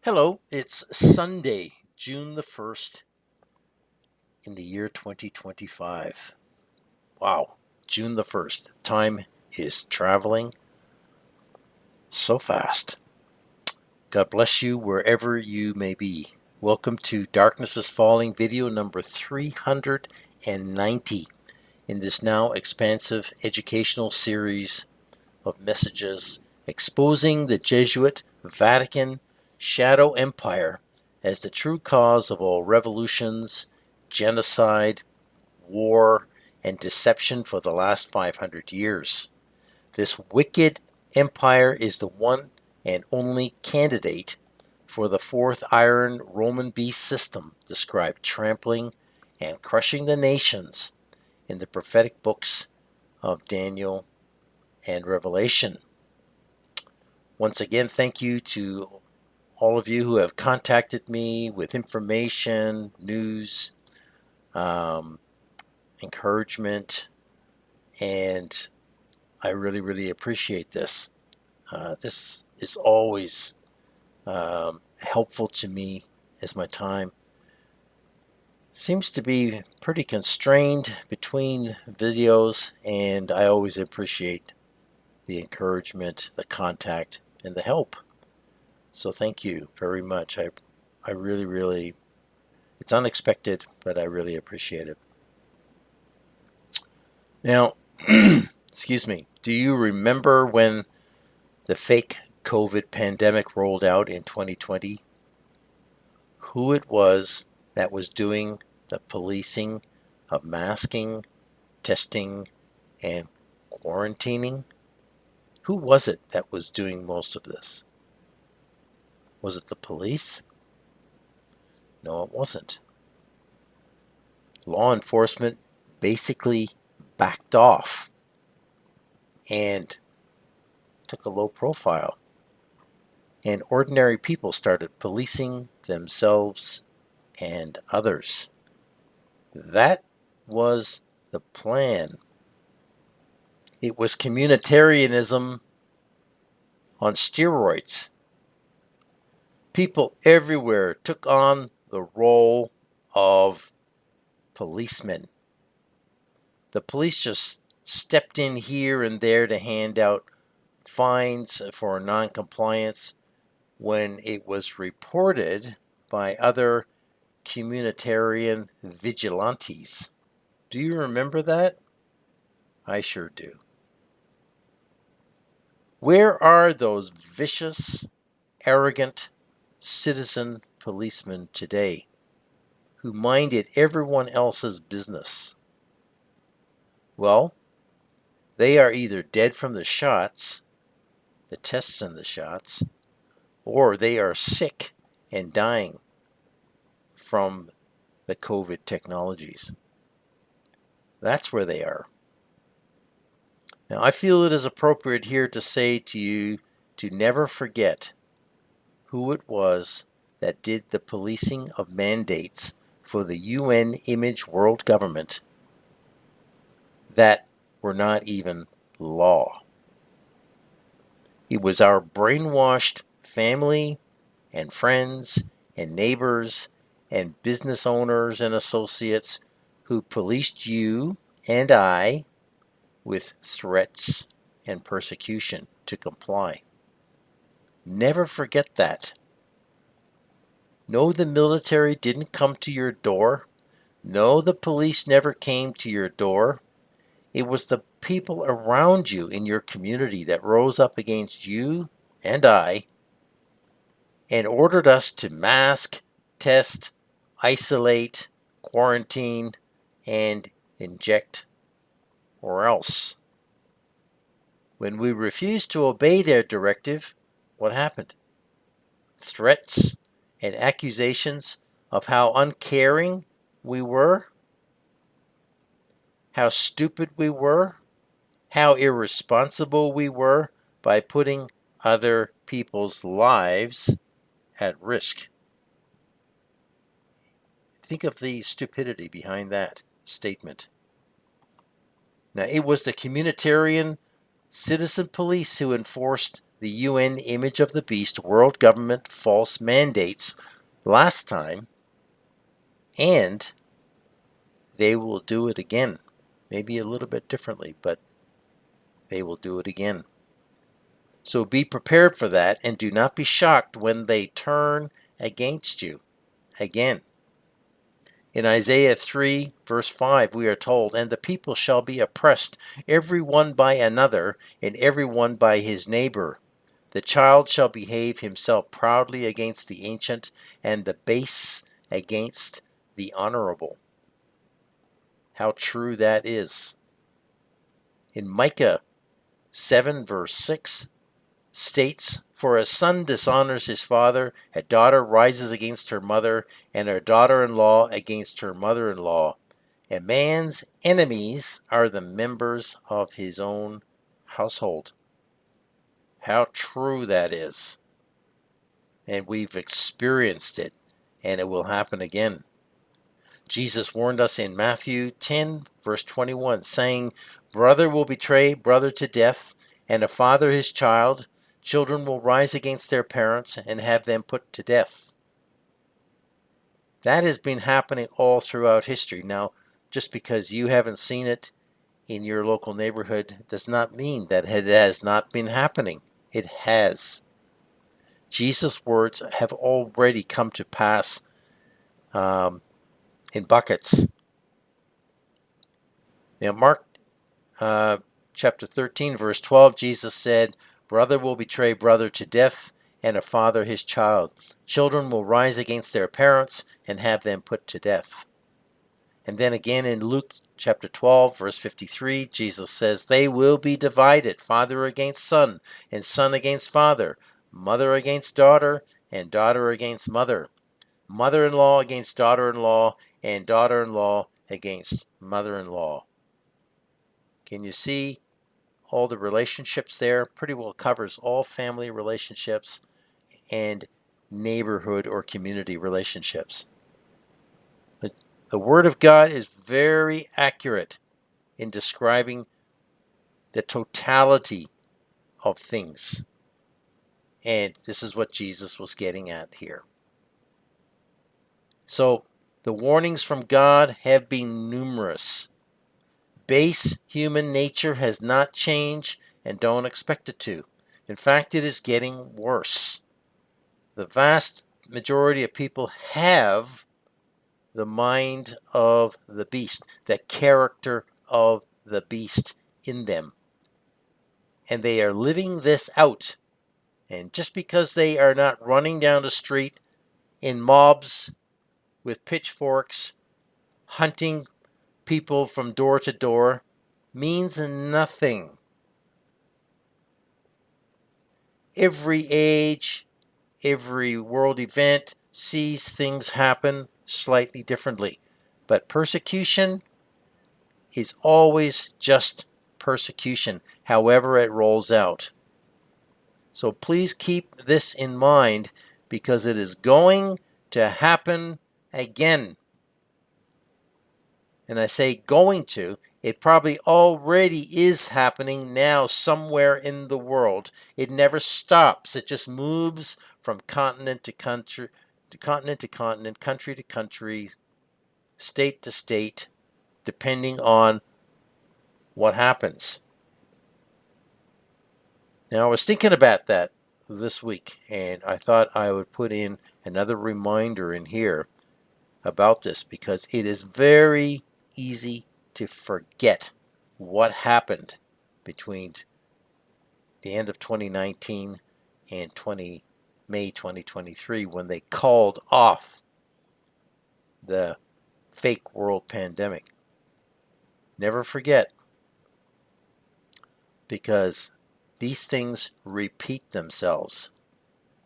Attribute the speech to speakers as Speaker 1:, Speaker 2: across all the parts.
Speaker 1: Hello, it's Sunday, June the 1st in the year 2025. Wow, June the 1st. Time is traveling so fast. God bless you wherever you may be. Welcome to Darkness is Falling video number 390 in this now expansive educational series of messages exposing the Jesuit, Vatican, shadow empire as the true cause of all revolutions, genocide, war, and deception for the last 500 years. This wicked empire is the one and only candidate for the fourth iron Roman beast system described trampling and crushing the nations in the prophetic books of Daniel and Revelation. Once again, thank you to all of you who have contacted me with information, news, encouragement, and I really appreciate this. This is always helpful to me as my time seems to be pretty constrained between videos, and I always appreciate the encouragement, the contact, and the help. So thank you very much. I really, it's unexpected, but I really appreciate it. Now, excuse me, do you remember when the fake COVID pandemic rolled out in 2020? Who it was that was doing the policing of masking, testing, and quarantining? Who was it that was doing most of this? Was it the police? No, it wasn't. Law enforcement basically backed off and took a low profile. And ordinary people started policing themselves and others. That was the plan. It was communitarianism on steroids. People everywhere took on the role of policemen. The police just stepped in here and there to hand out fines for non-compliance when it was reported by other communitarian vigilantes. Do you remember that? I sure do. Where are those vicious, arrogant citizen policemen today who minded everyone else's business? Well, they are either dead from the shots, the tests and the shots, or they are sick and dying from the COVID technologies. That's where they are. Now, I feel it is appropriate here to say to you to never forget who it was that did the policing of mandates for the UN image world government that were not even law. It was our brainwashed family and friends and neighbors and business owners and associates who policed you and I with threats and persecution to comply. Never forget that. No, the military didn't come to your door. No, the police never came to your door. It was the people around you in your community that rose up against you and I and ordered us to mask, test, isolate, quarantine, and inject, or else. When we refused to obey their directive, what happened? Threats and accusations of how uncaring we were, how stupid we were, how irresponsible we were by putting other people's lives at risk. Think of the stupidity behind that statement. Now, it was the communitarian citizen police who enforced the UN image of the beast, world government false mandates last time, and they will do it again. Maybe a little bit differently, but they will do it again. So be prepared for that, and do not be shocked when they turn against you again. In Isaiah 3, verse 5, we are told, "And the people shall be oppressed, every one by another, and every one by his neighbor. The child shall behave himself proudly against the ancient, and the base against the honorable." How true that is. In Micah 7, verse 6, states, "For a son dishonors his father, a daughter rises against her mother, and her daughter-in-law against her mother-in-law. A man's enemies are the members of his own household." How true that is. And we've experienced it, and it will happen again. Jesus warned us in Matthew 10, verse 21, saying, "Brother will betray brother to death, and a father his child. Children will rise against their parents and have them put to death." That has been happening all throughout history. Now, just because you haven't seen it in your local neighborhood does not mean that it has not been happening. It has. Jesus' words have already come to pass in buckets. Now, Mark chapter 13, verse 12, Jesus said, "Brother will betray brother to death, and a father his child. Children will rise against their parents and have them put to death." And then again in Luke chapter 12, verse 53, Jesus says, "They will be divided, father against son, and son against father, mother against daughter, and daughter against mother, mother-in-law against daughter-in-law, and daughter-in-law against mother-in-law." Can you see all the relationships there? Pretty well covers all family relationships and neighborhood or community relationships. The Word of God is very accurate in describing the totality of things. And this is what Jesus was getting at here. So the warnings from God have been numerous. Base human nature has not changed, and don't expect it to. In fact, it is getting worse. The vast majority of people have the mind of the beast, the character of the beast in them. And they are living this out. And just because they are not running down the street in mobs with pitchforks, hunting people from door to door, means nothing. Every age, every world event sees things happen slightly differently. But persecution is always just persecution, however it rolls out. So please keep this in mind, because it is going to happen again. And I say going to, it probably already is happening now somewhere in the world. It never stops. It just moves from continent to country, to continent to continent, country to country, state to state, depending on what happens. Now, I was thinking about that this week, and I thought I would put in another reminder in here about this, because it is very easy to forget what happened between the end of 2019 and May 2023, when they called off the fake world pandemic. Never forget, because these things repeat themselves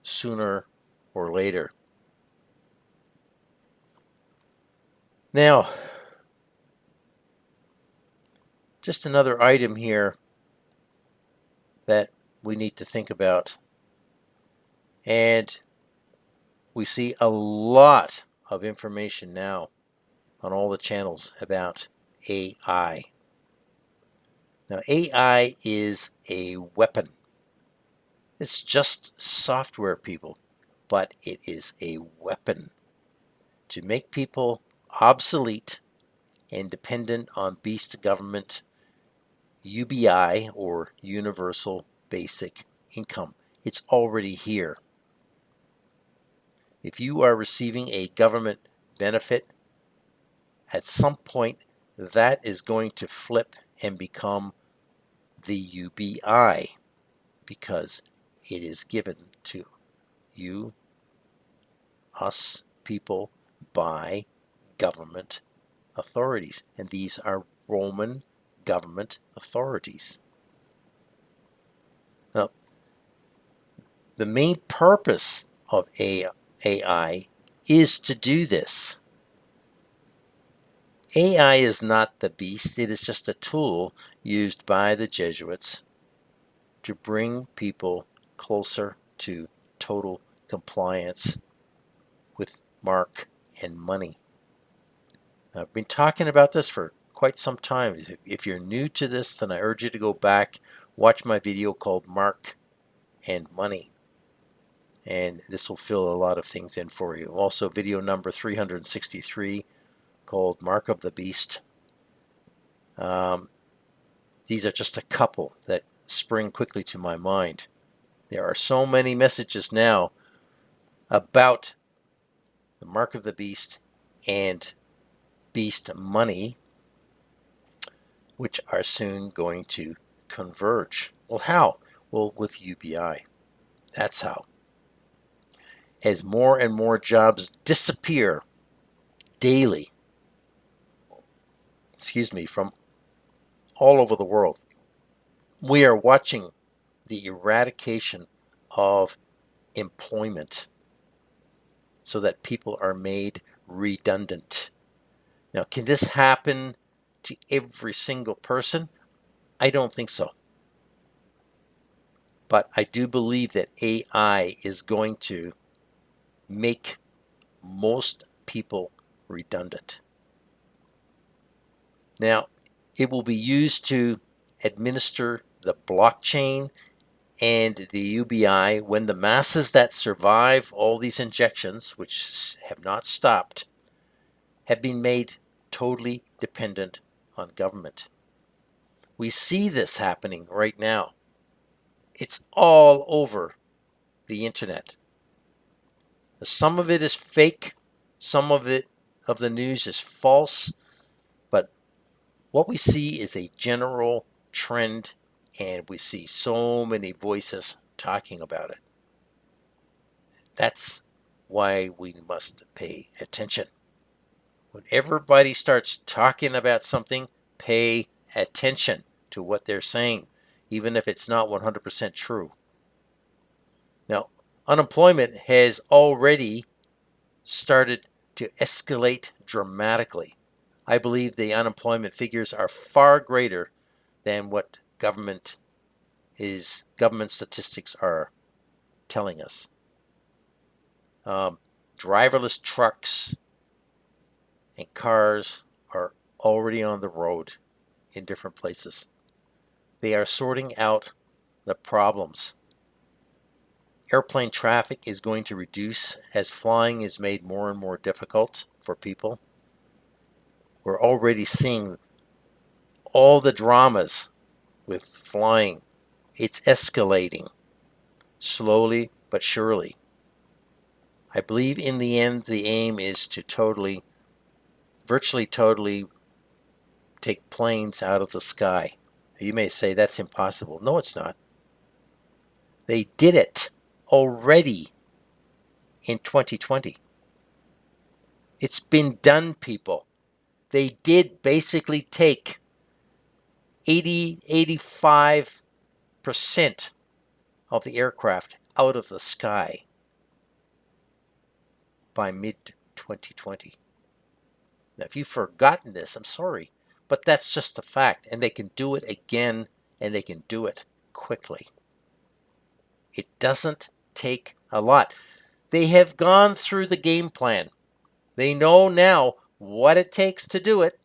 Speaker 1: sooner or later. Now, just another item here that we need to think about. And we see a lot of information now on all the channels about AI. Now, AI is a weapon. It's just software, people, but it is a weapon to make people obsolete and dependent on beast government UBI, or Universal Basic Income. It's already here. If you are receiving a government benefit, at some point that is going to flip and become the UBI, because it is given to you, us, people, by government authorities. And these are Roman government authorities. Now, the main purpose of AI is to do this. AI is not the beast. It is just a tool used by the Jesuits to bring people closer to total compliance with mark and money. I've been talking about this for quite some time. If you're new to this, then I urge you to go back, watch my video called Mark and Money, and this will fill a lot of things in for you. Also, video number 363 called Mark of the Beast. These are just a couple that spring quickly to my mind. There are so many messages now about the Mark of the Beast and beast money, which are soon going to converge. Well, how? Well, with UBI. That's how. As more and more jobs disappear daily, from all over the world, we are watching the eradication of employment so that people are made redundant. Now, can this happen to every single person? I don't think so. But I do believe that AI is going to make most people redundant. Now, it will be used to administer the blockchain and the UBI when the masses that survive all these injections, which have not stopped, have been made totally dependent on government. We see this happening right now. It's all over the internet. Some of it is fake, some of the news is false, but what we see is a general trend, and we see so many voices talking about it. That's why we must pay attention. When everybody starts talking about something, pay attention to what they're saying, even if it's not 100% true. Now, unemployment has already started to escalate dramatically. I believe the unemployment figures are far greater than what government statistics are telling us. Driverless trucks and cars are already on the road in different places. They are sorting out the problems. Airplane traffic is going to reduce as flying is made more and more difficult for people. We're already seeing all the dramas with flying. It's escalating slowly but surely. I believe in the end the aim is to virtually totally take planes out of the sky. You may say that's impossible. No, it's not. They did it already in 2020. It's been done, people. They did basically take 85% of the aircraft out of the sky by mid-2020. Now, if you've forgotten this, I'm sorry, but that's just a fact, and they can do it again, and they can do it quickly. It doesn't take a lot. They have gone through the game plan. They know now what it takes to do it,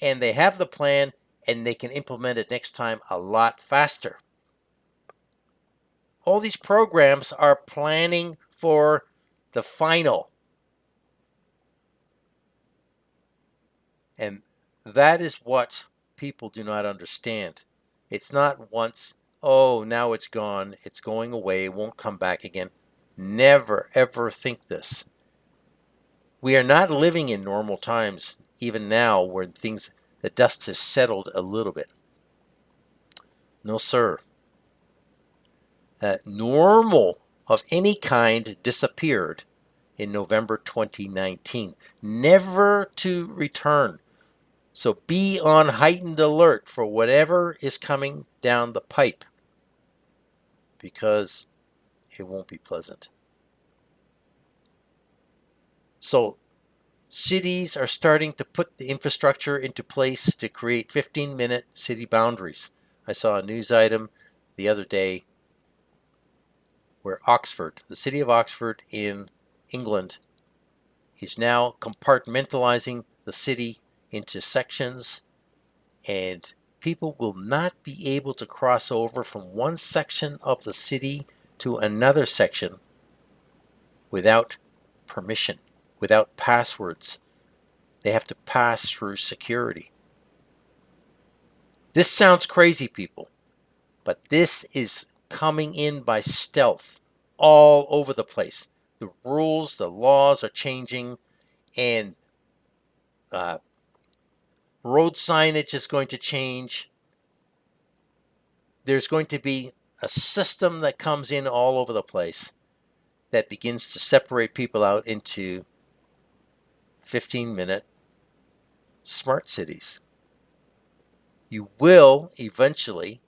Speaker 1: and they have the plan, and they can implement it next time a lot faster. All these programs are planning for the final. And that is what people do not understand. It's not once, oh, now it's gone, it's going away, it won't come back again. Never, ever think this. We are not living in normal times, even now, where the dust has settled a little bit. No, sir. Normal of any kind disappeared in November 2019, never to return. So be on heightened alert for whatever is coming down the pipe, because it won't be pleasant. So cities are starting to put the infrastructure into place to create 15-minute city boundaries. I saw a news item the other day where Oxford, the city of Oxford in England, is now compartmentalizing the city into sections, and people will not be able to cross over from one section of the city to another section without permission, without passwords. They have to pass through security. This sounds crazy, people, but this is coming in by stealth all over the place. The rules, the laws are changing, and road signage is going to change. There's going to be a system that comes in all over the place that begins to separate people out into 15-minute smart cities. You will eventually,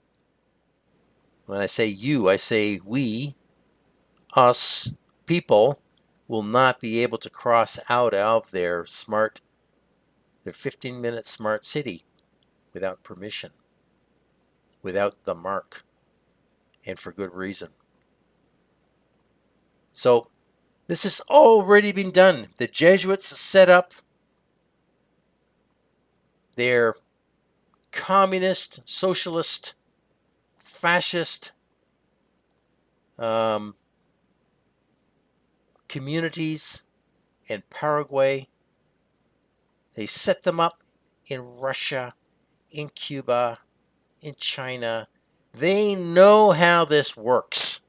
Speaker 1: when I say you, I say we, us, people, will not be able to cross out of their 15-minute smart city without permission, without the mark, and for good reason. So this has already been done. The Jesuits set up their communist, socialist, fascist communities in Paraguay. They set them up in Russia, in Cuba, in China. They know how this works.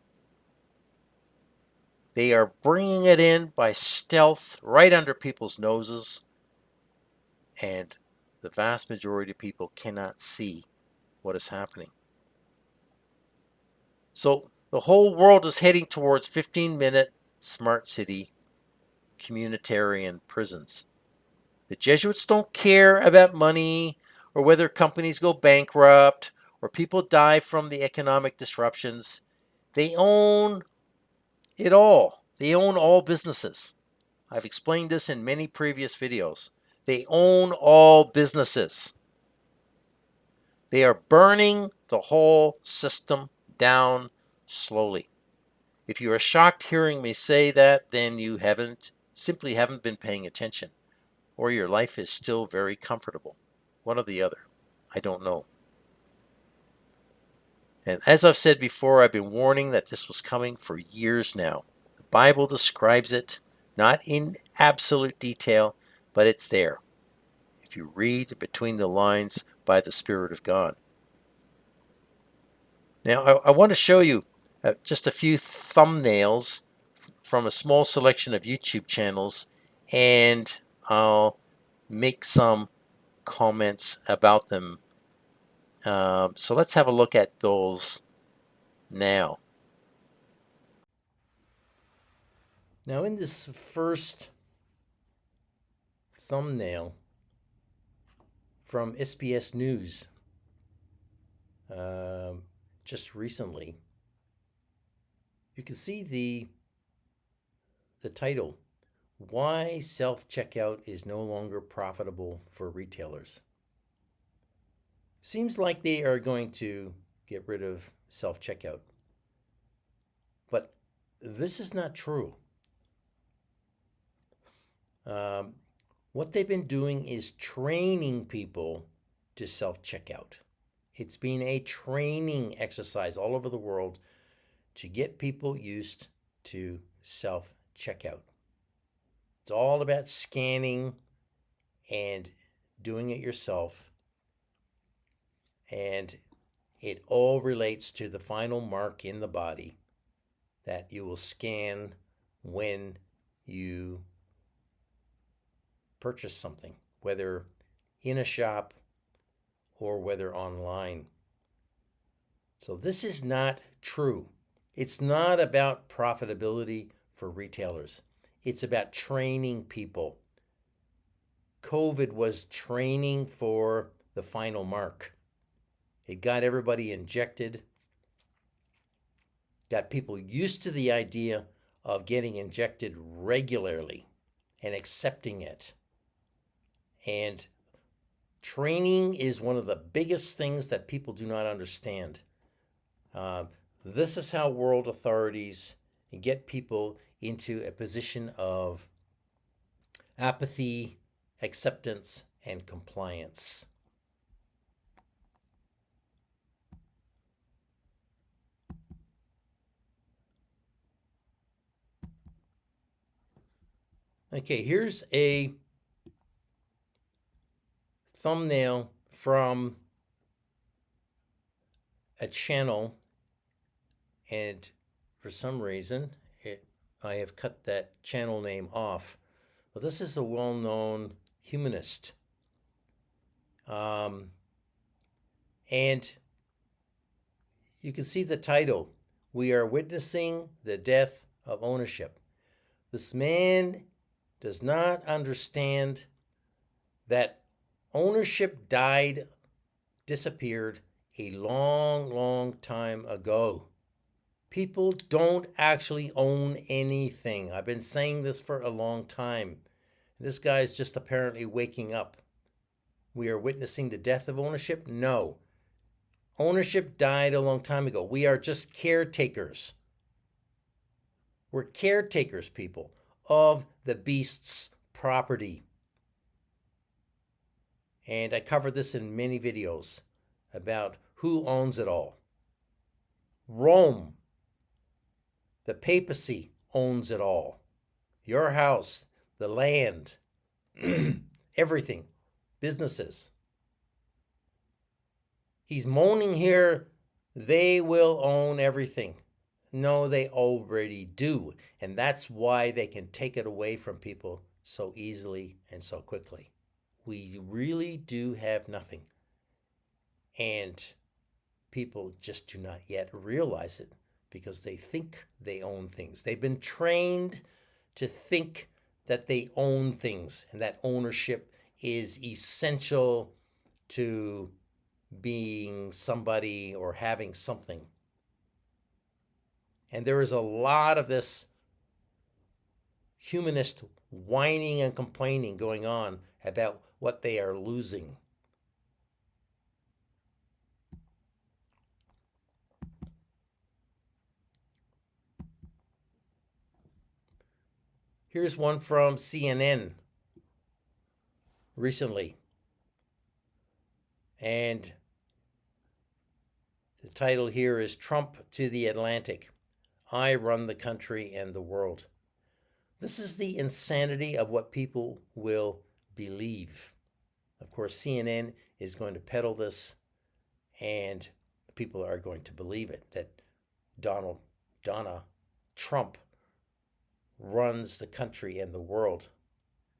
Speaker 1: They are bringing it in by stealth right under people's noses, and the vast majority of people cannot see what is happening. So the whole world is heading towards 15-minute smart city communitarian prisons. The Jesuits don't care about money or whether companies go bankrupt or people die from the economic disruptions. They own it all. They own all businesses. I've explained this in many previous videos. They own all businesses. They are burning the whole system down slowly. If you are shocked hearing me say that, then you simply haven't been paying attention, or your life is still very comfortable. One or the other. I don't know. And as I've said before, I've been warning that this was coming for years now. The Bible describes it, not in absolute detail, but it's there, if you read between the lines by the Spirit of God. Now, I want to show you just a few thumbnails from a small selection of YouTube channels, and I'll make some comments about them. So let's have a look at those now. Now, in this first thumbnail from SBS News, just recently, you can see the title, "Why Self-Checkout is No Longer Profitable for Retailers." Seems like they are going to get rid of self-checkout. But this is not true. What they've been doing is training people to self-checkout. It's been a training exercise all over the world to get people used to self-checkout. It's all about scanning and doing it yourself. And it all relates to the final mark in the body that you will scan when you purchase something, whether in a shop or whether online. So this is not true. It's not about profitability for retailers. It's about training people. COVID was training for the final mark. It got everybody injected, got people used to the idea of getting injected regularly and accepting it. And training is one of the biggest things that people do not understand. This is how world authorities get people into a position of apathy, acceptance, and compliance. Okay, here's a thumbnail from a channel, and for some reason I have cut that channel name off. But this is a well-known humanist. And you can see the title, "We Are Witnessing the Death of Ownership." This man does not understand that ownership disappeared a long, long time ago. People don't actually own anything. I've been saying this for a long time. This guy's just apparently waking up. We are witnessing the death of ownership? No. Ownership died a long time ago. We are just caretakers. We're caretakers, people, of the beast's property. And I covered this in many videos about who owns it all. Rome, the papacy, owns it all. Your house, the land, everything, businesses. He's moaning here, they will own everything. No, they already do. And that's why they can take it away from people so easily and so quickly. We really do have nothing. And people just do not yet realize it because they think they own things. They've been trained to think that they own things and that ownership is essential to being somebody or having something. And there is a lot of this humanist whining and complaining going on about what they are losing. Here's one from CNN recently. And the title here is "Trump to the Atlantic. I run the country and the world." This is the insanity of what people will believe. Of course, CNN is going to peddle this, and people are going to believe it, that Donald Trump runs the country and the world.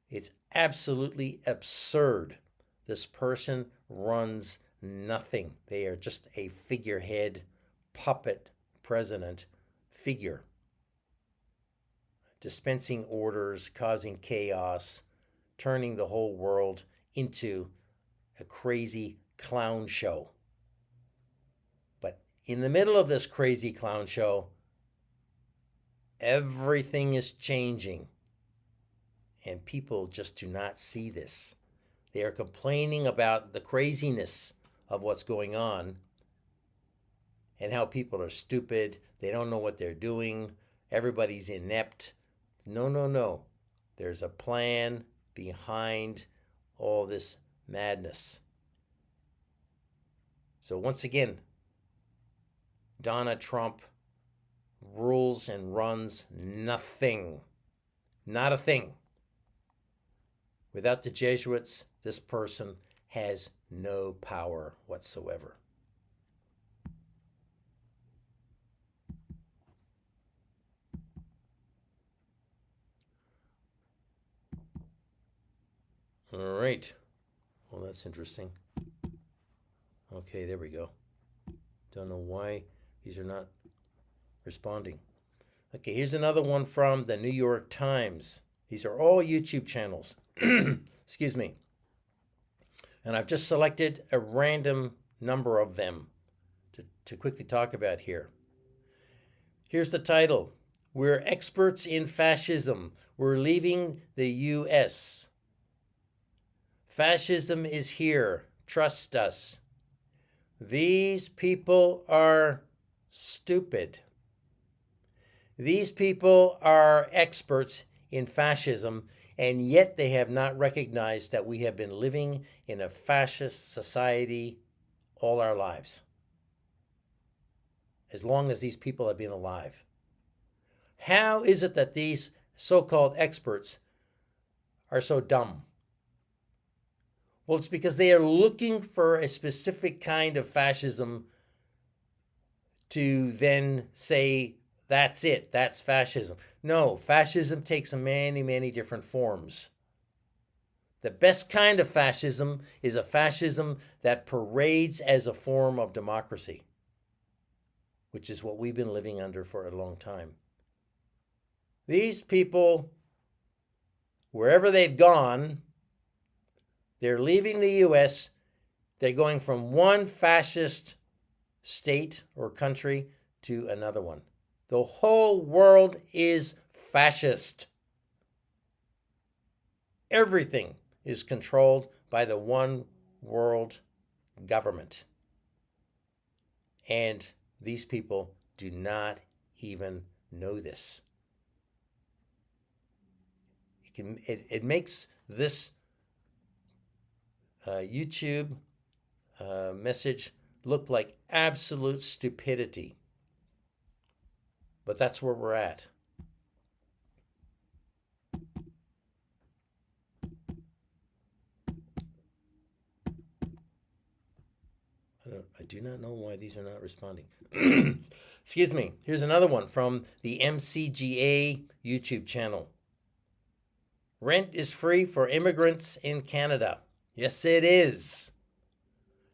Speaker 1: It's absolutely absurd. This person runs nothing. They are just a figurehead, puppet president figure, dispensing orders, causing chaos, turning the whole world into a crazy clown show. But in the middle of this crazy clown show, everything is changing. And people just do not see this. They are complaining about the craziness of what's going on and how people are stupid. They don't know what they're doing. Everybody's inept. No. There's a plan behind all this madness. So once again, Donald Trump rules and runs nothing. Not a thing. Without the Jesuits, this person has no power whatsoever. All right. Well, that's interesting. Okay, there we go. Don't know why these are not responding. Okay, here's another one from the New York Times. These are all YouTube channels. Excuse me. And I've just selected a random number of them to quickly talk about here. Here's the title. We're experts in fascism. We're leaving the U.S. Fascism is here. Trust us. These people are stupid. These people are experts in fascism, and yet they have not recognized that we have been living in a fascist society all our lives, as long as these people have been alive. How is it that these so-called experts are so dumb? Well, it's because they are looking for a specific kind of fascism to then say, that's it, that's fascism. No, fascism takes many, many different forms. The best kind of fascism is a fascism that parades as a form of democracy, which is what we've been living under for a long time. These people, wherever they've gone, they're leaving the U.S., they're going from one fascist state or country to another one. The whole world is fascist. Everything is controlled by the one world government. And these people do not even know this. It makes this YouTube message look like absolute stupidity. But that's where we're at. I do not know why these are not responding. Excuse me. Here's another one from the MCGA YouTube channel. Rent is free for immigrants in Canada. Yes, it is.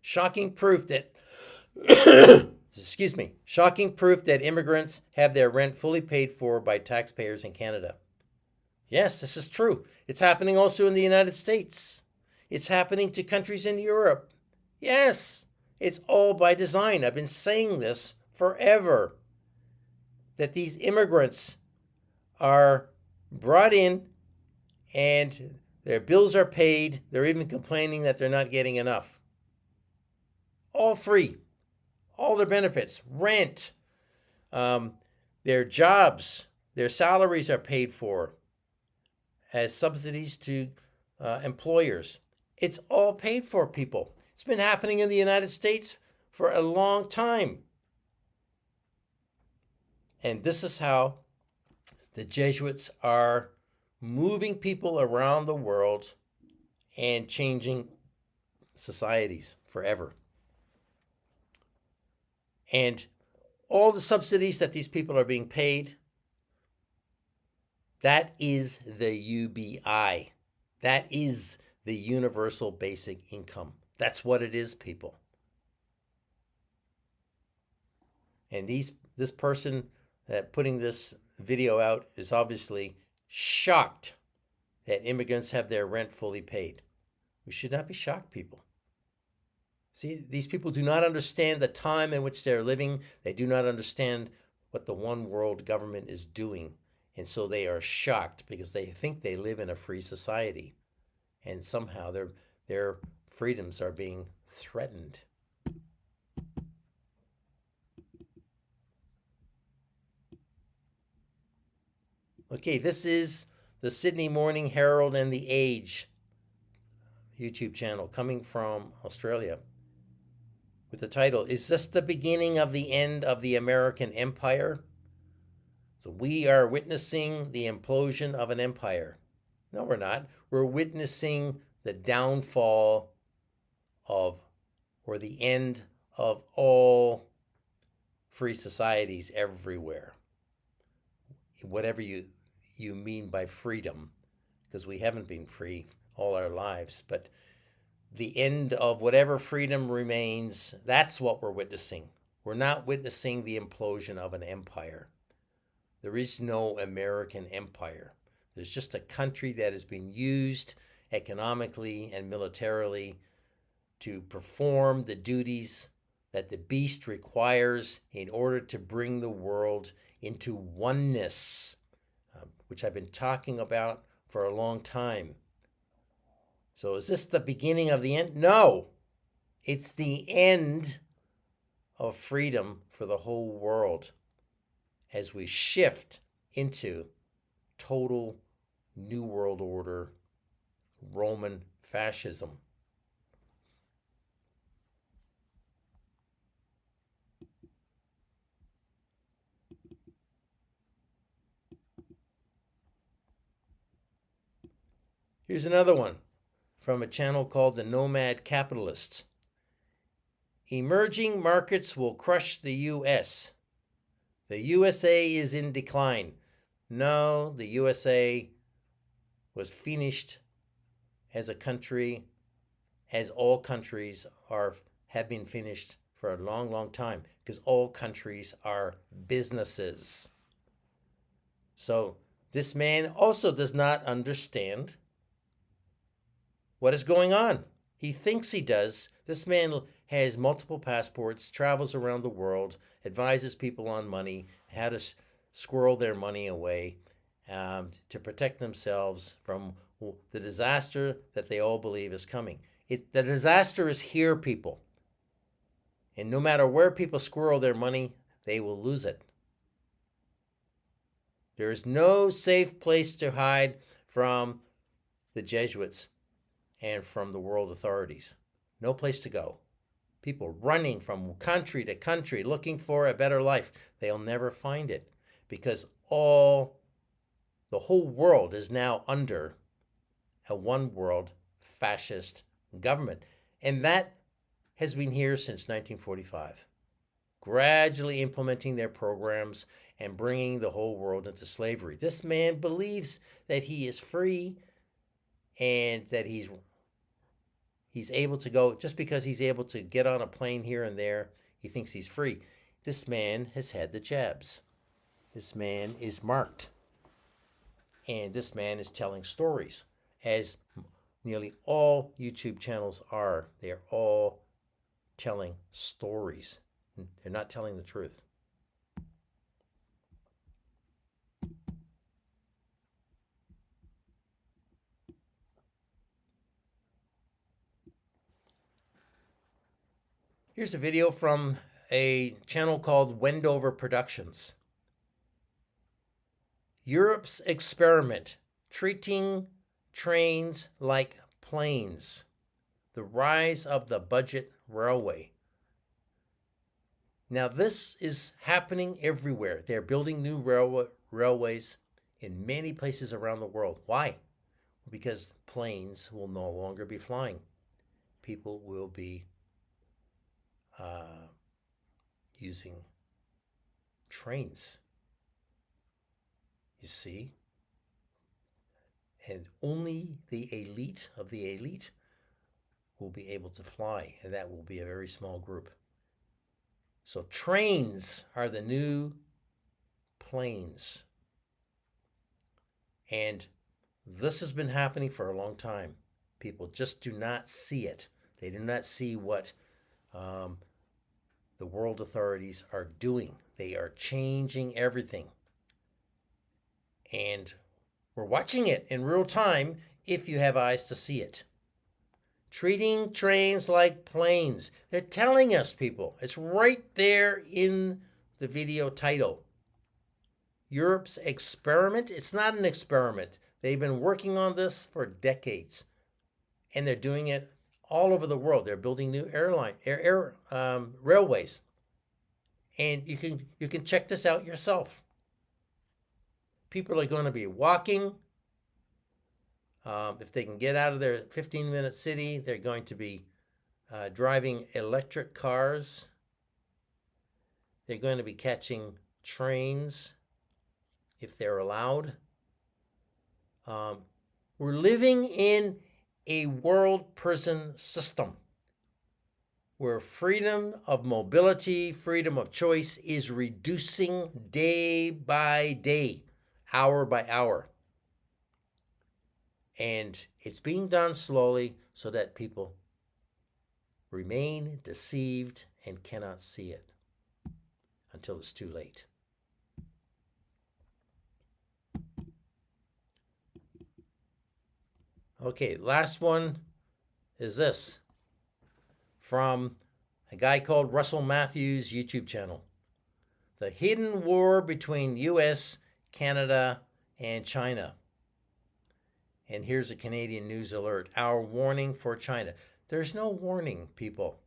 Speaker 1: Shocking proof that shocking proof that immigrants have their rent fully paid for by taxpayers in Canada. Yes, this is true. It's happening also in the United States. It's happening to countries in Europe. Yes, it's all by design. I've been saying this forever, that these immigrants are brought in and their bills are paid. They're even complaining that they're not getting enough. All free. All their benefits, rent, their jobs, their salaries are paid for as subsidies to employers. It's all paid for, people. It's been happening in the United States for a long time. And this is how the Jesuits are moving people around the world and changing societies forever. And all the subsidies that these people are being paid, that is the UBI. That is the universal basic income. That's what it is, people. And this person putting this video out is obviously shocked that immigrants have their rent fully paid. We should not be shocked, people. See, these people do not understand the time in which they're living. They do not understand what the one world government is doing. And so they are shocked because they think they live in a free society. And somehow their freedoms are being threatened. Okay, this is the Sydney Morning Herald and the Age YouTube channel coming from Australia, with the title, "Is this the beginning of the end of the American Empire?" So we are witnessing the implosion of an empire. No, we're not. We're witnessing the downfall of, or the end of all free societies everywhere. Whatever you mean by freedom, because we haven't been free all our lives, but the end of whatever freedom remains, that's what we're witnessing. We're not witnessing the implosion of an empire. There is no American empire. There's just a country that has been used economically and militarily to perform the duties that the beast requires in order to bring the world into oneness, which I've been talking about for a long time. So is this the beginning of the end? No, it's the end of freedom for the whole world as we shift into total New World Order, Roman fascism. Here's another one from a channel called The Nomad Capitalists. Emerging markets will crush the U.S. The USA is in decline. No, the USA was finished as a country, as all countries have been finished for a long, long time, because all countries are businesses. So this man also does not understand what is going on. He thinks he does. This man has multiple passports, travels around the world, advises people on money, how to squirrel their money away to protect themselves from the disaster that they all believe is coming. The disaster is here, people. And no matter where people squirrel their money, they will lose it. There is no safe place to hide from the Jesuits and from the world authorities. No place to go. People running from country to country looking for a better life. They'll never find it because the whole world is now under a one world fascist government. And that has been here since 1945, gradually implementing their programs and bringing the whole world into slavery. This man believes that he is free and that he's able to go, just because he's able to get on a plane here and there, he thinks he's free. This man has had the jabs. This man is marked. And this man is telling stories, as nearly all YouTube channels are. They are all telling stories. They're not telling the truth. Here's a video from a channel called Wendover Productions. Europe's experiment, treating trains like planes. The rise of the budget railway. Now this is happening everywhere. They're building new railways in many places around the world. Why? Because planes will no longer be flying. People will be using trains. You see? And only the elite of the elite will be able to fly, and that will be a very small group. So trains are the new planes. And this has been happening for a long time. People just do not see it. They do not see what the world authorities are doing. They are changing everything. And we're watching it in real time if you have eyes to see it. Treating trains like planes. They're telling us, people. It's right there in the video title. Europe's experiment. It's not an experiment. They've been working on this for decades. And they're doing it all over the world. They're building new railways. And you can check this out yourself. People are going to be walking. If they can get out of their 15-minute city, they're going to be driving electric cars. They're going to be catching trains if they're allowed. We're living in a world prison system where freedom of mobility, freedom of choice is reducing day by day, hour by hour. And it's being done slowly so that people remain deceived and cannot see it until it's too late. Okay, last one is this from a guy called Russell Matthews' YouTube channel. The hidden war between US, Canada, and China. And here's a Canadian news alert. Our warning for China. There's no warning, people.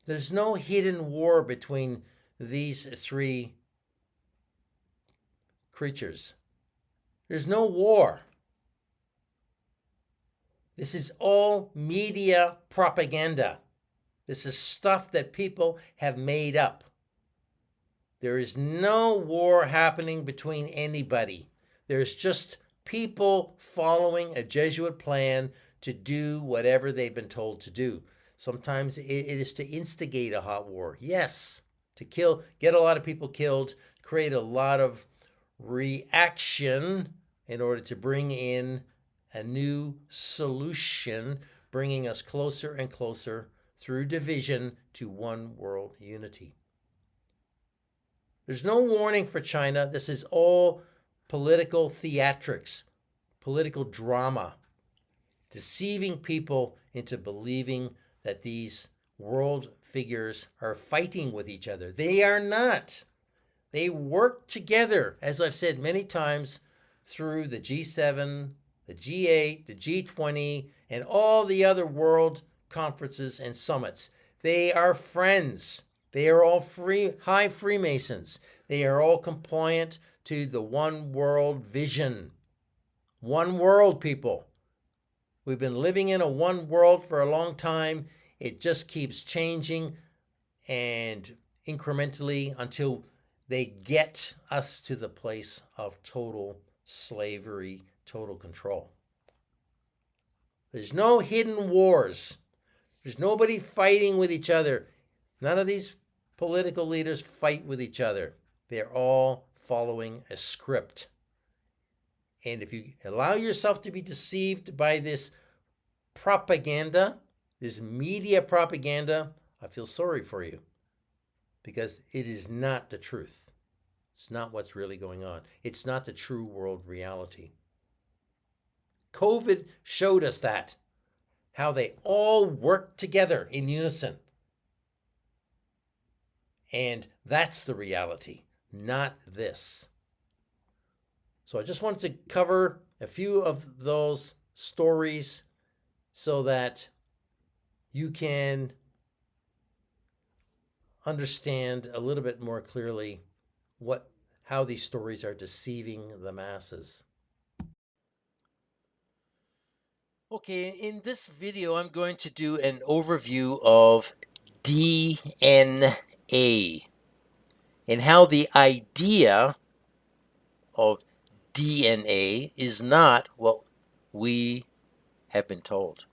Speaker 1: There's no hidden war between these three creatures. There's no war. This is all media propaganda. This is stuff that people have made up. There is no war happening between anybody. There's just people following a Jesuit plan to do whatever they've been told to do. Sometimes it is to instigate a hot war. Yes, to kill, get a lot of people killed, create a lot of reaction in order to bring in a new solution, bringing us closer and closer through division to one world unity. There's no warning for China. This is all political theatrics, political drama, deceiving people into believing that these world figures are fighting with each other. They are not. They work together, as I've said many times, through the G7, the G8, the G20, and all the other world conferences and summits. They are friends. They are all high Freemasons. They are all compliant to the one world vision. One world, people. We've been living in a one world for a long time. It just keeps changing and incrementally until they get us to the place of total slavery, total control. There's no hidden wars. There's nobody fighting with each other. None of these political leaders fight with each other. They're all following a script. And if you allow yourself to be deceived by this propaganda, this media propaganda, I feel sorry for you because it is not the truth. It's not what's really going on. It's not the true world reality. COVID showed us that, how they all work together in unison. And that's the reality, not this. So I just wanted to cover a few of those stories so that you can understand a little bit more clearly how these stories are deceiving the masses. Okay, in this video, I'm going to do an overview of DNA and how the idea of DNA is not what we have been told.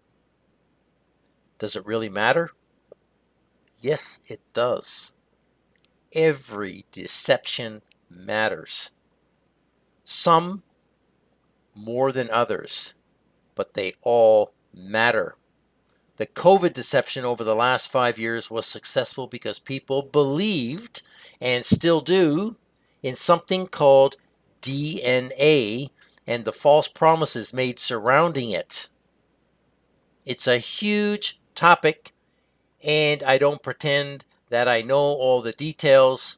Speaker 1: Does it really matter? Yes, it does. Every deception matters. Some more than others, but they all matter. The COVID deception over the last 5 years was successful because people believed, and still do, in something called DNA and the false promises made surrounding it. It's a huge topic, and I don't pretend that I know all the details,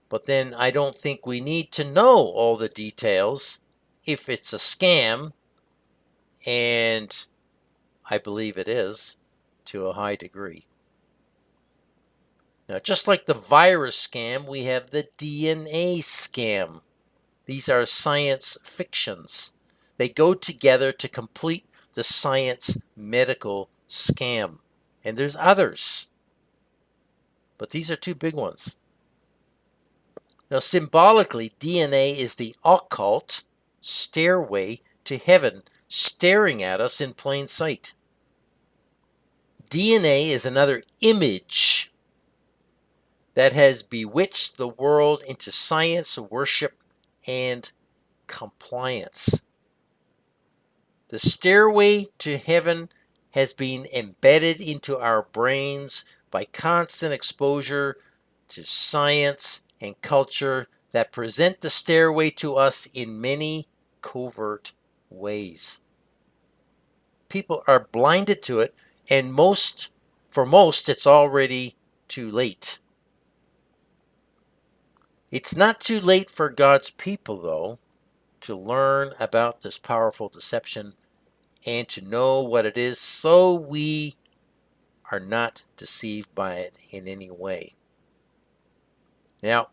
Speaker 1: but then I don't think we need to know all the details if it's a scam, and I believe it is to a high degree. Now, just like the virus scam, we have the DNA scam. These are science fictions. They go together to complete the science medical scam. And there's others, but these are two big ones. Now, symbolically, DNA is the occult stairway to heaven, staring at us in plain sight. DNA is another image that has bewitched the world into science, worship, and compliance. The stairway to heaven has been embedded into our brains by constant exposure to science and culture that present the stairway to us in many covert ways. People are blinded to it, and for most, it's already too late. It's not too late for God's people, though, to learn about this powerful deception and to know what it is so we are not deceived by it in any way. Now,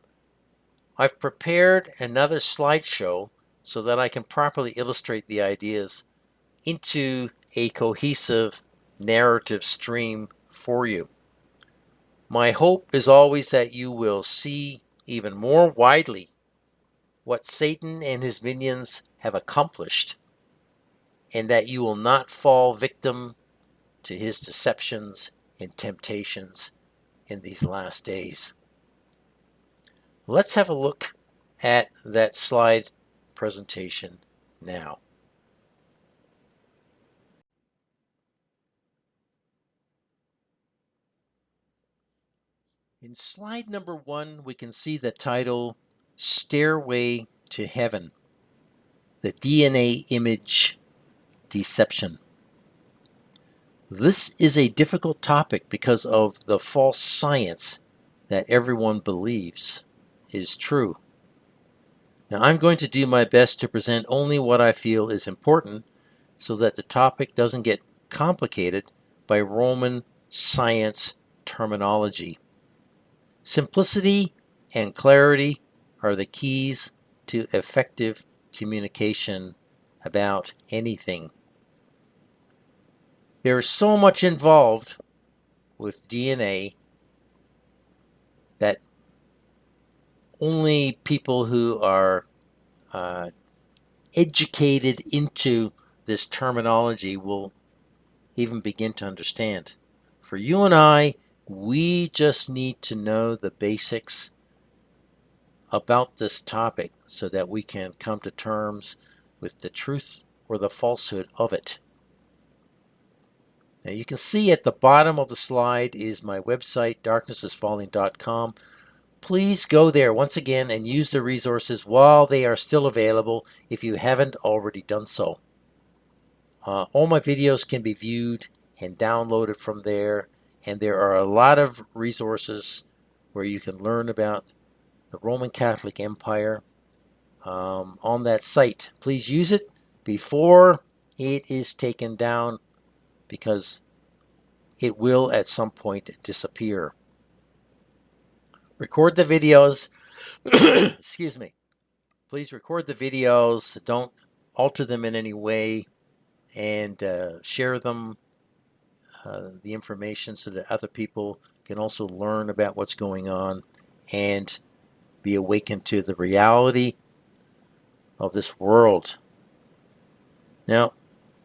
Speaker 1: I've prepared another slideshow so that I can properly illustrate the ideas into a cohesive narrative stream for you. My hope is always that you will see even more widely what Satan and his minions have accomplished, and that you will not fall victim to his deceptions and temptations in these last days. Let's have a look at that slide presentation now. In slide number 1, we can see the title, Stairway to Heaven, the DNA image deception. This is a difficult topic because of the false science that everyone believes is true. Now, I'm going to do my best to present only what I feel is important so that the topic doesn't get complicated by Roman science terminology. Simplicity and clarity are the keys to effective communication about anything. There is so much involved with DNA that only people who are educated into this terminology will even begin to understand. For you and I, we just need to know the basics about this topic so that we can come to terms with the truth or the falsehood of it. Now you can see at the bottom of the slide is my website, darknessisfalling.com. Please go there once again and use the resources while they are still available if you haven't already done so. All my videos can be viewed and downloaded from there, and there are a lot of resources where you can learn about the Roman Catholic Empire on that site. Please use it before it is taken down, because it will at some point disappear. Record the videos. Excuse me. Please record the videos. Don't alter them in any way, and share them, the information, so that other people can also learn about what's going on and be awakened to the reality of this world. Now,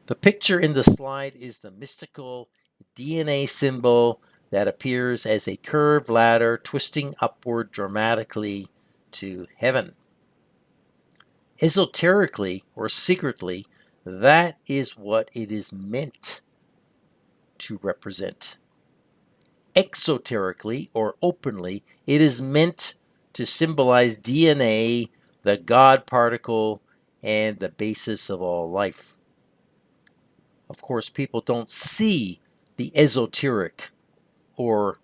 Speaker 1: the picture in the slide is the mystical DNA symbol that appears as a curved ladder twisting upward dramatically to heaven. Esoterically or secretly, that is what it is meant to represent. Exoterically or openly, it is meant to symbolize DNA, the God particle, and the basis of all life. Of course, people don't see the esoteric or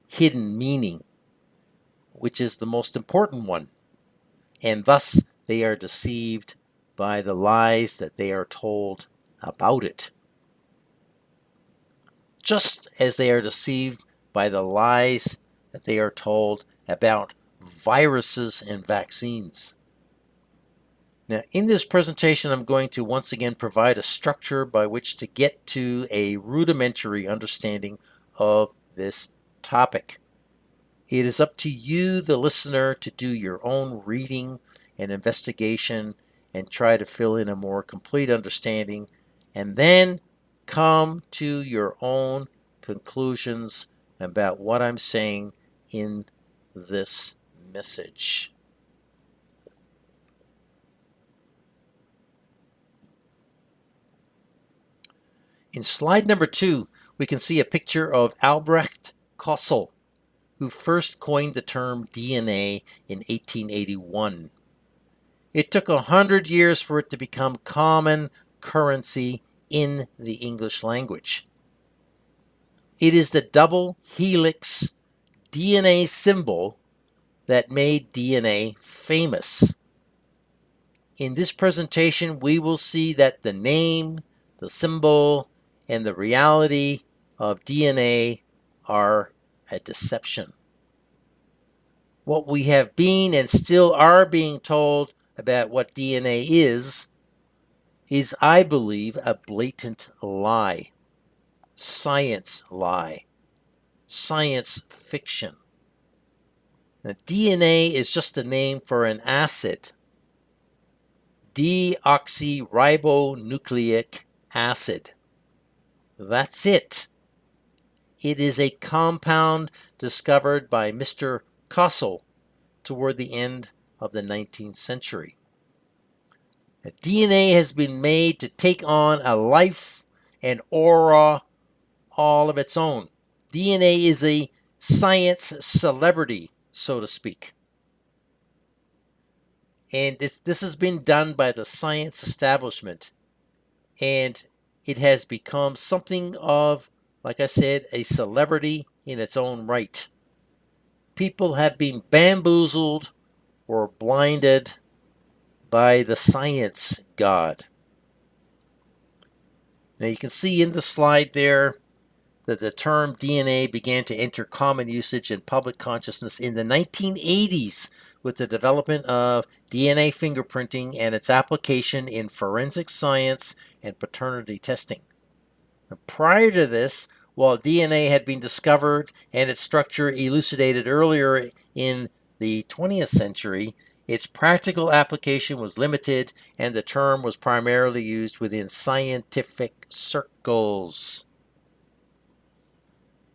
Speaker 1: hidden meaning, which is the most important one, and thus they are deceived by the lies that they are told about it, just as they are deceived by the lies that they are told about viruses and vaccines. Now, in this presentation, I'm going to once again provide a structure by which to get to a rudimentary understanding of this topic. It is up to you, the listener, to do your own reading and investigation and try to fill in a more complete understanding, and then come to your own conclusions about what I'm saying in this message. In slide number 2, we can see a picture of Albrecht Kossel, who first coined the term DNA in 1881. It took 100 years for it to become common currency in the English language. It is the double helix DNA symbol that made DNA famous. In this presentation, we will see that the name, the symbol, and the reality of DNA are a deception. What we have been and still are being told about what DNA is, I believe, a blatant lie. Science lie. Science fiction. Now, DNA is just a name for an acid, deoxyribonucleic acid. That's it. It is a compound discovered by Mr. Kossel toward the end of the 19th century. DNA has been made to take on a life and aura all of its own. DNA is a science celebrity, so to speak. And this has been done by the science establishment. And it has become something of, like I said, a celebrity in its own right. People have been bamboozled or blinded by the science god. Now you can see in the slide there that the term DNA began to enter common usage in public consciousness in the 1980s with the development of DNA fingerprinting and its application in forensic science and paternity testing. And prior to this, while DNA had been discovered and its structure elucidated earlier in the 20th century, its practical application was limited and the term was primarily used within scientific circles.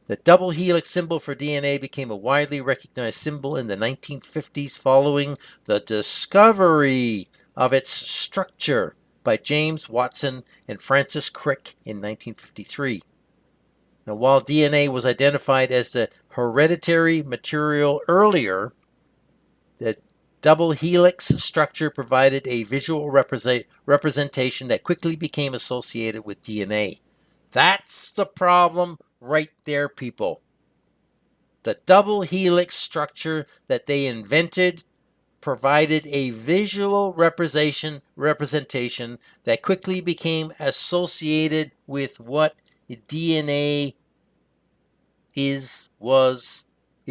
Speaker 1: The double helix symbol for DNA became a widely recognized symbol in the 1950s following the discovery of its structure by James Watson and Francis Crick in 1953. Now, while DNA was identified as the hereditary material earlier, the double helix structure provided a visual representation that quickly became associated with DNA. That's the problem right there, people. The double helix structure that they invented provided a visual representation that quickly became associated with what DNA is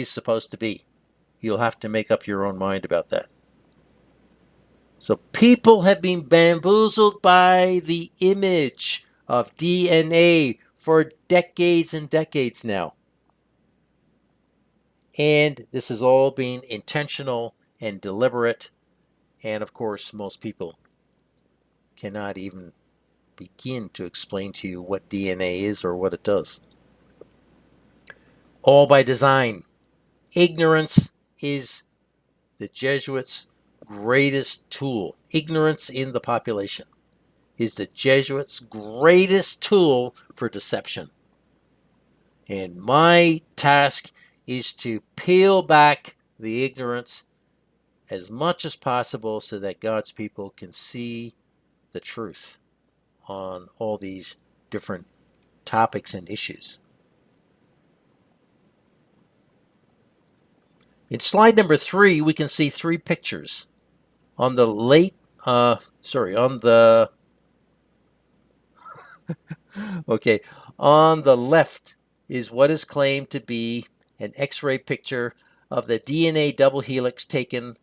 Speaker 1: supposed to be. You'll have to make up your own mind about that. So people have been bamboozled by the image of DNA for decades and decades now. And this has all been intentional and deliberate. And of course, most people cannot even begin to explain to you what DNA is or what it does. All by design. Ignorance is the Jesuits' greatest tool. Ignorance in the population is the Jesuits' greatest tool for deception. And my task is to peel back the ignorance as much as possible so that God's people can see the truth on all these different topics and issues. In slide number 3, we can see 3 pictures. On the on the left is what is claimed to be an X-ray picture of the DNA double helix taken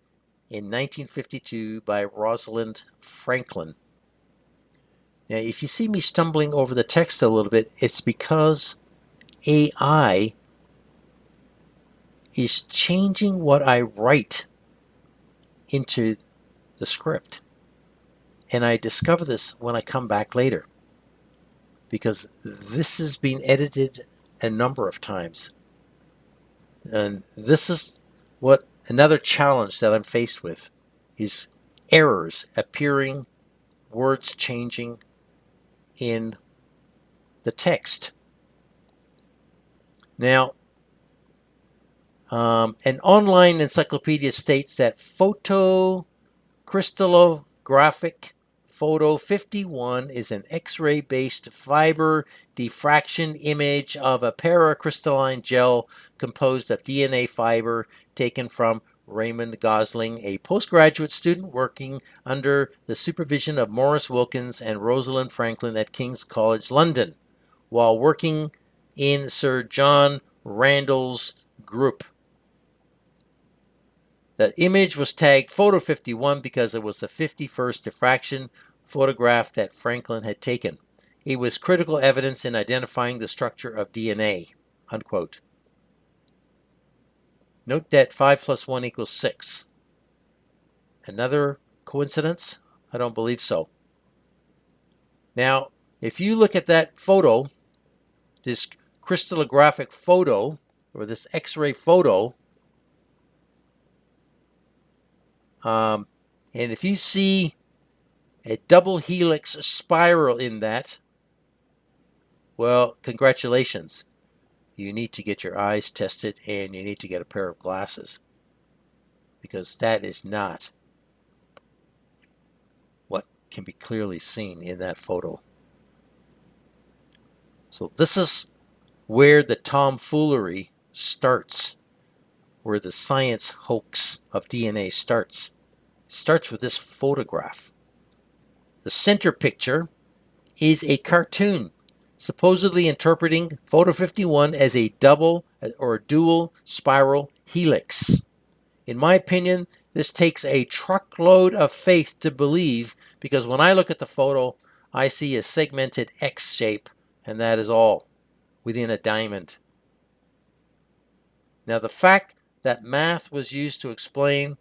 Speaker 1: in 1952 by Rosalind Franklin. Now, if you see me stumbling over the text a little bit, it's because AI is changing what I write into the script. And I discover this when I come back later, because this has been edited a number of times. And this is what another challenge that I'm faced with is errors appearing, words changing in the text. Now, an online encyclopedia states that photocrystallographic photo 51 is an X-ray based fiber diffraction image of a paracrystalline gel composed of DNA fiber taken from Raymond Gosling, a postgraduate student working under the supervision of Maurice Wilkins and Rosalind Franklin at King's College London, while working in Sir John Randall's group. The image was tagged Photo 51 because it was the 51st diffraction photograph that Franklin had taken. It was critical evidence in identifying the structure of DNA, unquote. Note that 5 plus 1 equals 6. Another coincidence? I don't believe so. Now, if you look at that photo, this crystallographic photo, or this X-ray photo, and if you see a double helix spiral in that, well, congratulations. You need to get your eyes tested and you need to get a pair of glasses, because that is not what can be clearly seen in that photo. So this is where the tomfoolery starts, where the science hoax of DNA starts. It starts with this photograph. The center picture is a cartoon supposedly interpreting photo 51 as a double or dual spiral helix. In my opinion, this takes a truckload of faith to believe, because when I look at the photo, I see a segmented X shape, and that is all within a diamond. Now, the fact that math was used to explain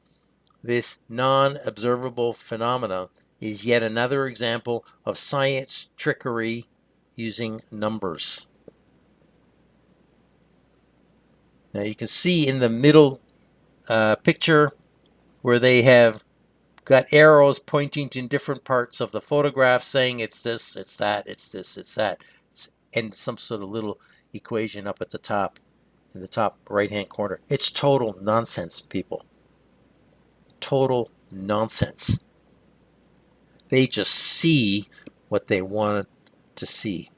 Speaker 1: this non-observable phenomena is yet another example of science trickery using numbers. Now you can see in the middle picture where they have got arrows pointing to different parts of the photograph saying it's this, it's that, it's this, it's that, and some sort of little equation up at the top, in the top right-hand corner. It's total nonsense, people. Total nonsense. They just see what they want to see.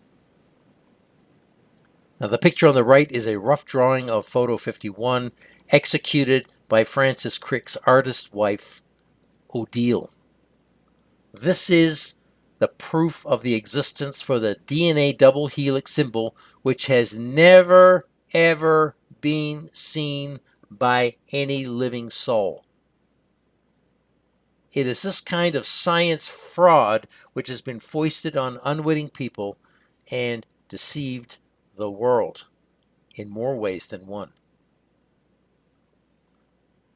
Speaker 1: Now, the picture on the right is a rough drawing of photo 51, executed by Francis Crick's artist wife, Odile. This is the proof of the existence for the DNA double helix symbol, which has never, ever been seen by any living soul. It is this kind of science fraud which has been foisted on unwitting people and deceived the world in more ways than one.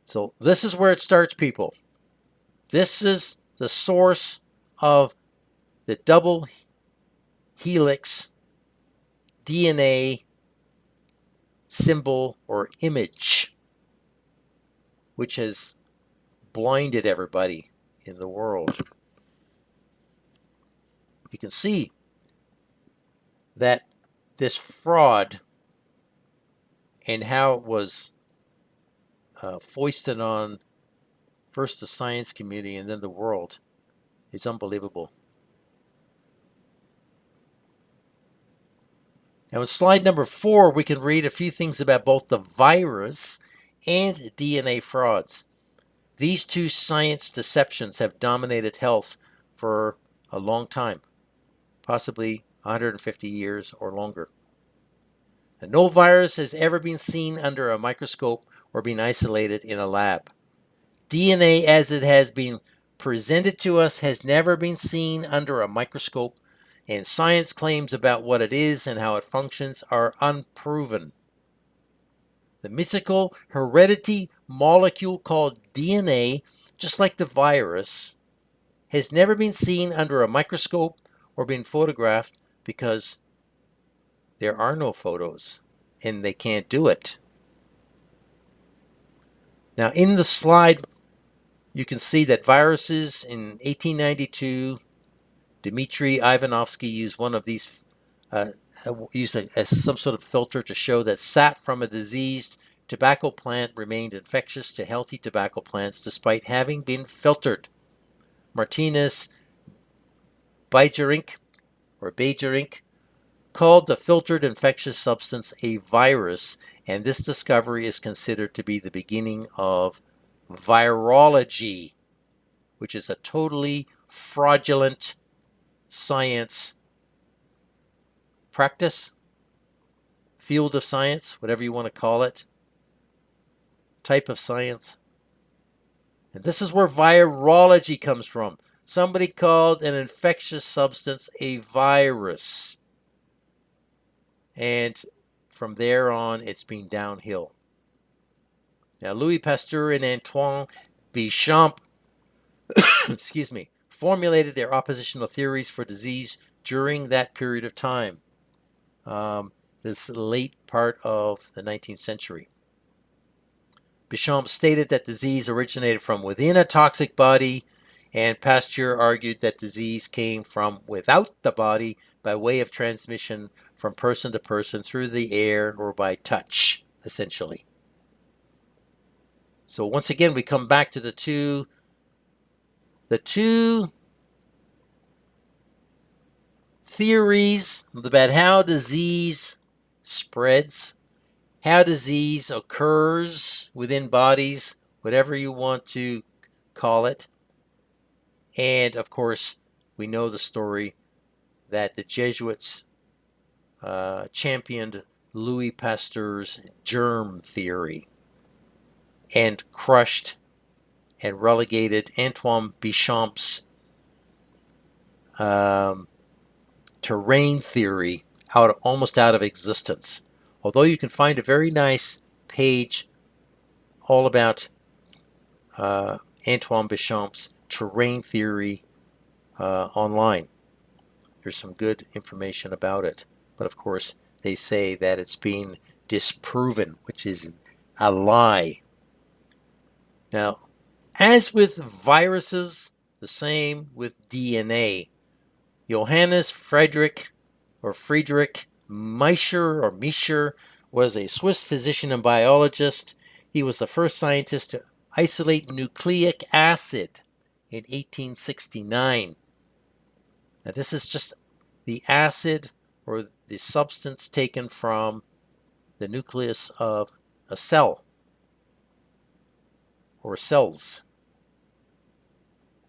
Speaker 1: So this is where it starts, people. This is the source of the double helix DNA symbol or image, which has blinded everybody in the world. You can see that this fraud and how it was foisted on first the science community and then the world is unbelievable. Now in slide number 4, we can read a few things about both the virus and DNA frauds. These two science deceptions have dominated health for a long time, possibly 150 years or longer. And no virus has ever been seen under a microscope or been isolated in a lab. DNA as it has been presented to us has never been seen under a microscope, and science claims about what it is and how it functions are unproven. The mythical heredity molecule called DNA, just like the virus, has never been seen under a microscope or been photographed because there are no photos and they can't do it. Now, in the slide, you can see that viruses in 1892, Dmitry Ivanovsky used one of these, used as some sort of filter to show that sap from a diseased tobacco plant remained infectious to healthy tobacco plants despite having been filtered. Martinez Beijerinck called the filtered infectious substance a virus, and this discovery is considered to be the beginning of virology, which is a totally fraudulent science practice, field of science, whatever you want to call it, type of science. And this is where virology comes from. Somebody called an infectious substance a virus. And from there on, it's been downhill. Now, Louis Pasteur and Antoine Béchamp formulated their oppositional theories for disease during that period of time, this late part of the 19th century. Béchamp stated that disease originated from within a toxic body, and Pasteur argued that disease came from without the body by way of transmission from person to person through the air or by touch, essentially. So once again, we come back to the two theories about how disease spreads, how disease occurs within bodies, whatever you want to call it. And of course, we know the story that the Jesuits championed Louis Pasteur's germ theory and crushed and relegated Antoine Béchamp's terrain theory almost out of existence. Although you can find a very nice page all about Antoine Béchamp's terrain theory online. There's some good information about it. But of course, they say that it's been disproven, which is a lie. Now, as with viruses, the same with DNA. Johannes Friedrich Miescher was a Swiss physician and biologist. He was the first scientist to isolate nucleic acid in 1869. Now, this is just the acid or the substance taken from the nucleus of a cell or cells.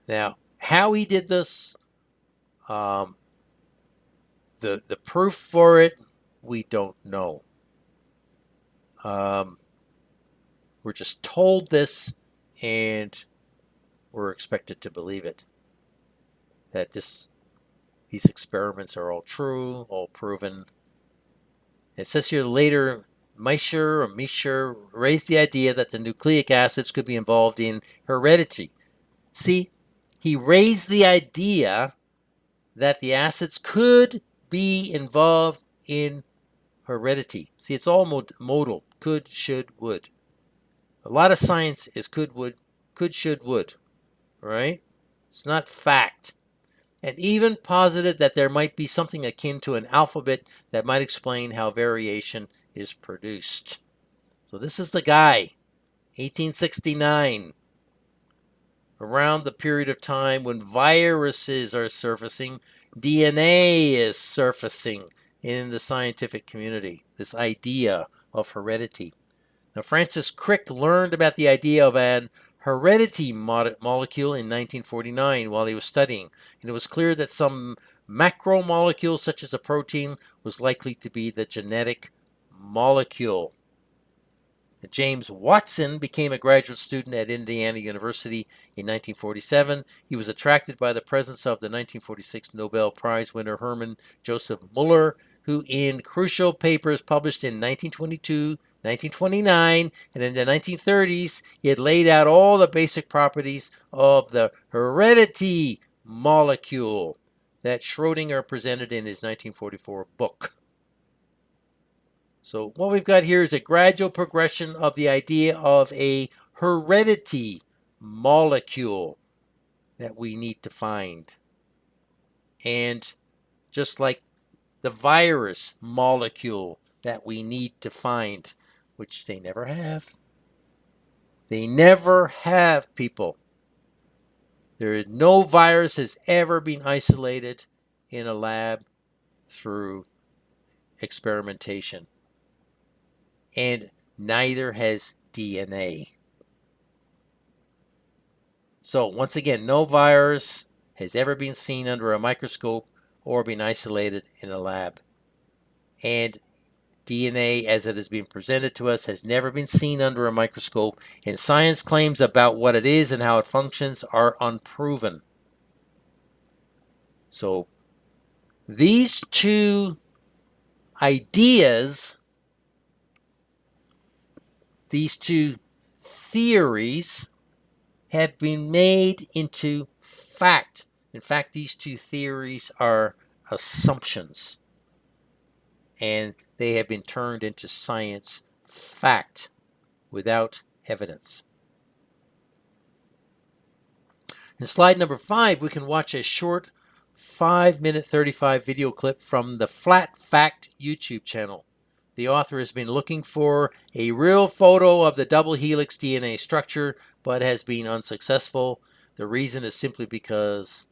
Speaker 1: Now, how he did this, the proof for it, we don't know. We're just told this, and we're expected to believe it. That these experiments are all true, all proven. It says here later, Miescher raised the idea that the nucleic acids could be involved in heredity. See, he raised the idea that the acids could be involved in heredity. See, it's all modal. Could, should, would. A lot of science is could, should, would. Right? It's not fact. And even posited that there might be something akin to an alphabet that might explain how variation is produced. So this is the guy, 1869, around the period of time when viruses are surfacing, DNA is surfacing in the scientific community, this idea of heredity. Now, Francis Crick learned about the idea of an heredity molecule in 1949 while he was studying, and it was clear that some macromolecule such as a protein was likely to be the genetic molecule. James Watson became a graduate student at Indiana University in 1947. He was attracted by the presence of the 1946 Nobel Prize winner Hermann Joseph Muller, who in crucial papers published in 1922, 1929, and in the 1930s, he had laid out all the basic properties of the heredity molecule that Schrödinger presented in his 1944 book. So what we've got here is a gradual progression of the idea of a heredity molecule that we need to find. And just like the virus molecule that we need to find, which they never have. They never have, people. No virus has ever been isolated in a lab through experimentation. And neither has DNA. So once again, no virus has ever been seen under a microscope or been isolated in a lab. And DNA, as it has been presented to us, has never been seen under a microscope, and science claims about what it is and how it functions are unproven. So these two ideas, these two theories, have been made into fact. In fact, these two theories are assumptions, and they have been turned into science fact without evidence. In slide number 5, we can watch a short 5-minute 35 video clip from the Flat Fact YouTube channel. The author has been looking for a real photo of the double helix DNA structure, but has been unsuccessful. The reason is simply because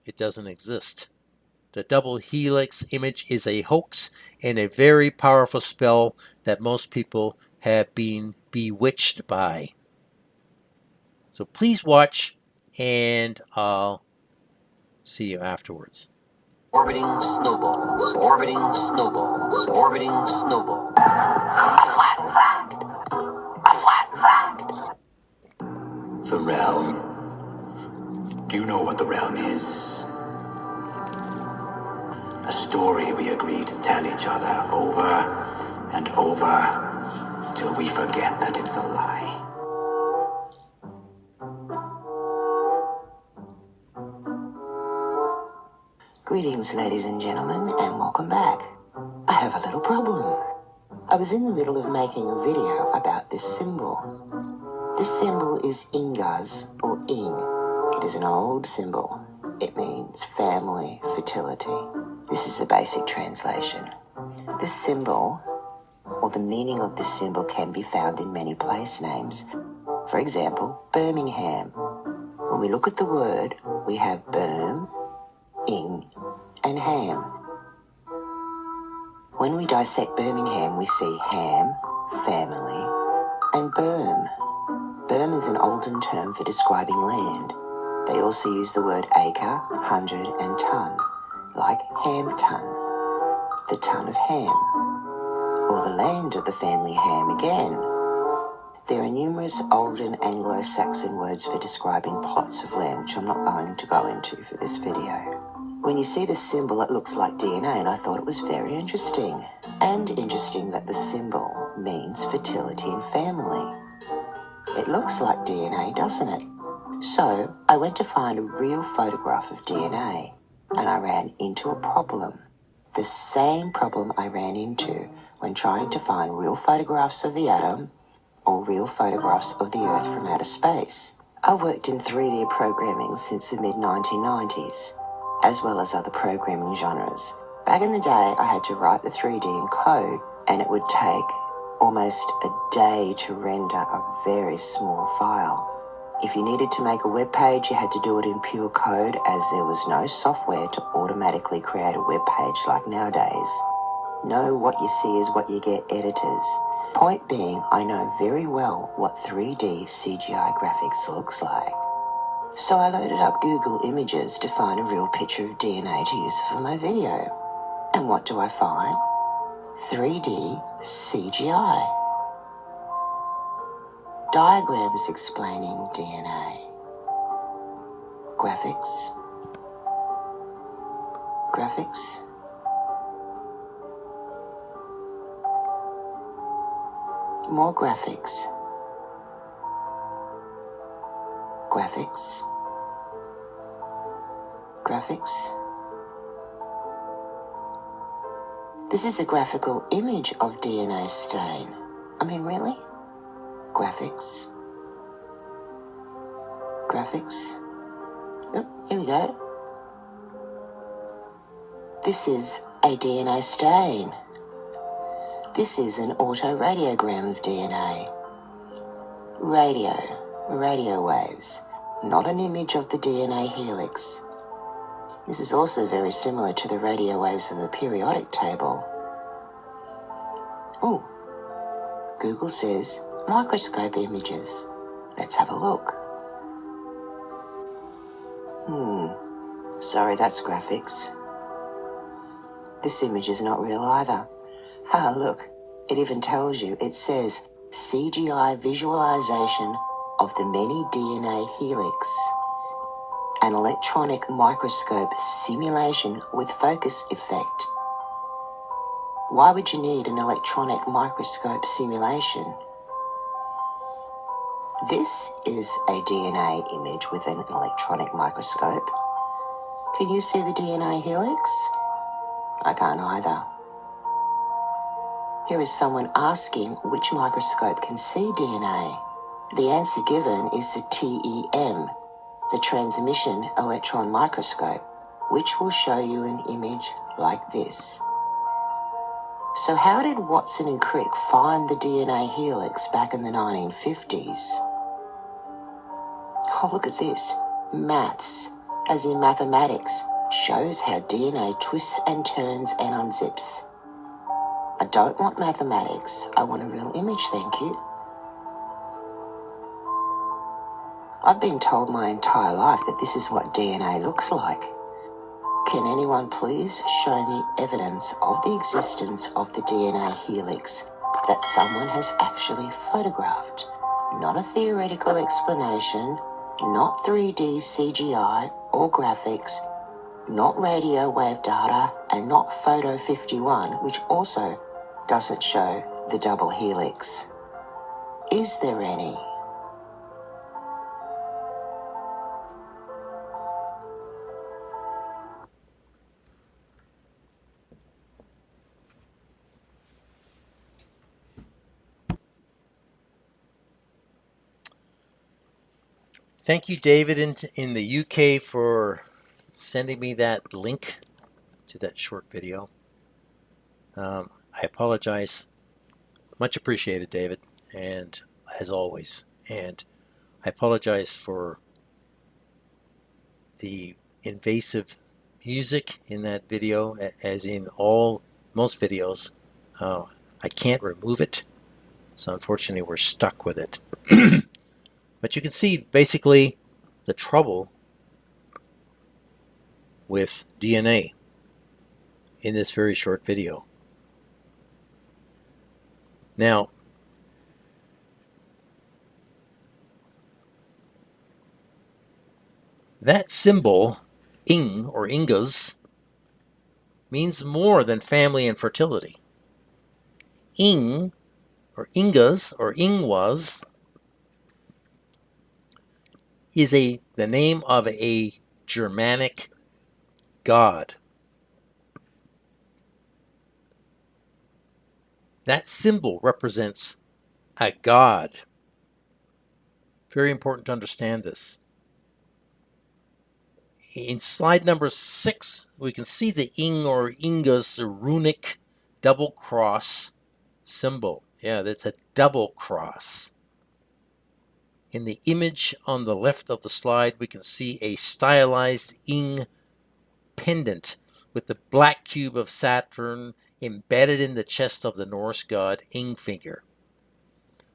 Speaker 1: it doesn't exist. The double helix image is a hoax and a very powerful spell that most people have been bewitched by. So please watch, and I'll see you afterwards.
Speaker 2: Orbiting snowballs, orbiting snowballs, orbiting snowballs. A flat fact. A flat fact.
Speaker 3: The realm. Do you know what the realm is? A story we agree to tell each other over and over till we forget that it's a lie.
Speaker 4: Greetings, ladies and gentlemen, and welcome back. I have a little problem. I was in the middle of making a video about this symbol. This symbol is Ingaz, or Ing. It is an old symbol. It means family, fertility. This is the basic translation. This symbol, or the meaning of this symbol, can be found in many place names. For example, Birmingham. When we look at the word, we have Birm, Ing, and Ham. When we dissect Birmingham, we see ham, family, and berm. Berm is an olden term for describing land. They also use the word acre, hundred, and ton, like ham ton, the ton of ham, or the land of the family ham again. There are numerous olden Anglo-Saxon words for describing plots of land, which I'm not going to go into for this video. When you see the symbol, it looks like DNA, and I thought it was very interesting. And interesting that the symbol means fertility and family. It looks like DNA, doesn't it? So I went to find a real photograph of DNA, and I ran into a problem. The same problem I ran into when trying to find real photographs of the atom or real photographs of the Earth from outer space. I've worked in 3D programming since the mid-1990s. As well as other programming genres. Back in the day, I had to write the 3D in code, and it would take almost a day to render a very small file. If you needed to make a web page, you had to do it in pure code, as there was no software to automatically create a web page like nowadays. No, what you see is what you get, editors. Point being, I know very well what 3D CGI graphics looks like. So I loaded up Google Images to find a real picture of DNA to use for my video. And what do I find? 3D CGI. diagrams explaining DNA. Graphics. Graphics. More graphics. Graphics. Graphics. This is a graphical image of DNA stain. I mean, really? Graphics. Graphics. Oh, here we go. This is a DNA stain. This is an autoradiogram of DNA. Radio waves, not an image of the DNA helix. This is also very similar to the radio waves of the periodic table. Oh, Google says microscope images. Let's have a look. Sorry, that's graphics. This image is not real either. Ah, look, it even tells you, it says CGI visualization of the many DNA helix. An electronic microscope simulation with focus effect. Why would you need an electronic microscope simulation? This is a DNA image with an electronic microscope. Can you see the DNA helix? I can't either. Here is someone asking which microscope can see DNA. The answer given is the TEM, the transmission electron microscope, which will show you an image like this. So how did Watson and Crick find the DNA helix back in the 1950s? Oh, look at this. Maths, as in mathematics, shows how DNA twists and turns and unzips. I don't want mathematics. I want a real image, thank you. I've been told my entire life that this is what DNA looks like. Can anyone please show me evidence of the existence of the DNA helix that someone has actually photographed? Not a theoretical explanation, not 3D CGI or graphics, not radio wave data, and not Photo 51, which also doesn't show the double helix. Is there any?
Speaker 1: Thank you, David, in the UK, for sending me that link to that short video. I apologize. Much appreciated, David, and as always. And I apologize for the invasive music in that video, as in most videos. I can't remove it, so unfortunately we're stuck with it. But you can see basically the trouble with DNA in this very short video. Now, that symbol, ing or ingas, means more than family and fertility. Ing or ingas or ingwas is the name of a Germanic god. That symbol represents a god. Very important to understand this. In slide number 6, we can see the ing or ingas runic double cross symbol. Yeah, that's a double cross. In the image on the left of the slide, we can see a stylized ing pendant with the black cube of Saturn embedded in the chest of the Norse god Ingfinger.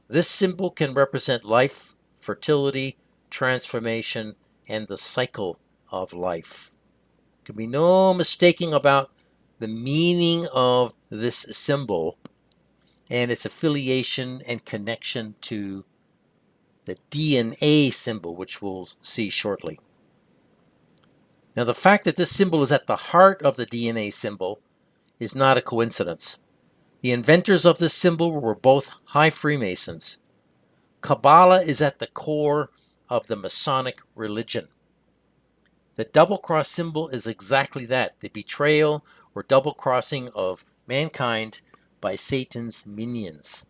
Speaker 1: This symbol can represent life, fertility, transformation, and the cycle of life. There can be no mistaking about the meaning of this symbol and its affiliation and connection to the DNA symbol, which we'll see shortly. Now, the fact that this symbol is at the heart of the DNA symbol is not a coincidence. The inventors of this symbol were both high Freemasons. Kabbalah is at the core of the Masonic religion. The double-cross symbol is exactly that, the betrayal or double-crossing of mankind by Satan's minions.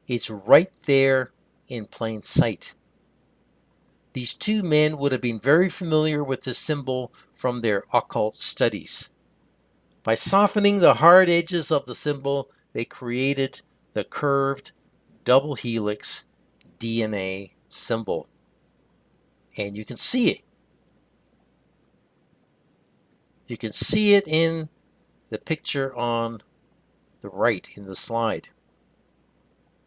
Speaker 1: It's right there in plain sight. These two men would have been very familiar with this symbol from their occult studies. By softening the hard edges of the symbol, they created the curved double helix DNA symbol. And you can see it. You can see it in the picture on the right in the slide.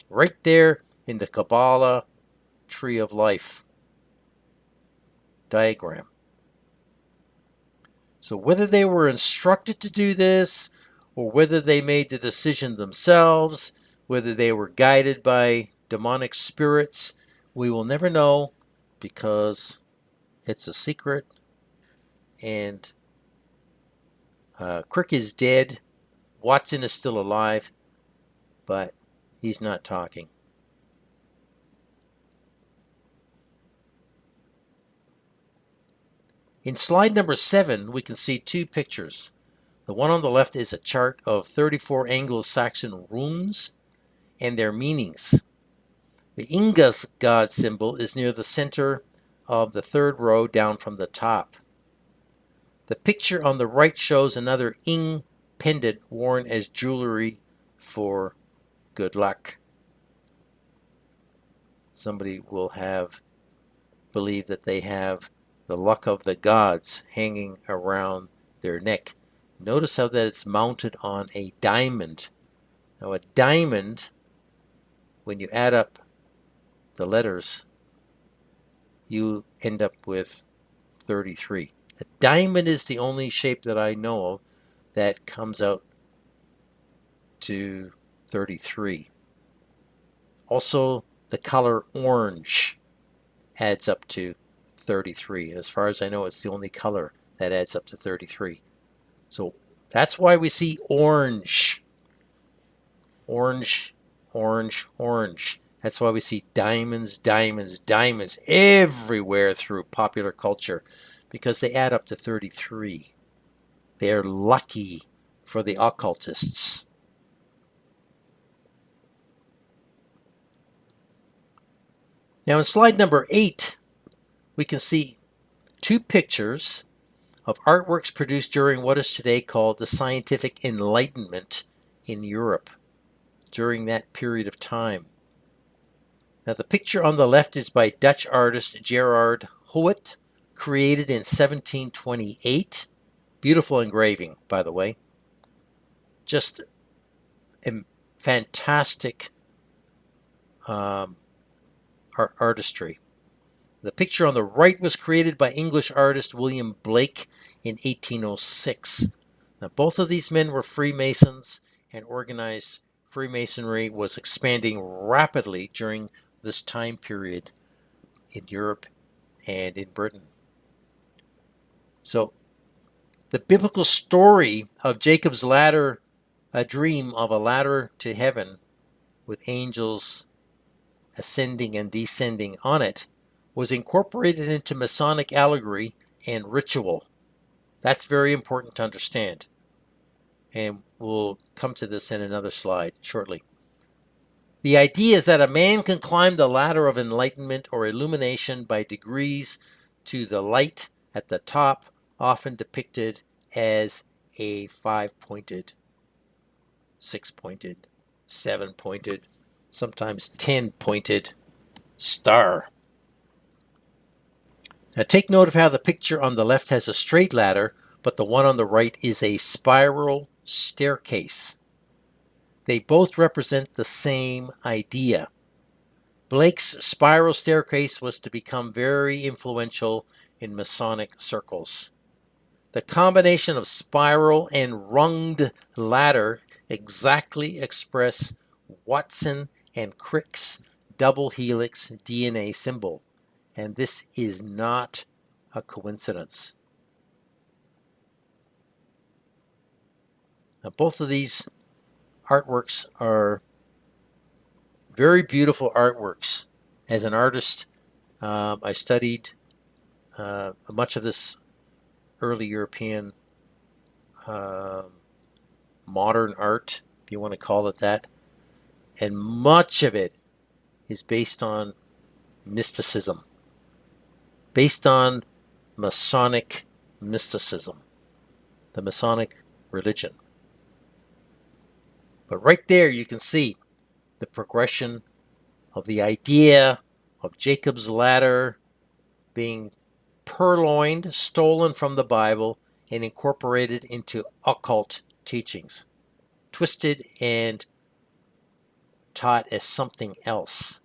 Speaker 1: Right there in the Kabbalah Tree of Life diagram. So whether they were instructed to do this, or whether they made the decision themselves, whether they were guided by demonic spirits, we will never know, because it's a secret, and Crick is dead, Watson is still alive, but he's not talking. In slide number 7, we can see two pictures. The one on the left is a chart of 34 Anglo-Saxon runes and their meanings. The Inga's god symbol is near the center of the third row down from the top. The picture on the right shows another Ing pendant worn as jewelry for good luck. Somebody will believe that they have the luck of the gods hanging around their neck. Notice how that it's mounted on a diamond. Now a diamond, when you add up the letters, you end up with 33. A diamond is the only shape that I know of that comes out to 33. Also, the color orange adds up to 33. As far as I know, it's the only color that adds up to 33. So that's why we see orange. Orange, orange, orange. That's why we see diamonds, diamonds, diamonds everywhere through popular culture, because they add up to 33. They're lucky for the occultists. Now in slide number 8, we can see two pictures of artworks produced during what is today called the Scientific Enlightenment in Europe, during that period of time. Now the picture on the left is by Dutch artist Gerard Hout, created in 1728. Beautiful engraving, by the way. Just a fantastic artistry. The picture on the right was created by English artist William Blake in 1806. Now both of these men were Freemasons, and organized Freemasonry was expanding rapidly during this time period in Europe and in Britain. So the biblical story of Jacob's ladder, a dream of a ladder to heaven with angels ascending and descending on it, was incorporated into Masonic allegory and ritual. That's very important to understand. And we'll come to this in another slide shortly. The idea is that a man can climb the ladder of enlightenment or illumination by degrees to the light at the top, often depicted as a 5-pointed, 6-pointed, 7-pointed, sometimes 10-pointed star. Now take note of how the picture on the left has a straight ladder, but the one on the right is a spiral staircase. They both represent the same idea. Blake's spiral staircase was to become very influential in Masonic circles. The combination of spiral and runged ladder exactly express Watson and Crick's double helix DNA symbol, and this is not a coincidence. Now, both of these artworks are very beautiful artworks. As an artist, I studied much of this early European modern art, if you want to call it that, and much of it is based on mysticism, based on Masonic mysticism, the Masonic religion. But right there you can see the progression of the idea of Jacob's ladder being purloined, stolen from the Bible, and incorporated into occult teachings, twisted and taught as something else.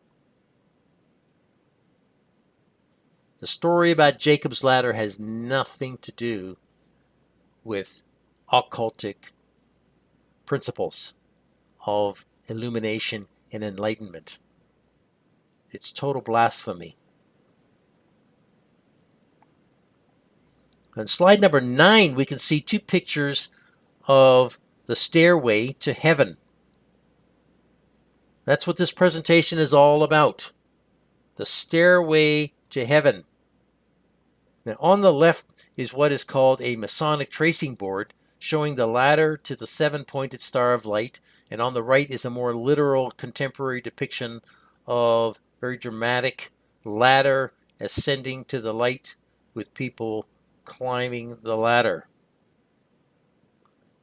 Speaker 1: The story about Jacob's ladder has nothing to do with occultic principles of illumination and enlightenment. It's total blasphemy. On slide number 9, we can see two pictures of the stairway to heaven. That's what this presentation is all about. The stairway to heaven. Now, on the left is what is called a Masonic tracing board, showing the ladder to the seven-pointed star of light, and on the right is a more literal contemporary depiction of very dramatic ladder ascending to the light with people climbing the ladder.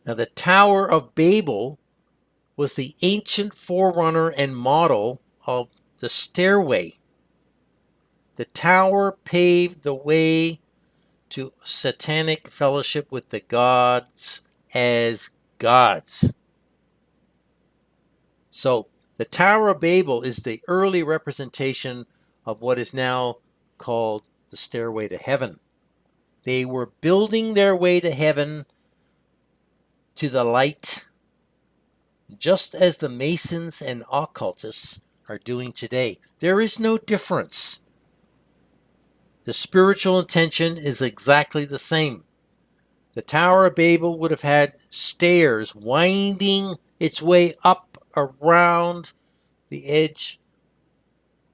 Speaker 1: Now, the Tower of Babel was the ancient forerunner and model of the stairway. The tower paved the way to satanic fellowship with the gods as gods. So, the Tower of Babel is the early representation of what is now called the Stairway to Heaven. They were building their way to heaven, to the light, just as the Masons and occultists are doing today. There is no difference. The spiritual intention is exactly the same. The Tower of Babel would have had stairs winding its way up around the edge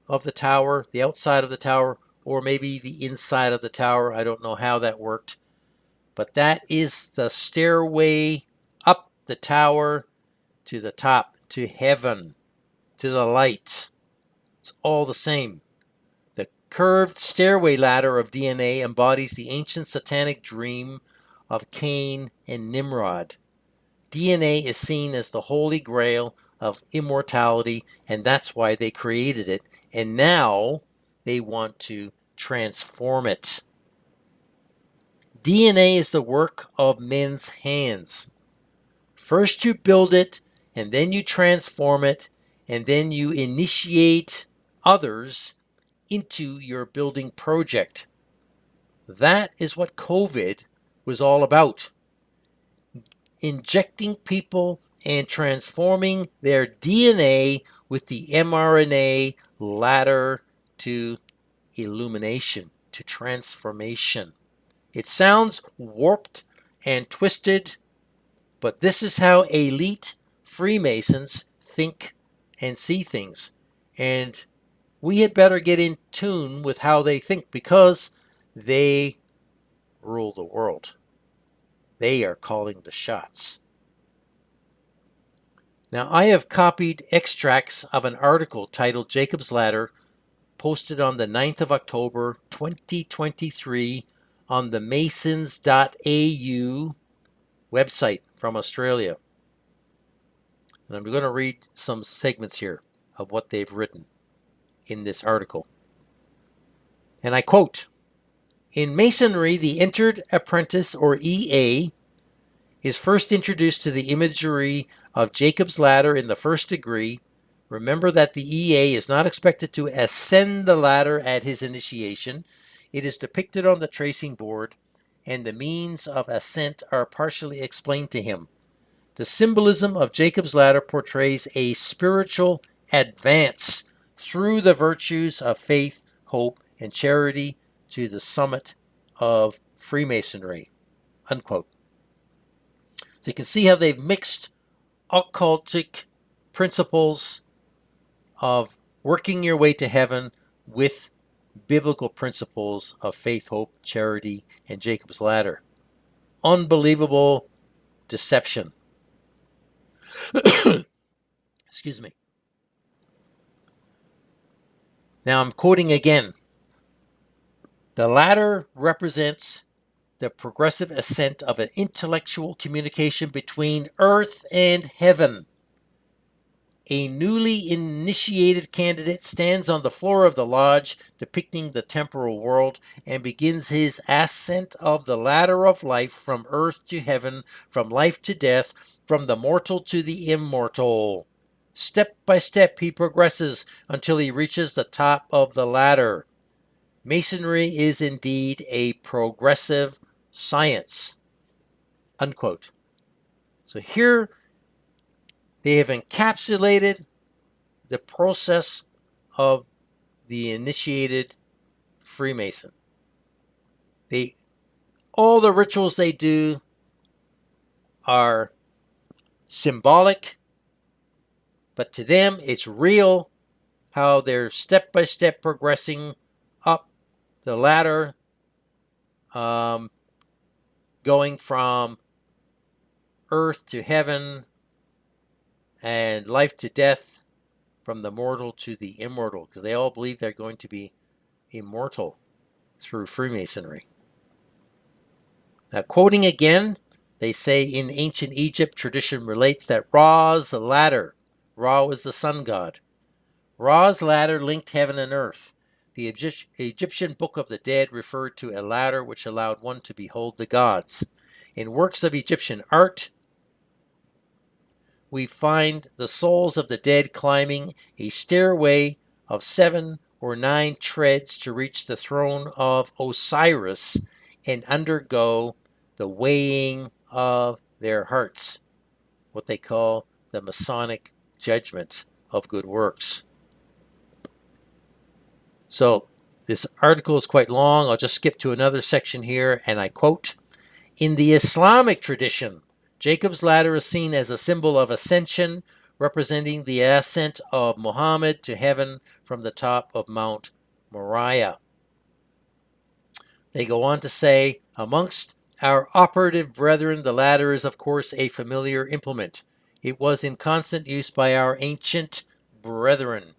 Speaker 1: of the tower, the outside of the tower, or maybe the inside of the tower. I don't know how that worked. But that is the stairway up the tower to the top, to heaven, to the light. It's all the same. The curved stairway ladder of DNA embodies the ancient satanic dream of Cain and Nimrod. DNA is seen as the holy grail of immortality, and that's why they created it. And now they want to transform it. DNA is the work of men's hands. First you build it, and then you transform it, and then you initiate others into your building project. That is what COVID was all about. Injecting people and transforming their DNA with the mRNA ladder to illumination, to transformation. It sounds warped and twisted, but this is how elite Freemasons think and see things. And we had better get in tune with how they think, because they rule the world. They are calling the shots. Now, I have copied extracts of an article titled Jacob's Ladder, posted on the 9th of October, 2023 on the masons.au website from Australia. And I'm going to read some segments here of what they've written in this article. And I quote, "In Masonry, the entered apprentice, or EA, is first introduced to the imagery of Jacob's ladder in the first degree. Remember that the EA is not expected to ascend the ladder at his initiation. It is depicted on the tracing board, and the means of ascent are partially explained to him. The symbolism of Jacob's ladder portrays a spiritual advance through the virtues of faith, hope, and charity to the summit of Freemasonry, unquote. So you can see how they've mixed occultic principles of working your way to heaven with biblical principles of faith, hope, charity, and Jacob's ladder. Unbelievable deception. Excuse me. Now I'm quoting again. The ladder represents the progressive ascent of an intellectual communication between earth and heaven. A newly initiated candidate stands on the floor of the lodge, depicting the temporal world, and begins his ascent of the ladder of life from earth to heaven, from life to death, from the mortal to the immortal. Step by step he progresses until he reaches the top of the ladder. Masonry is indeed a progressive science, unquote. So here they have encapsulated the process of the initiated Freemason. All the rituals they do are symbolic, but to them it's real, how they're step by step progressing up the ladder, going from earth to heaven and life to death, from the mortal to the immortal, because they all believe they're going to be immortal through Freemasonry. Now, quoting again, they say in ancient Egypt, tradition relates that Ra's ladder, Ra was the sun god, Ra's ladder linked heaven and earth. The Egyptian Book of the Dead referred to a ladder which allowed one to behold the gods. In works of Egyptian art, we find the souls of the dead climbing a stairway of 7 or 9 treads to reach the throne of Osiris and undergo the weighing of their hearts, what they call the Masonic judgment of good works. So this article is quite long. I'll just skip to another section here, and I quote, "In the Islamic tradition, Jacob's ladder is seen as a symbol of ascension, representing the ascent of Muhammad to heaven from the top of Mount Moriah." They go on to say, "Amongst our operative brethren, the ladder is, of course, a familiar implement. It was in constant use by our ancient brethren.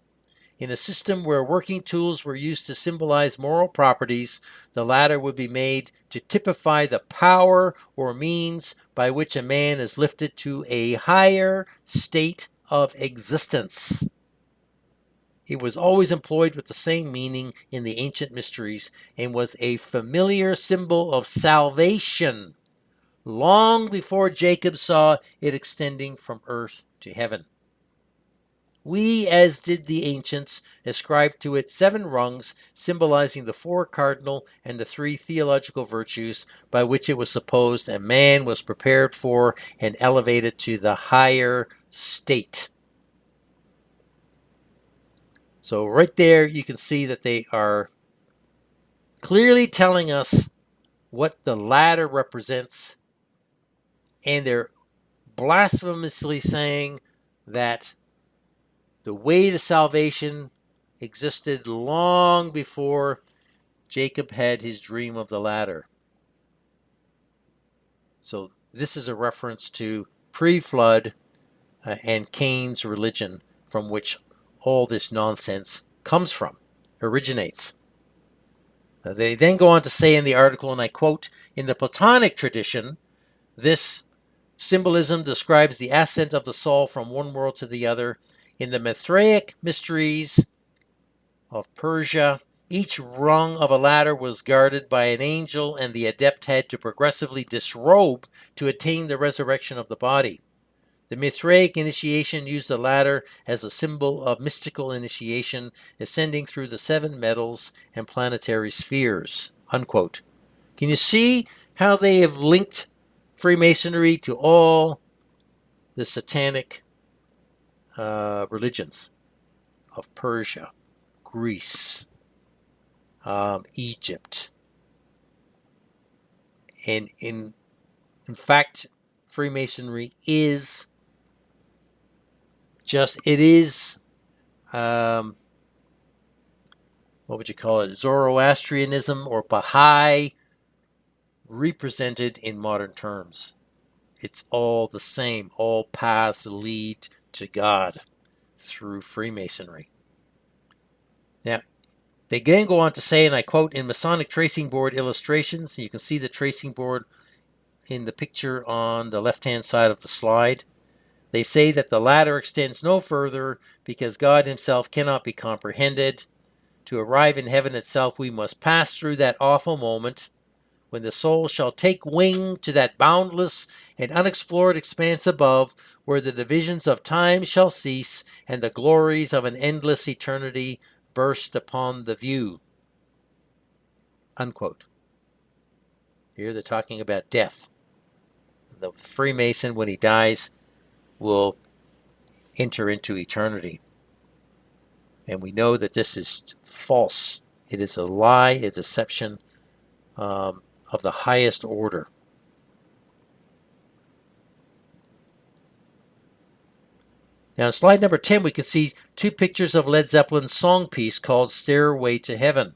Speaker 1: In a system where working tools were used to symbolize moral properties, the ladder would be made to typify the power or means by which a man is lifted to a higher state of existence. It was always employed with the same meaning in the ancient mysteries and was a familiar symbol of salvation long before Jacob saw it extending from earth to heaven. We, as did the ancients, ascribed to it 7 rungs, symbolizing the 4 cardinal and the 3 theological virtues by which it was supposed a man was prepared for and elevated to the higher state." So right there you can see that they are clearly telling us what the ladder represents, and they're blasphemously saying that the way to salvation existed long before Jacob had his dream of the ladder. So this is a reference to pre-flood and Cain's religion, from which all this nonsense comes from, originates. They then go on to say in the article, and I quote, "In the Platonic tradition, this symbolism describes the ascent of the soul from one world to the other. In the Mithraic mysteries of Persia, each rung of a ladder was guarded by an angel, and the adept had to progressively disrobe to attain the resurrection of the body. The Mithraic initiation used the ladder as a symbol of mystical initiation, ascending through the 7 metals and planetary spheres," unquote. Can you see how they have linked Freemasonry to all the satanic religions of Persia? Greece, Egypt. And in fact, Freemasonry is what would you call it? Zoroastrianism or Baha'i represented in modern terms. It's all the same. All paths lead to God through Freemasonry. Now, they then go on to say, and I quote, in Masonic tracing board illustrations, you can see the tracing board in the picture on the left-hand side of the slide. They say that the ladder extends no further because God himself cannot be comprehended. To arrive in heaven itself, we must pass through that awful moment when the soul shall take wing to that boundless and unexplored expanse above, where the divisions of time shall cease and the glories of an endless eternity burst upon the view. Unquote. Here they're talking about death. The Freemason, when he dies, will enter into eternity. And we know that this is false. It is a lie, a deception of the highest order. Now, in slide number 10, we can see two pictures of Led Zeppelin's song piece called Stairway to Heaven.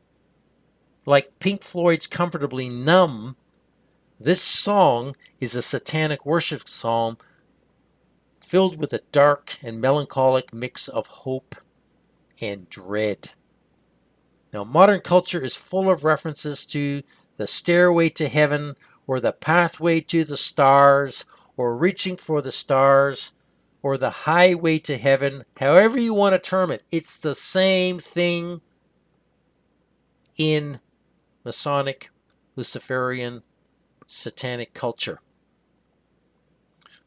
Speaker 1: Like Pink Floyd's Comfortably Numb, this song is a satanic worship psalm filled with a dark and melancholic mix of hope and dread. Now, modern culture is full of references to the stairway to heaven, or the pathway to the stars, or reaching for the stars, or the highway to heaven. However you want to term it, it's the same thing in Masonic, Luciferian, satanic culture.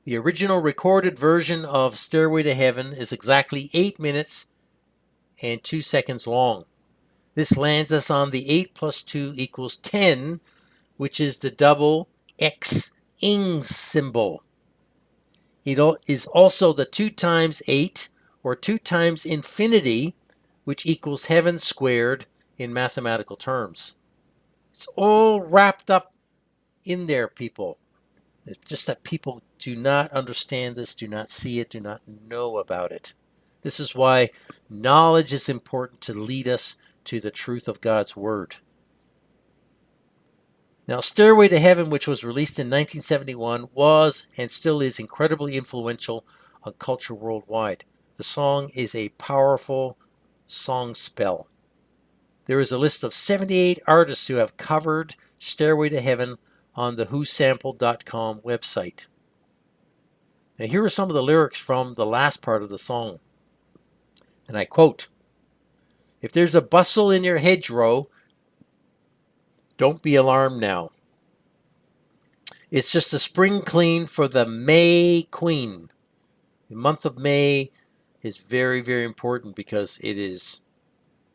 Speaker 1: The original recorded version of Stairway to Heaven is exactly 8 minutes and 2 seconds long. This lands us on the 8 plus 2 equals 10, which is the double X-ing symbol. It is also the 2 times 8, or 2 times infinity, which equals heaven squared in mathematical terms. It's all wrapped up in there, people. It's just that people do not understand this, do not see it, do not know about it. This is why knowledge is important to lead us to the truth of God's Word. Now, Stairway to Heaven, which was released in 1971, was and still is incredibly influential on culture worldwide. The song is a powerful song spell. There is a list of 78 artists who have covered Stairway to Heaven on the whosampled.com website. Now, here are some of the lyrics from the last part of the song. And I quote, "If there's a bustle in your hedgerow, don't be alarmed now. It's just a spring clean for the May Queen." The month of May is very, very important because it is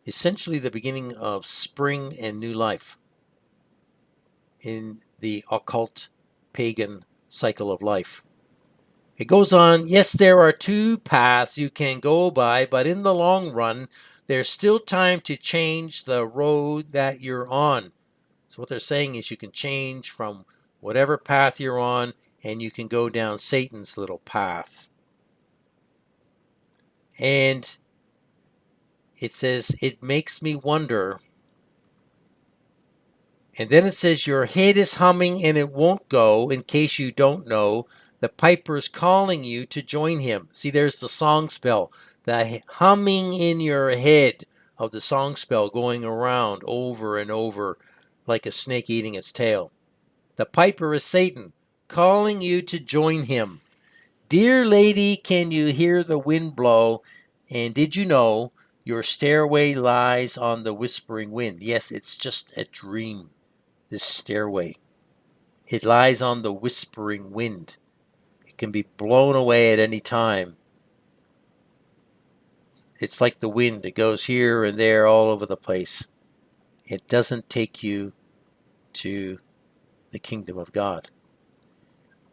Speaker 1: essentially the beginning of spring and new life in the occult pagan cycle of life. It goes on, "Yes, there are 2 paths you can go by, but in the long run, there's still time to change the road that you're on." So what they're saying is you can change from whatever path you're on, and you can go down Satan's little path. And it says, "It makes me wonder." And then it says, "Your head is humming and it won't go. In case you don't know, the piper is calling you to join him." See, there's the song spell. The humming in your head of the song spell going around over and over like a snake eating its tail. The piper is Satan, calling you to join him. "Dear lady, can you hear the wind blow? And did you know your stairway lies on the whispering wind?" Yes, it's just a dream, this stairway. It lies on the whispering wind. It can be blown away at any time. It's like the wind. It goes here and there all over the place. It doesn't take you to the kingdom of God.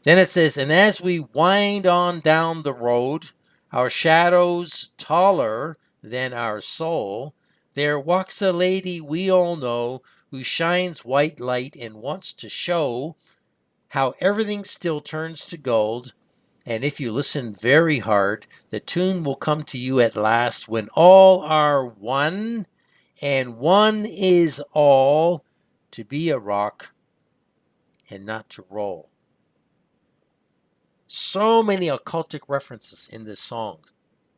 Speaker 1: Then it says, "And as we wind on down the road, our shadows taller than our soul, There walks a lady we all know who shines white light and wants to show how everything still turns to gold. And if you listen very hard, the tune will come to you at last when all are one, and one is all, to be a rock and not to roll. So many occultic references in this song.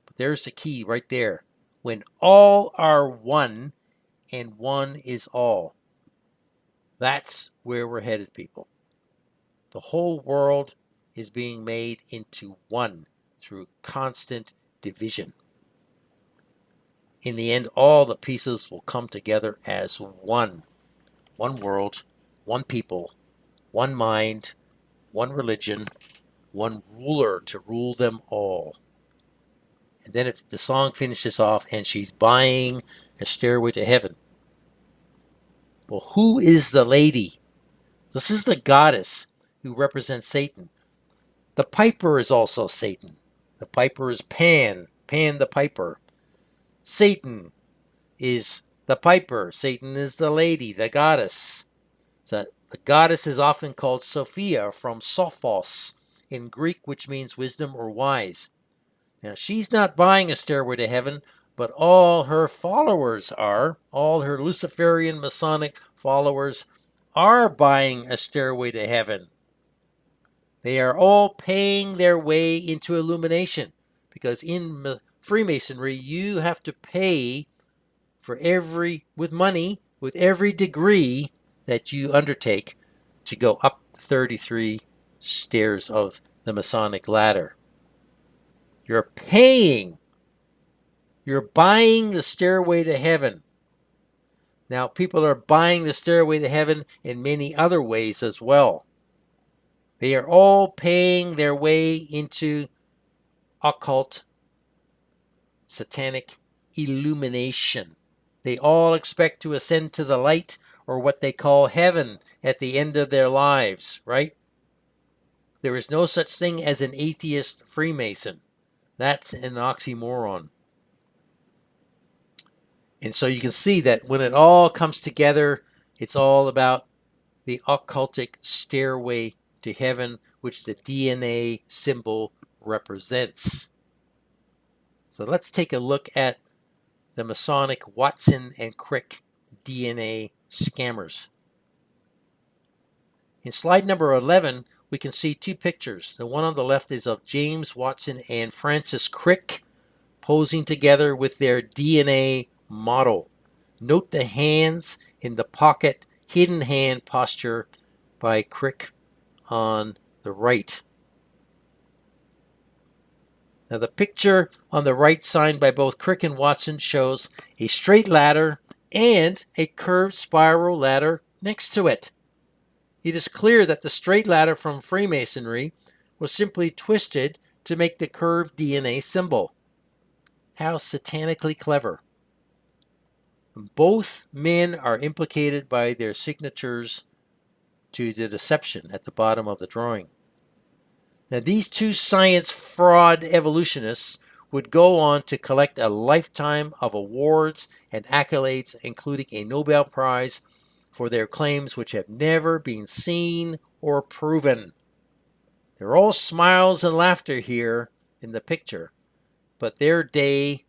Speaker 1: But there's the key right there. When all are one and one is all. That's where we're headed, people. The whole world is being made into one through constant division. In the end, all the pieces will come together as one. One world, one people, one mind, one religion, one ruler to rule them all. And then if the song finishes off and she's buying a stairway to heaven. Well, who is the lady? This is the goddess who represents Satan. The piper is also Satan. The piper is Pan the piper. Satan is the piper. Satan is the lady, the goddess. So the goddess is often called Sophia from Sophos in Greek, which means wisdom or wise. Now, she's not buying a stairway to heaven, but all her followers are. All her Luciferian Masonic followers are buying a stairway to heaven. They are all paying their way into illumination, because in Freemasonry, you have to pay for with money, with every degree that you undertake to go up 33 stairs of the Masonic ladder. You're paying. You're buying the stairway to heaven. Now, people are buying the stairway to heaven in many other ways as well. They are all paying their way into occult, satanic illumination. They all expect to ascend to the light, or what they call heaven, at the end of their lives, right? There is no such thing as an atheist Freemason. That's an oxymoron. And so you can see that when it all comes together, it's all about the occultic stairway to heaven, which the DNA symbol represents. So let's take a look at the Masonic Watson and Crick DNA scammers. In slide number 11, we can see two pictures. The one on the left is of James Watson and Francis Crick posing together with their DNA model. Note the hands in the pocket, hidden hand posture by Crick on the right. Now the picture on the right signed by both Crick and Watson shows a straight ladder and a curved spiral ladder next to it. It is clear that the straight ladder from Freemasonry was simply twisted to make the curved DNA symbol. How satanically clever. Both men are implicated by their signatures to the deception at the bottom of the drawing. Now, these two science fraud evolutionists would go on to collect a lifetime of awards and accolades, including a Nobel Prize for their claims which have never been seen or proven. They're all smiles and laughter here in the picture, but their day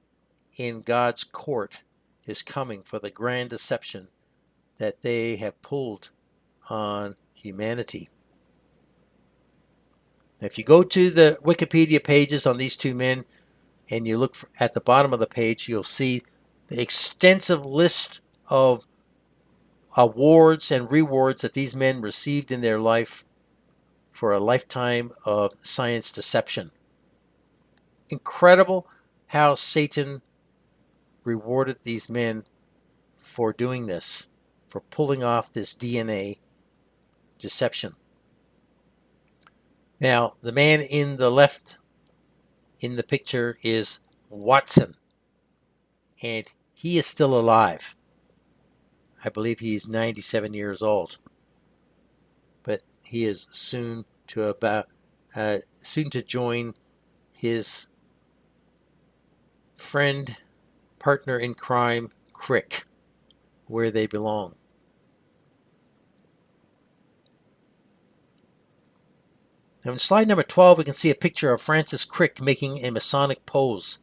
Speaker 1: in God's court is coming for the grand deception that they have pulled on humanity. Now, if you go to the Wikipedia pages on these two men and you look at the bottom of the page, you'll see the extensive list of awards and rewards that these men received in their life for a lifetime of science deception. Incredible how Satan rewarded these men for doing this, for pulling off this DNA deception. Now, the man in the left in the picture is Watson, and he is still alive. I believe he's 97 years old, but he is soon to join his friend, partner in crime, Crick where they belong. Now in slide number 12, we can see a picture of Francis Crick making a Masonic pose.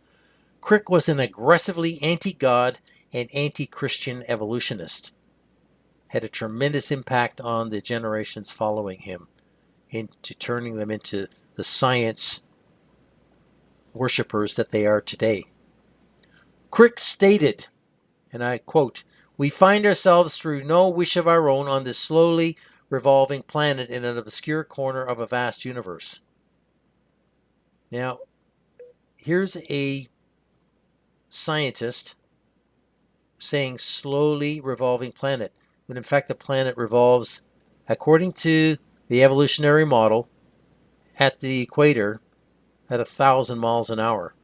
Speaker 1: Crick was an aggressively anti-God and anti-Christian evolutionist. Had a tremendous impact on the generations following him, into turning them into the science worshippers that they are today. Crick stated, and I quote, "We find ourselves through no wish of our own on this slowly revolving planet in an obscure corner of a vast universe." Now, here's a scientist saying slowly revolving planet, when in fact the planet revolves, according to the evolutionary model, at the equator at 1,000 miles an hour.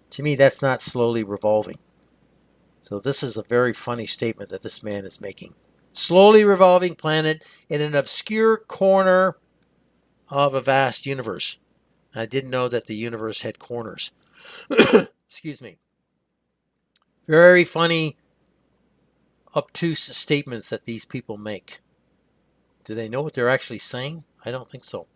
Speaker 1: To me, that's not slowly revolving. So this is a very funny statement that this man is making. Slowly revolving planet in an obscure corner of a vast universe. I didn't know that the universe had corners. Excuse me. Very funny, obtuse statements that these people make. Do they know what they're actually saying? I don't think so.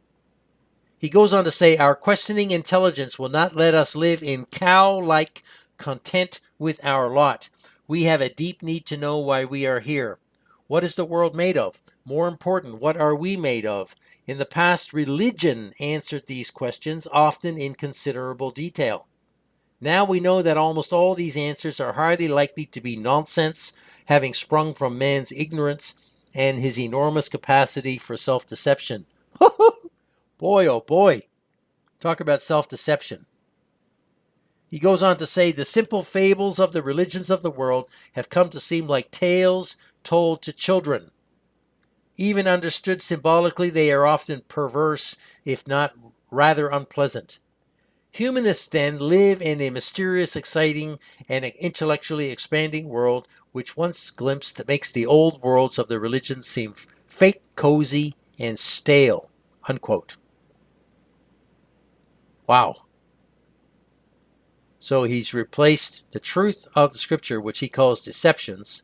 Speaker 1: He goes on to say, "Our questioning intelligence will not let us live in cow-like content with our lot. We have a deep need to know why we are here. What is the world made of? More important, what are we made of? In the past, religion answered these questions, often in considerable detail. Now we know that almost all these answers are highly likely to be nonsense, having sprung from man's ignorance and his enormous capacity for self-deception." Boy, oh boy. Talk about self-deception. He goes on to say, "The simple fables of the religions of the world have come to seem like tales told to children. Even understood symbolically, they are often perverse, if not rather unpleasant. Humanists, then, live in a mysterious, exciting, and intellectually expanding world which once glimpsed makes the old worlds of the religion seem fake, cozy, and stale." Unquote. Wow. So he's replaced the truth of the scripture, which he calls deceptions,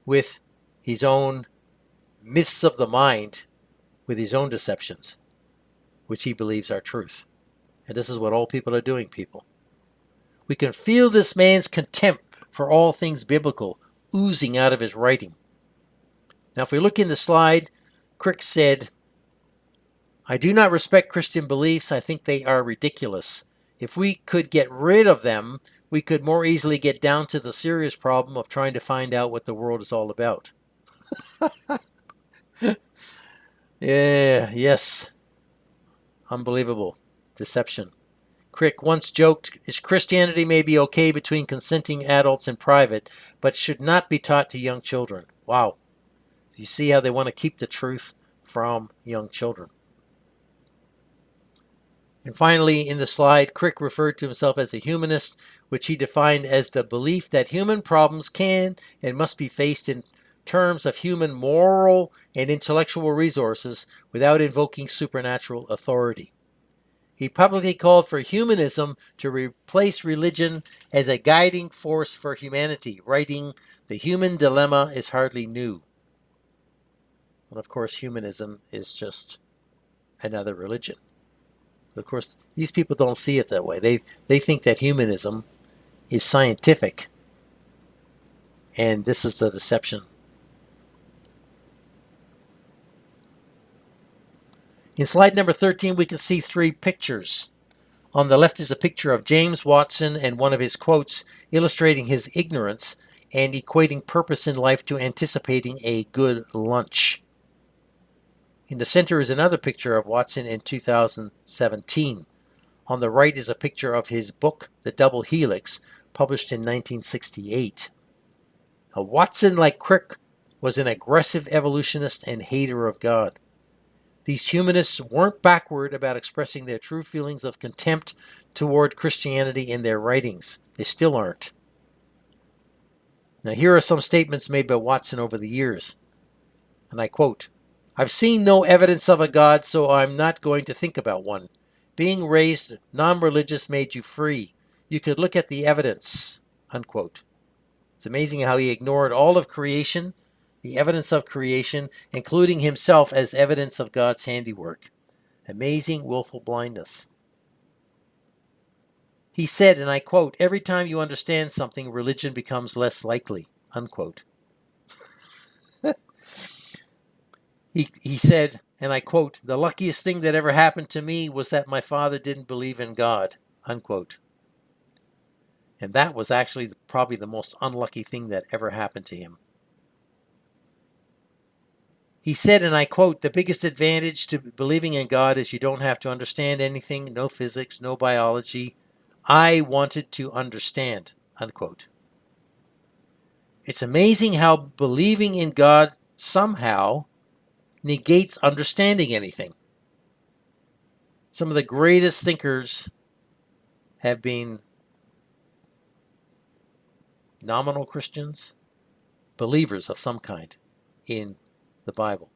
Speaker 1: with his own myths of the mind, with his own deceptions, which he believes are truth. And this is what all people are doing, people. We can feel this man's contempt for all things biblical oozing out of his writing. Now, if we look in the slide, Crick said, "I do not respect Christian beliefs. I think they are ridiculous. If we could get rid of them, we could more easily get down to the serious problem of trying to find out what the world is all about." Yes. Unbelievable. Deception. Crick once joked, "Is Christianity may be okay between consenting adults in private, but should not be taught to young children." Wow. You see how they want to keep the truth from young children. And finally, in the slide, Crick referred to himself as a humanist, which he defined as the belief that human problems can and must be faced in terms of human moral and intellectual resources without invoking supernatural authority. He publicly called for humanism to replace religion as a guiding force for humanity, writing, "The human dilemma is hardly new." And of course, humanism is just another religion. But of course, these people don't see it that way. They think that humanism is scientific, and this is the deception. In slide number 13, we can see three pictures. On the left is a picture of James Watson and one of his quotes illustrating his ignorance and equating purpose in life to anticipating a good lunch. In the center is another picture of Watson in 2017. On the right is a picture of his book, The Double Helix, published in 1968. Now, Watson, like Crick, was an aggressive evolutionist and hater of God. These humanists weren't backward about expressing their true feelings of contempt toward Christianity in their writings. They still aren't. Now, here are some statements made by Watson over the years. And I quote, "I've seen no evidence of a God, so I'm not going to think about one. Being raised non-religious made you free. You could look at the evidence." Unquote. It's amazing how he ignored all of creation, the evidence of creation, including himself as evidence of God's handiwork. Amazing willful blindness. He said, and I quote, "Every time you understand something, religion becomes less likely," unquote. He said, and I quote, "The luckiest thing that ever happened to me was that my father didn't believe in God," unquote. And that was actually probably the most unlucky thing that ever happened to him. He said, and I quote, "The biggest advantage to believing in God is you don't have to understand anything, no physics, no biology. I wanted to understand," unquote. It's amazing how believing in God somehow negates understanding anything. Some of the greatest thinkers have been nominal Christians, believers of some kind in the Bible.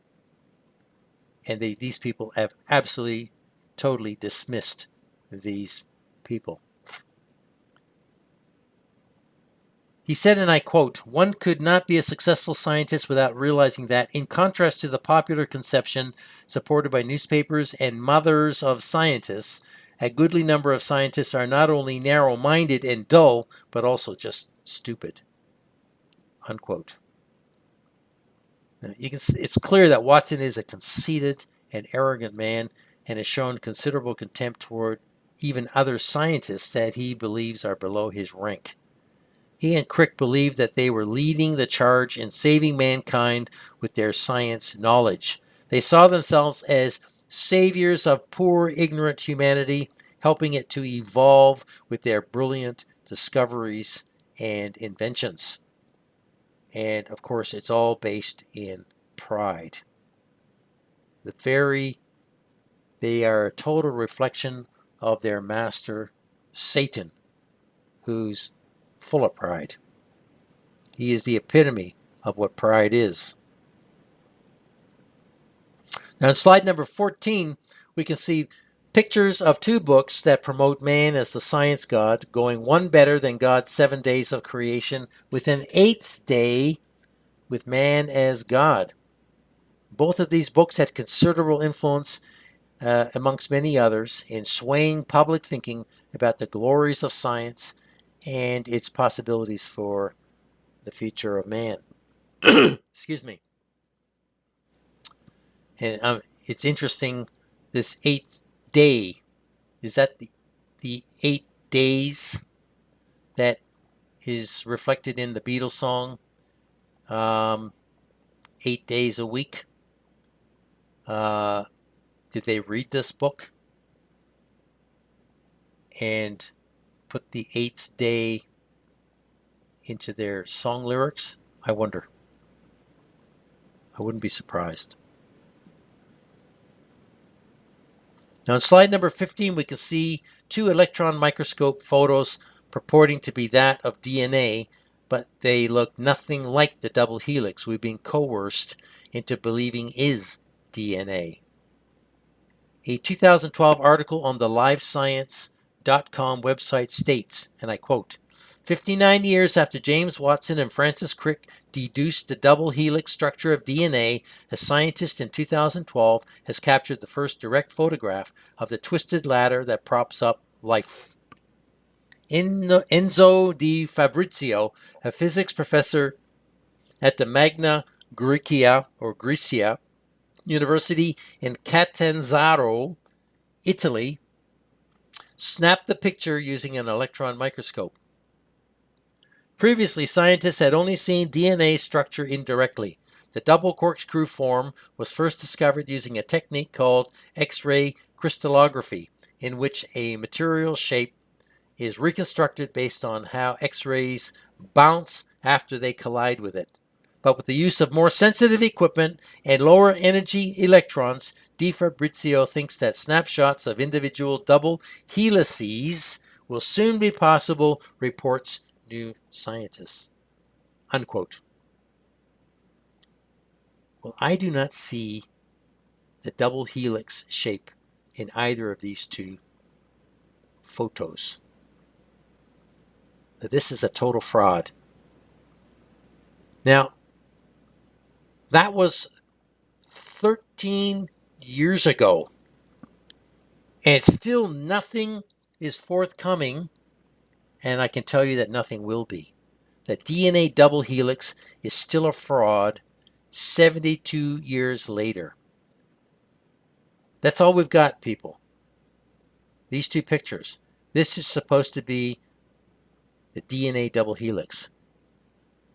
Speaker 1: And these people have absolutely, totally dismissed these people. He said, and I quote, "One could not be a successful scientist without realizing that, in contrast to the popular conception supported by newspapers and mothers of scientists, a goodly number of scientists are not only narrow-minded and dull, but also just stupid," unquote. Now, it's clear that Watson is a conceited and arrogant man and has shown considerable contempt toward even other scientists that he believes are below his rank. He and Crick believed that they were leading the charge in saving mankind with their science knowledge. They saw themselves as saviors of poor, ignorant humanity, helping it to evolve with their brilliant discoveries and inventions. And, of course, it's all based in pride. They are a total reflection of their master, Satan, who's full of pride. He is the epitome of what pride is. Now, in slide number 14, we can see pictures of two books that promote man as the science god, going one better than God's 7 days of creation, with an 8th day with man as God. Both of these books had considerable influence, amongst many others, in swaying public thinking about the glories of science and its possibilities for the future of man. Excuse me. And it's interesting, this 8th day, is that the 8 days that is reflected in the Beatles song, 8 days a week? Did they read this book and put the 8th day into their song lyrics? I wonder. I wouldn't be surprised. Now, in slide number 15, we can see two electron microscope photos purporting to be that of DNA, but they look nothing like the double helix we've been coerced into believing is DNA. A 2012 article on the livescience.com website states, and I quote, 59 years after James Watson and Francis Crick deduced the double helix structure of DNA, a scientist in 2012 has captured the first direct photograph of the twisted ladder that props up life. Enzo Di Fabrizio, a physics professor at the Magna Grecia University in Catanzaro, Italy, snapped the picture using an electron microscope. Previously, scientists had only seen DNA structure indirectly. The double corkscrew form was first discovered using a technique called X-ray crystallography, in which a material shape is reconstructed based on how X-rays bounce after they collide with it. But with the use of more sensitive equipment and lower energy electrons, Di Fabrizio thinks that snapshots of individual double helices will soon be possible, reports New Scientist, unquote. Well, I do not see the double helix shape in either of these two photos. This is a total fraud. Now, that was 13 years ago, and still nothing is forthcoming, and I can tell you that nothing will be. The DNA double helix is still a fraud 72 years later. That's all we've got, people. These two pictures. This is supposed to be the DNA double helix.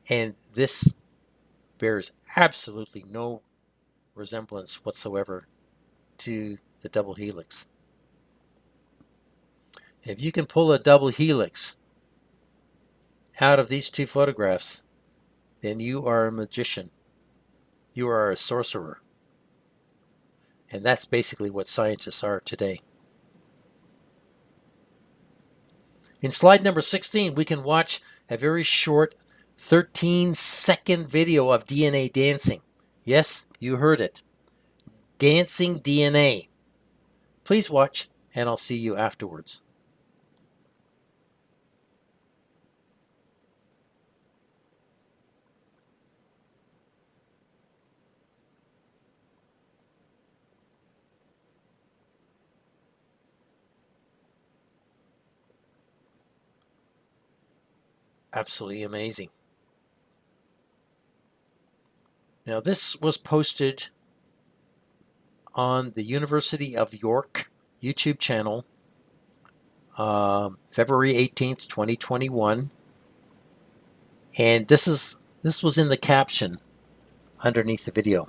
Speaker 1: And this bears absolutely no resemblance whatsoever to the double helix. If you can pull a double helix out of these two photographs, then you are a magician. You are a sorcerer. And that's basically what scientists are today. In slide number 16, we can watch a very short 13-second video of DNA dancing. Yes, you heard it. Dancing DNA. Please watch, and I'll see you afterwards. Absolutely amazing. Now, this was posted on the University of York YouTube channel, February 18th, 2021. And this was in the caption underneath the video.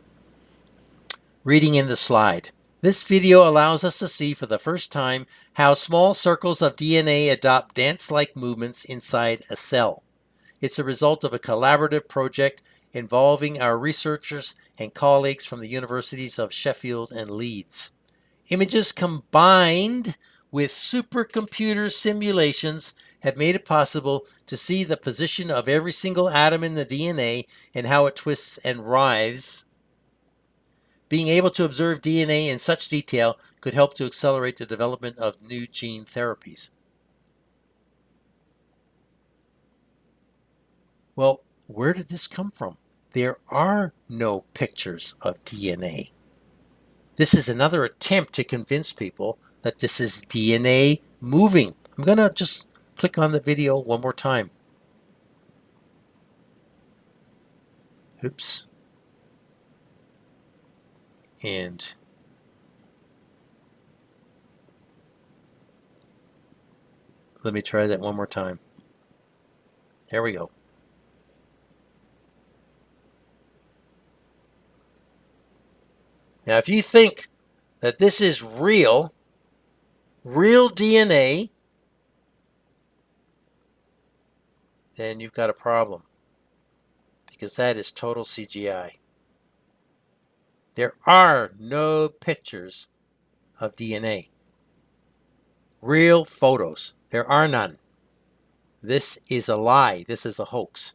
Speaker 1: Reading in the slide. This video allows us to see for the first time how small circles of DNA adopt dance-like movements inside a cell. It's a result of a collaborative project involving our researchers and colleagues from the universities of Sheffield and Leeds. Images combined with supercomputer simulations have made it possible to see the position of every single atom in the DNA and how it twists and writhes. Being able to observe DNA in such detail could help to accelerate the development of new gene therapies. Well, where did this come from? There are no pictures of DNA. This is another attempt to convince people that this is DNA moving. I'm going to just click on the video one more time. Oops. And let me try that one more time. There we go. Now, if you think that this is real DNA, then you've got a problem, because that is total CGI. There are no pictures of DNA. Real photos. There are none. This is a lie. This is a hoax.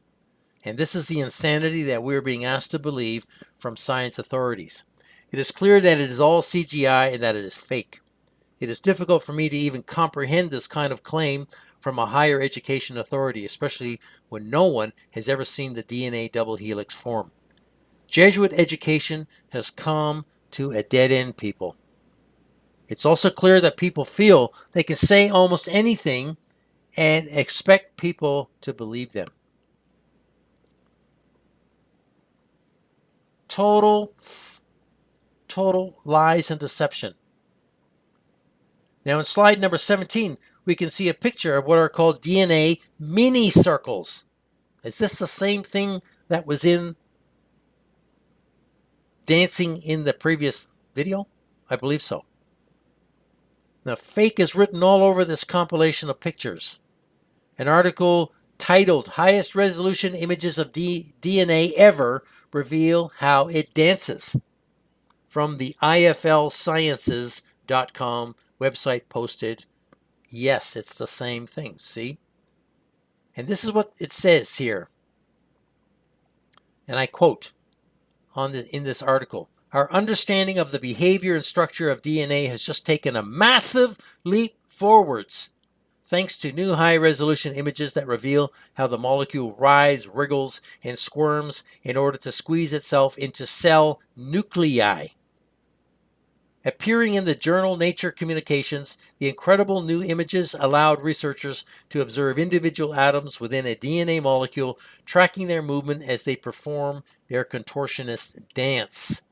Speaker 1: And this is the insanity that we're being asked to believe from science authorities. It is clear that it is all CGI and that it is fake. It is difficult for me to even comprehend this kind of claim from a higher education authority, especially when no one has ever seen the DNA double helix form. Jesuit education has come to a dead end, people. It's also clear that people feel they can say almost anything and expect people to believe them. Total lies and deception. Now in slide number 17, we can see a picture of what are called DNA mini circles. Is this the same thing that was in dancing in the previous video? I believe so. Now, fake is written all over this compilation of pictures. An article titled Highest Resolution Images of DNA Ever Reveal How It Dances, from the iflsciences.com website posted. Yes, it's the same thing, see? And this is what it says here. And I quote in this article, "Our understanding of the behavior and structure of DNA has just taken a massive leap forwards. thanks to new high-resolution images that reveal how the molecule writhes, wriggles, and squirms in order to squeeze itself into cell nuclei. Appearing in the journal Nature Communications, the incredible new images allowed researchers to observe individual atoms within a DNA molecule, tracking their movement as they perform their contortionist dance.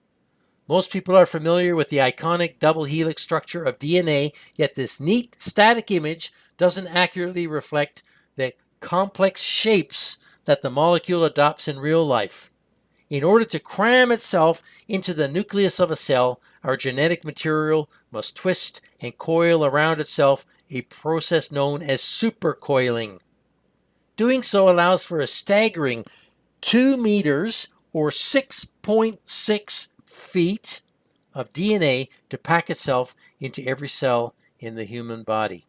Speaker 1: Most people are familiar with the iconic double helix structure of DNA, yet this neat static image doesn't accurately reflect the complex shapes that the molecule adopts in real life. In order to cram itself into the nucleus of a cell, our genetic material must twist and coil around itself, a process known as supercoiling. Doing so allows for a staggering 2 meters or 6.6 feet of DNA to pack itself into every cell in the human body.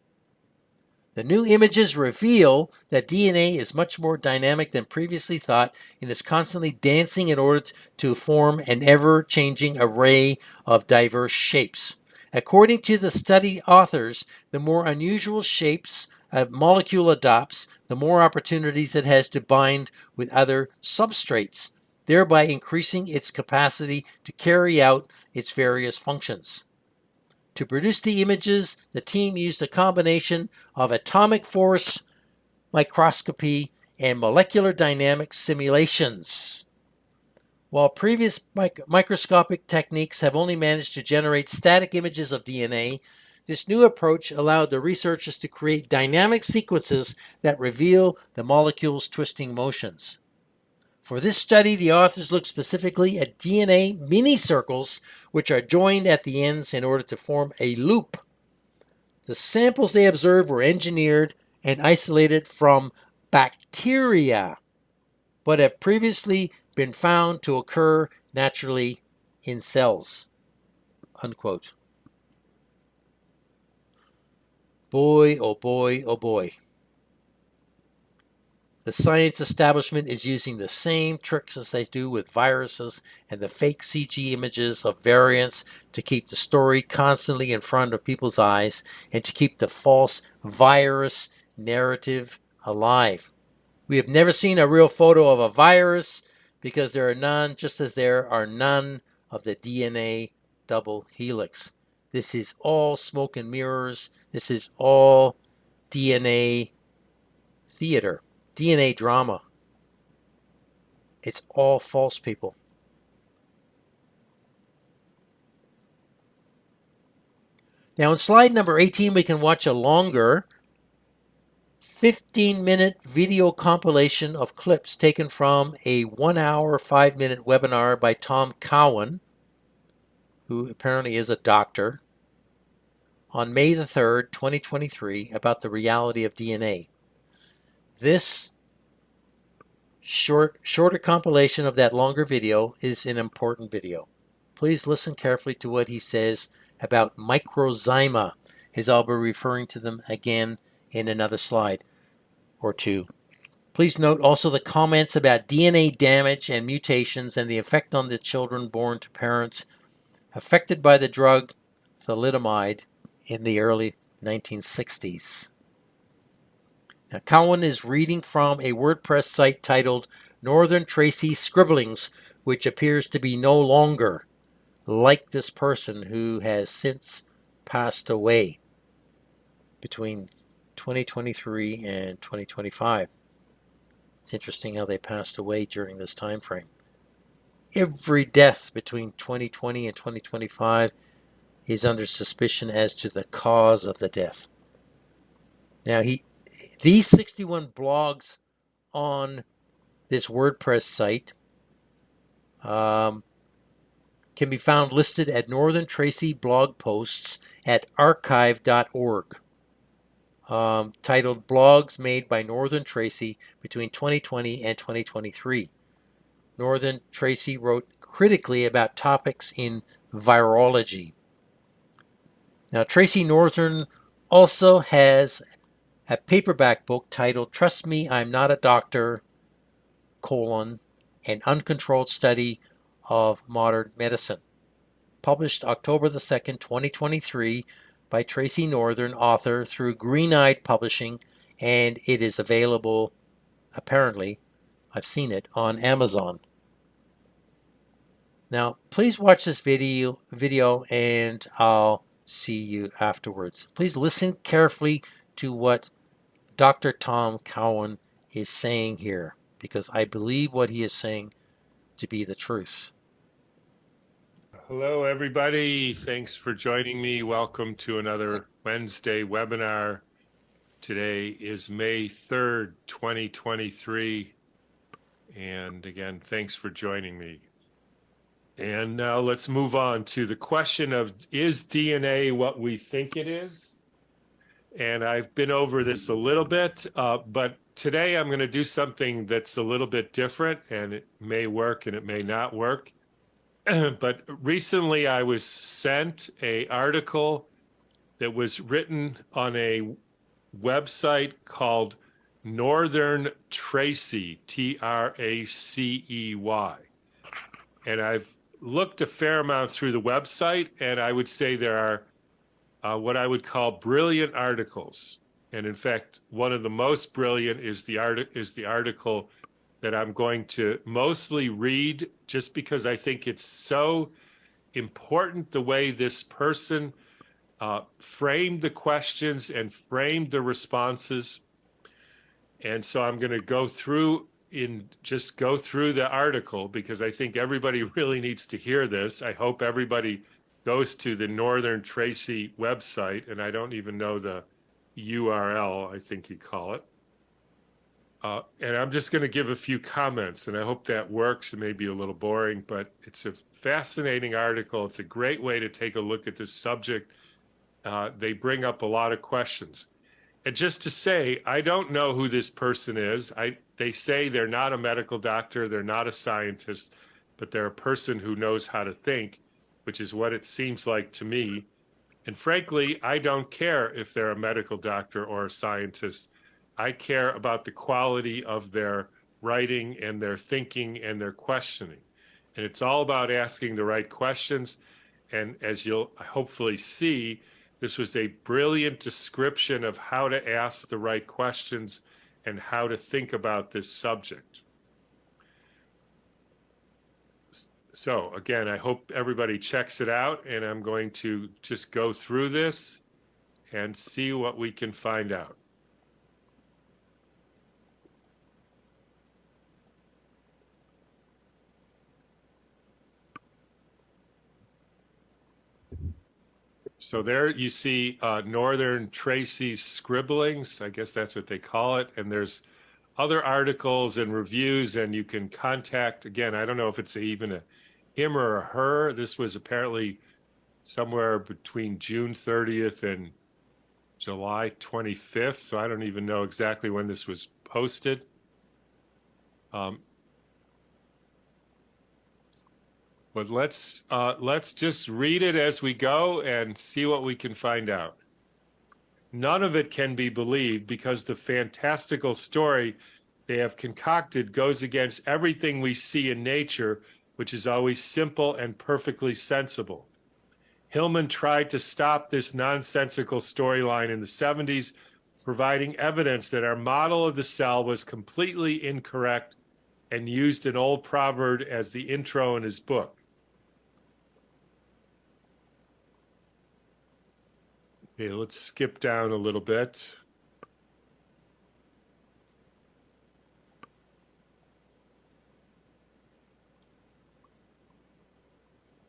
Speaker 1: The new images reveal that DNA is much more dynamic than previously thought and is constantly dancing in order to form an ever-changing array of diverse shapes. According to the study authors, the more unusual shapes a molecule adopts, the more opportunities it has to bind with other substrates, thereby increasing its capacity to carry out its various functions. To produce the images, the team used a combination of atomic force microscopy and molecular dynamics simulations. While previous microscopic techniques have only managed to generate static images of DNA, this new approach allowed the researchers to create dynamic sequences that reveal the molecule's twisting motions. For this study, the authors looked specifically at DNA mini-circles, which are joined at the ends in order to form a loop. The samples they observed were engineered and isolated from bacteria, but have previously been found to occur naturally in cells. Unquote. Boy, oh boy, oh boy. The science establishment is using the same tricks as they do with viruses and the fake CG images of variants to keep the story constantly in front of people's eyes and to keep the false virus narrative alive. We have never seen a real photo of a virus because there are none, just as there are none of the DNA double helix. This is all smoke and mirrors. This is all DNA theater. DNA drama. It's all false, people. Now, in slide number 18, we can watch a longer 15-minute video compilation of clips taken from a 1 hour, 5-minute webinar by Tom Cowan, who apparently is a doctor, on May the 3rd, 2023, about the reality of DNA. This shorter compilation of that longer video is an important video. Please listen carefully to what he says about microzyma, as I'll be referring to them again in another slide or two. Please note also the comments about DNA damage and mutations and the effect on the children born to parents affected by the drug thalidomide in the early 1960s. Now, Cowan is reading from a WordPress site titled Northern Tracy Scribblings, which appears to be no longer, like this person who has since passed away between 2023 and 2025. It's interesting how they passed away during this time frame. Every death between 2020 and 2025 is under suspicion as to the cause of the death. Now, these 61 blogs on this WordPress site can be found listed at Northern Tracy blog posts at archive.org, titled Blogs Made by Northern Tracy Between 2020 and 2023. Northern Tracy wrote critically about topics in virology. Now, Tracy Northern also has a paperback book titled Trust Me, I'm Not a Doctor, An Uncontrolled Study of Modern Medicine, published October the 2nd, 2023 by Tracy Northern, author, through Green Eyed Publishing, and it is available, apparently, I've seen it, on Amazon. Now, please watch this video and I'll see you afterwards. Please listen carefully to what Dr. Tom Cowan is saying here, because I believe what he is saying to be the truth.
Speaker 5: Hello, everybody. Thanks for joining me. Welcome to another Wednesday webinar. Today is May 3rd, 2023. And again, thanks for joining me. And now let's move on to the question of, is DNA what we think it is? And I've been over this a little bit, but today I'm going to do something that's a little bit different, and it may work and it may not work. But recently I was sent an article that was written on a website called Northern Tracey, Tracey. And I've looked a fair amount through the website, and I would say there are what I would call brilliant articles. And in fact, one of the most brilliant is the article that I'm going to mostly read, just because I think it's so important the way this person framed the questions and framed the responses. And so I'm going to go through the article, because I think everybody really needs to hear this. I hope everybody goes to the Northern Tracey website, and I don't even know the URL, I think you call it. And I'm just going to give a few comments, and I hope that works. It may be a little boring, but it's a fascinating article. It's a great way to take a look at this subject. They bring up a lot of questions. And just to say, I don't know who this person is. They say they're not a medical doctor, they're not a scientist, but they're a person who knows how to think, which is what it seems like to me. And frankly, I don't care if they're a medical doctor or a scientist. I care about the quality of their writing and their thinking and their questioning. And it's all about asking the right questions. And as you'll hopefully see, this was a brilliant description of how to ask the right questions and how to think about this subject. So again, I hope everybody checks it out, and I'm going to just go through this and see what we can find out. So there you see Northern Tracey's scribblings. I guess that's what they call it. And there's other articles and reviews, and you can contact, again, I don't know if it's even a him or a her. This was apparently somewhere between June 30th and July 25th. So I don't even know exactly when this was posted. But let's just read it as we go and see what we can find out. None of it can be believed, because the fantastical story they have concocted goes against everything we see in nature, which is always simple and perfectly sensible. Hillman tried to stop this nonsensical storyline in the 70s, providing evidence that our model of the cell was completely incorrect, and used an old proverb as the intro in his book. Okay, let's skip down a little bit.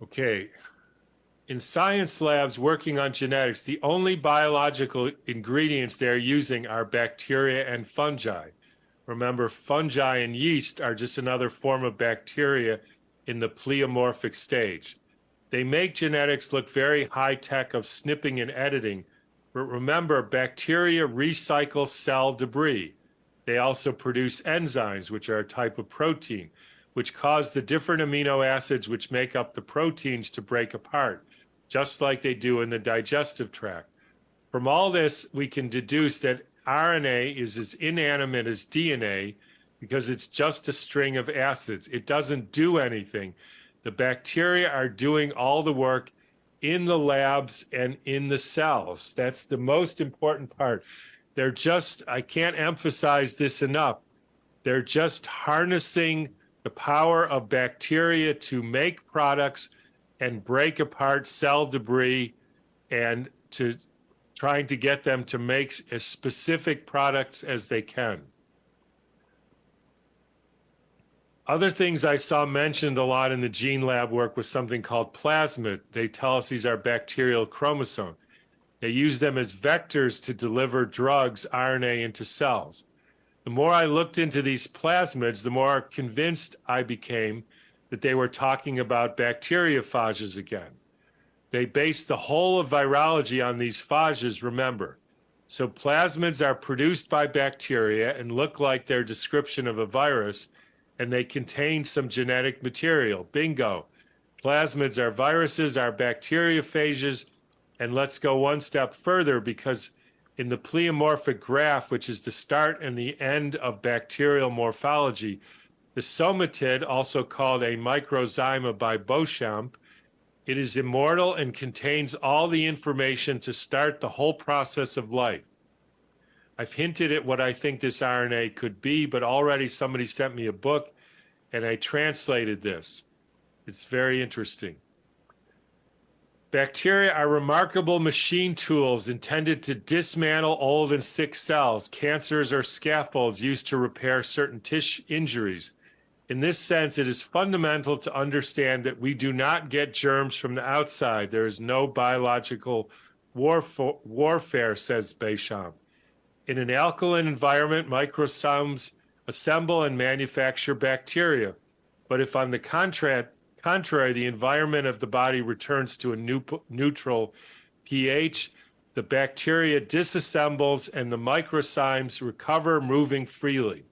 Speaker 5: Okay. In science labs working on genetics, the only biological ingredients they're using are bacteria and fungi. Remember, fungi and yeast are just another form of bacteria in the pleomorphic stage. They make genetics look very high-tech of snipping and editing, but remember, bacteria recycle cell debris. They also produce enzymes, which are a type of protein, which cause the different amino acids which make up the proteins to break apart, just like they do in the digestive tract. From all this, we can deduce that RNA is as inanimate as DNA, because it's just a string of acids. It doesn't do anything. The bacteria are doing all the work, in the labs and in the cells. That's the most important part. They're just, I can't emphasize this enough, they're just harnessing the power of bacteria to make products and break apart cell debris and to trying to get them to make as specific products as they can. Other things I saw mentioned a lot in the gene lab work was something called plasmid. They tell us these are bacterial chromosomes. They use them as vectors to deliver drugs, RNA, into cells. The more I looked into these plasmids, the more convinced I became that they were talking about bacteriophages again. They based the whole of virology on these phages, remember. So plasmids are produced by bacteria and look like their description of a virus, and they contain some genetic material. Bingo. Plasmids are viruses, are bacteriophages, and let's go one step further, because in the pleomorphic graph, which is the start and the end of bacterial morphology, the somatid, also called a microzyma by Beauchamp, it is immortal and contains all the information to start the whole process of life. I've hinted at what I think this RNA could be, but already somebody sent me a book and I translated this. It's very interesting. Bacteria are remarkable machine tools intended to dismantle old and sick cells, cancers, or scaffolds used to repair certain tissue injuries. In this sense, it is fundamental to understand that we do not get germs from the outside. There is no biological warfare, says Beauchamp. In an alkaline environment, microsomes assemble and manufacture bacteria. But if, on the contrary, the environment of the body returns to a neutral pH, the bacteria disassembles and the microzymes recover, moving freely.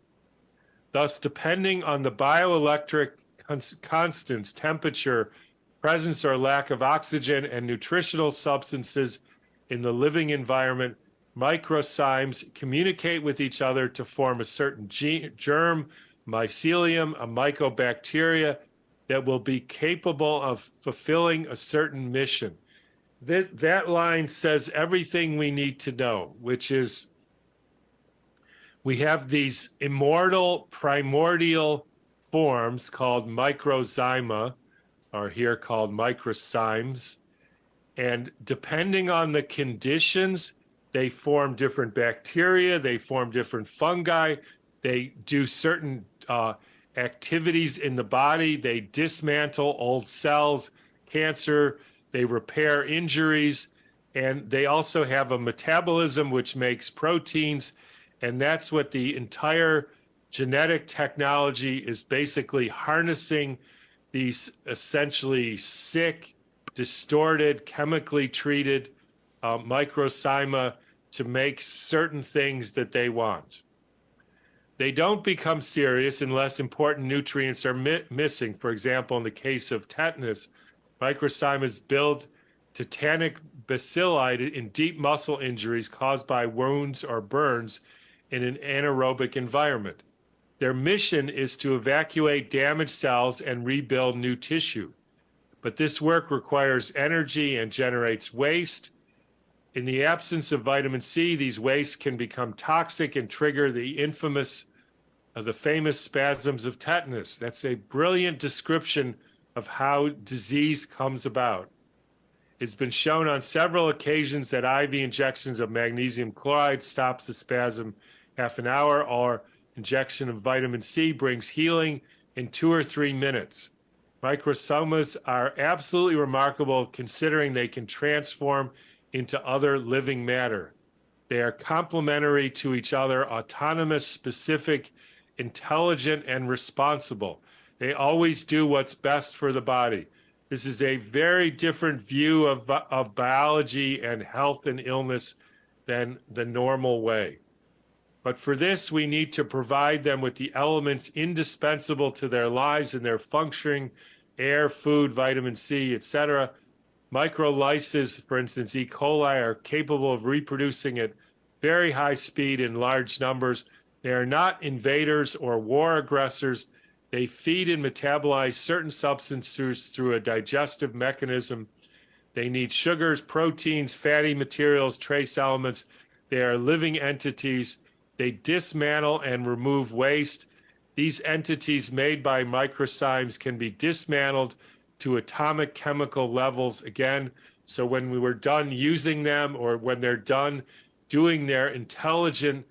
Speaker 5: Thus, depending on the bioelectric constants, temperature, presence or lack of oxygen, and nutritional substances in the living environment, microzymes communicate with each other to form a certain germ, mycelium, a mycobacteria that will be capable of fulfilling a certain mission. That line says everything we need to know, which is we have these immortal primordial forms called microzyma, or here called microzymes, and depending on the conditions, they form different bacteria, they form different fungi, they do certain activities in the body, they dismantle old cells, cancer, they repair injuries, and they also have a metabolism which makes proteins, and that's what the entire genetic technology is basically harnessing, these essentially sick, distorted, chemically treated microzyma to make certain things that they want. They don't become serious unless important nutrients are missing. For example, in the case of tetanus, microzymas build tetanic bacilli in deep muscle injuries caused by wounds or burns in an anaerobic environment. Their mission is to evacuate damaged cells and rebuild new tissue. But this work requires energy and generates waste. In the absence of vitamin C, these wastes can become toxic and trigger the famous spasms of tetanus. That's a brilliant description of how disease comes about. It's been shown on several occasions that IV injections of magnesium chloride stops the spasm half an hour, or injection of vitamin C brings healing in 2 or 3 minutes. Microsomas are absolutely remarkable considering they can transform into other living matter. They are complementary to each other, autonomous, specific, intelligent, and responsible. They always do what's best for the body. This is a very different view of biology and health and illness than the normal way. But for this, we need to provide them with the elements indispensable to their lives and their functioning: air, food, vitamin C, etc. Microlyses, for instance, E. coli, are capable of reproducing at very high speed in large numbers. They are not invaders or war aggressors. They feed and metabolize certain substances through a digestive mechanism. They need sugars, proteins, fatty materials, trace elements. They are living entities. They dismantle and remove waste. These entities made by microzymes can be dismantled to atomic chemical levels again. So when we were done using them, or when they're done doing their intelligent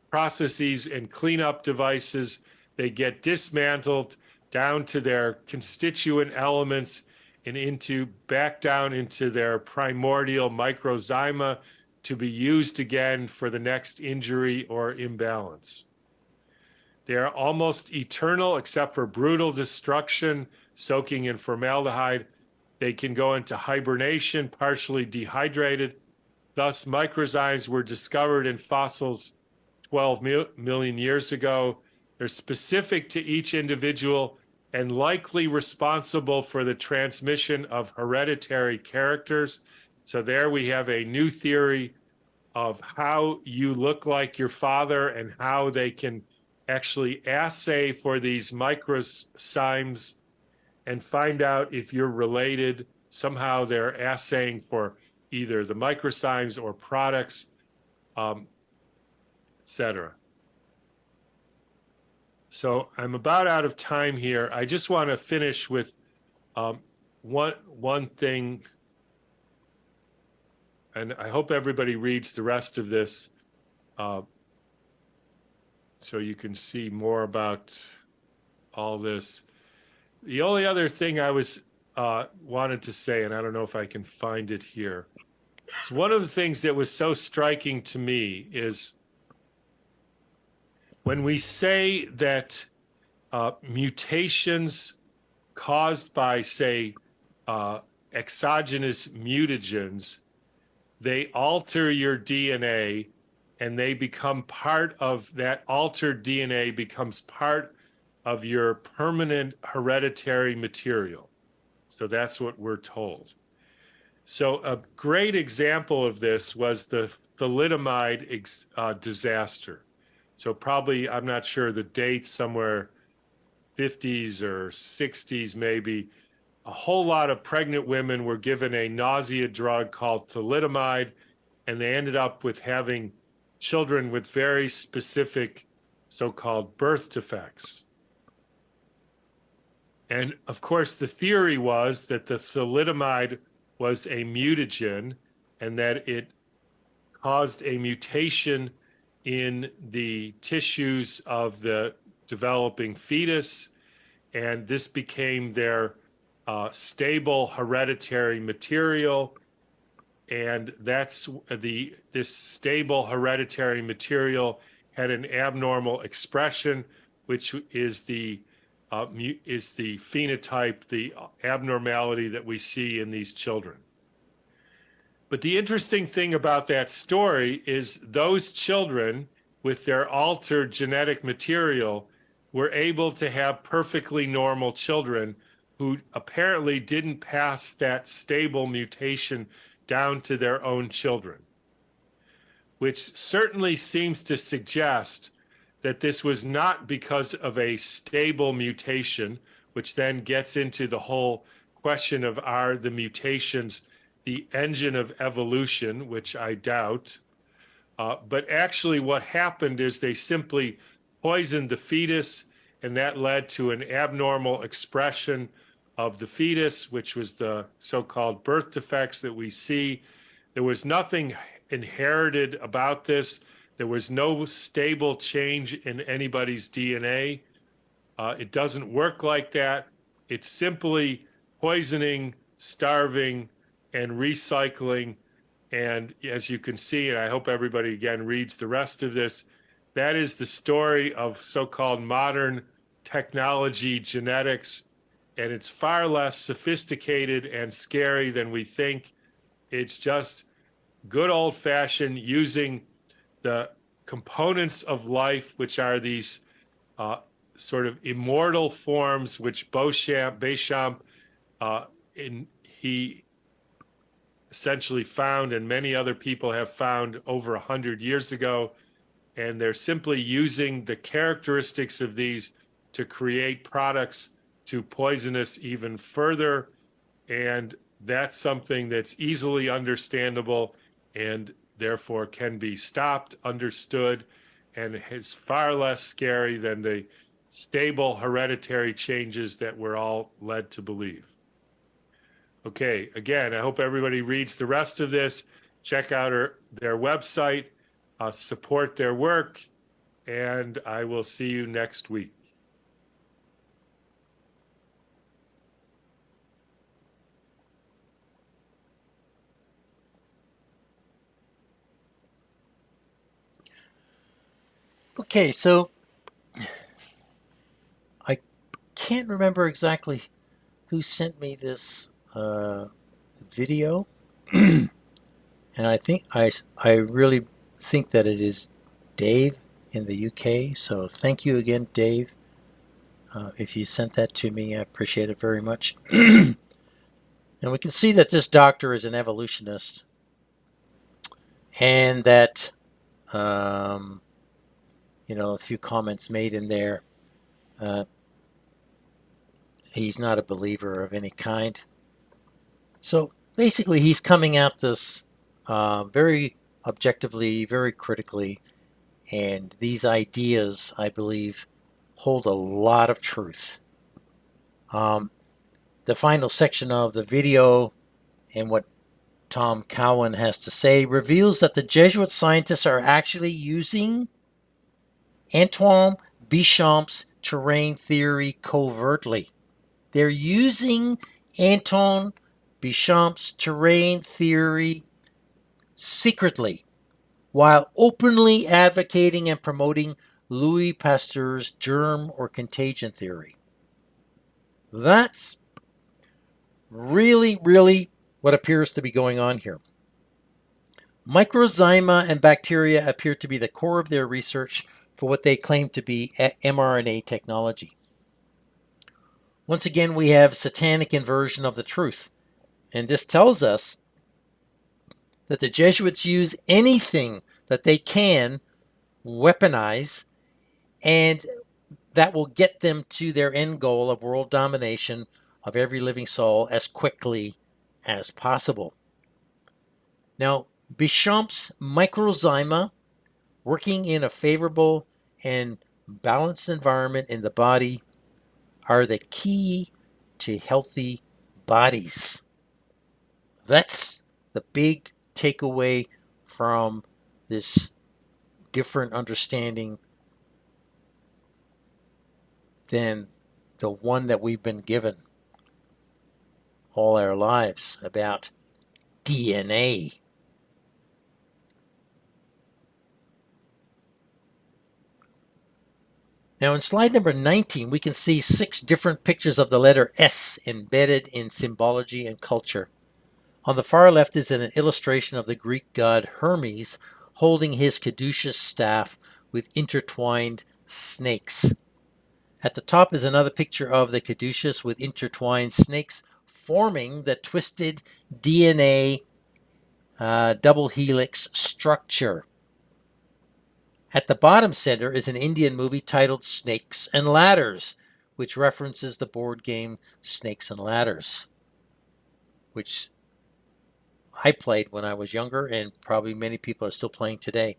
Speaker 5: processes and cleanup devices, they get dismantled down to their constituent elements and back down into their primordial microzyma to be used again for the next injury or imbalance. They are almost eternal except for brutal destruction, soaking in formaldehyde. They can go into hibernation, partially dehydrated. Thus, microzymes were discovered in fossils 12 million years ago. They're specific to each individual and likely responsible for the transmission of hereditary characters. So there we have a new theory of how you look like your father and how they can actually assay for these microzymes and find out if you're related. Somehow they're assaying for either the microzymes or products, etc. So I'm about out of time here. I just want to finish with one thing, and I hope everybody reads the rest of this so you can see more about all this. The only other thing I wanted to say, and I don't know if I can find it here, is one of the things that was so striking to me is when we say that mutations caused by, say, exogenous mutagens, they alter your DNA, and they become part of that altered DNA becomes part of your permanent hereditary material. So that's what we're told. So a great example of this was the thalidomide disaster. So probably, I'm not sure the date, somewhere 50s or 60s maybe, a whole lot of pregnant women were given a nausea drug called thalidomide, and they ended up with having children with very specific so-called birth defects. And of course, the theory was that the thalidomide was a mutagen and that it caused a mutation in the tissues of the developing fetus, and this became their stable hereditary material. And that's this stable hereditary material had an abnormal expression, which is the phenotype, the abnormality that we see in these children. But the interesting thing about that story is those children with their altered genetic material were able to have perfectly normal children who apparently didn't pass that stable mutation down to their own children, which certainly seems to suggest that this was not because of a stable mutation, which then gets into the whole question of are the mutations the engine of evolution, which I doubt. But actually what happened is they simply poisoned the fetus, and that led to an abnormal expression of the fetus, which was the so-called birth defects that we see. There was nothing inherited about this. There was no stable change in anybody's DNA. It doesn't work like that. It's simply poisoning, starving, and recycling. And as you can see, and I hope everybody again reads the rest of this, that is the story of so-called modern technology genetics. And it's far less sophisticated and scary than we think. It's just good old-fashioned using the components of life, which are these sort of immortal forms, which Béchamp he essentially found, and many other people have found over 100 years ago. And they're simply using the characteristics of these to create products to poison us even further. And that's something that's easily understandable and therefore can be stopped, understood, and is far less scary than the stable hereditary changes that we're all led to believe. Okay, again, I hope everybody reads the rest of this, check out their website, support their work, and I will see you next week.
Speaker 1: Okay, so I can't remember exactly who sent me this video, and I really think that it is Dave in the UK. So thank you again, Dave. If you sent that to me, I appreciate it very much. And we can see that this doctor is an evolutionist, and that a few comments made in there. He's not a believer of any kind. So basically, he's coming at this very objectively, very critically, and these ideas, I believe, hold a lot of truth. The final section of the video and what Tom Cowan has to say reveals that the Jesuit scientists are actually using Antoine Béchamp's terrain theory covertly. They're using Antoine Béchamp's terrain theory secretly, while openly advocating and promoting Louis Pasteur's germ or contagion theory. That's really, really what appears to be going on here. Microzyma and bacteria appear to be the core of their research for what they claim to be mRNA technology. Once again, we have satanic inversion of the truth. And this tells us that the Jesuits use anything that they can weaponize, and that will get them to their end goal of world domination of every living soul as quickly as possible. Now, Béchamp's microzyma, working in a favorable and balanced environment in the body, are the key to healthy bodies. That's the big takeaway from this different understanding than the one that we've been given all our lives about DNA. Now in slide number 19, we can see 6 different pictures of the letter S embedded in symbology and culture. On the far left is an illustration of the Greek god Hermes holding his caduceus staff with intertwined snakes. At the top is another picture of the caduceus with intertwined snakes forming the twisted DNA double helix structure. At the bottom center is an Indian movie titled Snakes and Ladders, which references the board game Snakes and Ladders, which I played when I was younger, and probably many people are still playing today.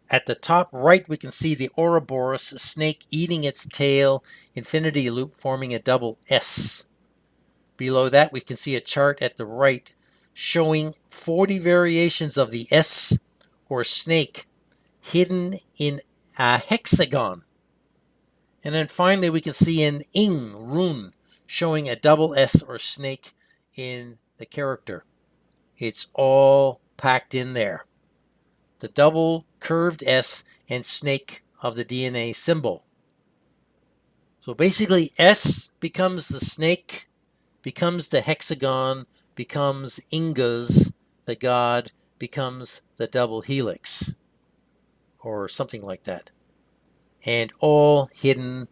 Speaker 1: At the top right, we can see the Ouroboros snake eating its tail, infinity loop forming a double S. Below that, we can see a chart at the right showing 40 variations of the S or snake hidden in a hexagon. And then finally, we can see an ing rune showing a double S or snake in the character. It's all packed in there. The double curved S and snake of the DNA symbol. So basically, S becomes the snake, becomes the hexagon, becomes Ingas, the god, becomes the double helix, or something like that. And all hidden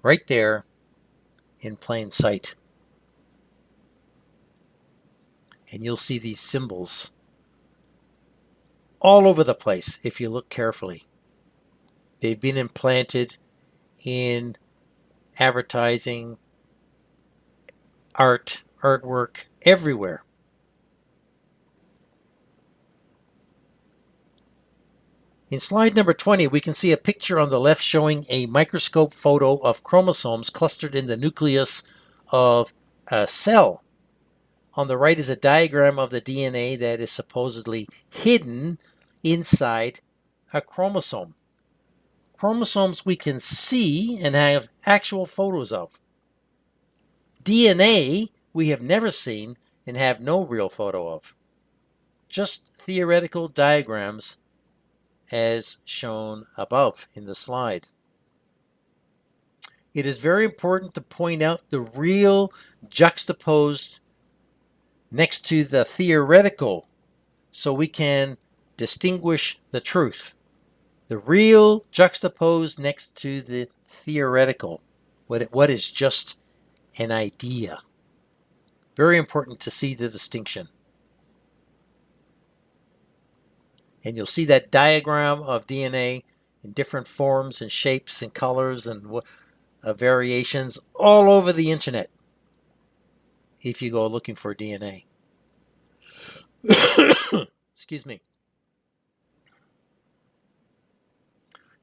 Speaker 1: right there in plain sight. And you'll see these symbols all over the place if you look carefully. They've been implanted in advertising, art, artwork everywhere. In slide number 20, we can see a picture on the left showing a microscope photo of chromosomes clustered in the nucleus of a cell. On the right is a diagram of the DNA that is supposedly hidden inside a chromosome. Chromosomes we can see and have actual photos of. DNA we have never seen and have no real photo of. Just theoretical diagrams as shown above in the slide. It is very important to point out the real juxtaposed next to the theoretical so we can distinguish the truth. The real juxtaposed next to the theoretical, what is just an idea. Very important to see the distinction. And you'll see that diagram of DNA in different forms and shapes and colors and variations all over the internet if you go looking for DNA. Excuse me.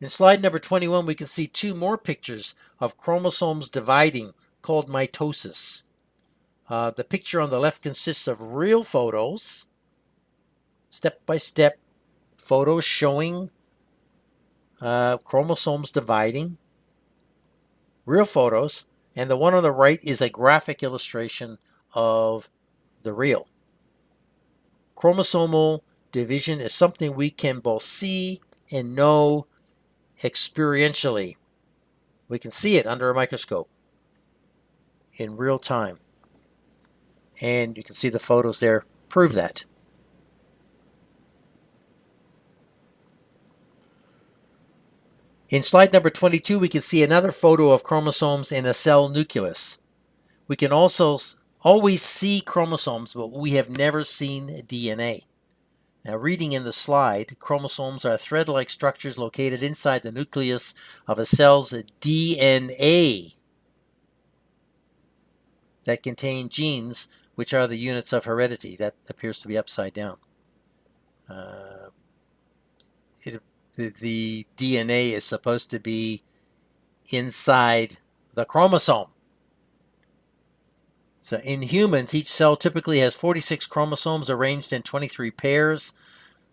Speaker 1: In slide number 21, we can see two more pictures of chromosomes dividing called mitosis. The picture on the left consists of real photos, step-by-step photos showing chromosomes dividing, real photos, and the one on the right is a graphic illustration of the real. Chromosomal division is something we can both see and know experientially. We can see it under a microscope in real time. And you can see the photos there prove that. In slide number 22, we can see another photo of chromosomes in a cell nucleus. We can also always see chromosomes, but we have never seen DNA. Now, reading in the slide, chromosomes are thread-like structures located inside the nucleus of a cell's DNA that contain genes, which are the units of heredity. That appears to be upside down. The DNA is supposed to be inside the chromosome. So in humans, each cell typically has 46 chromosomes arranged in 23 pairs.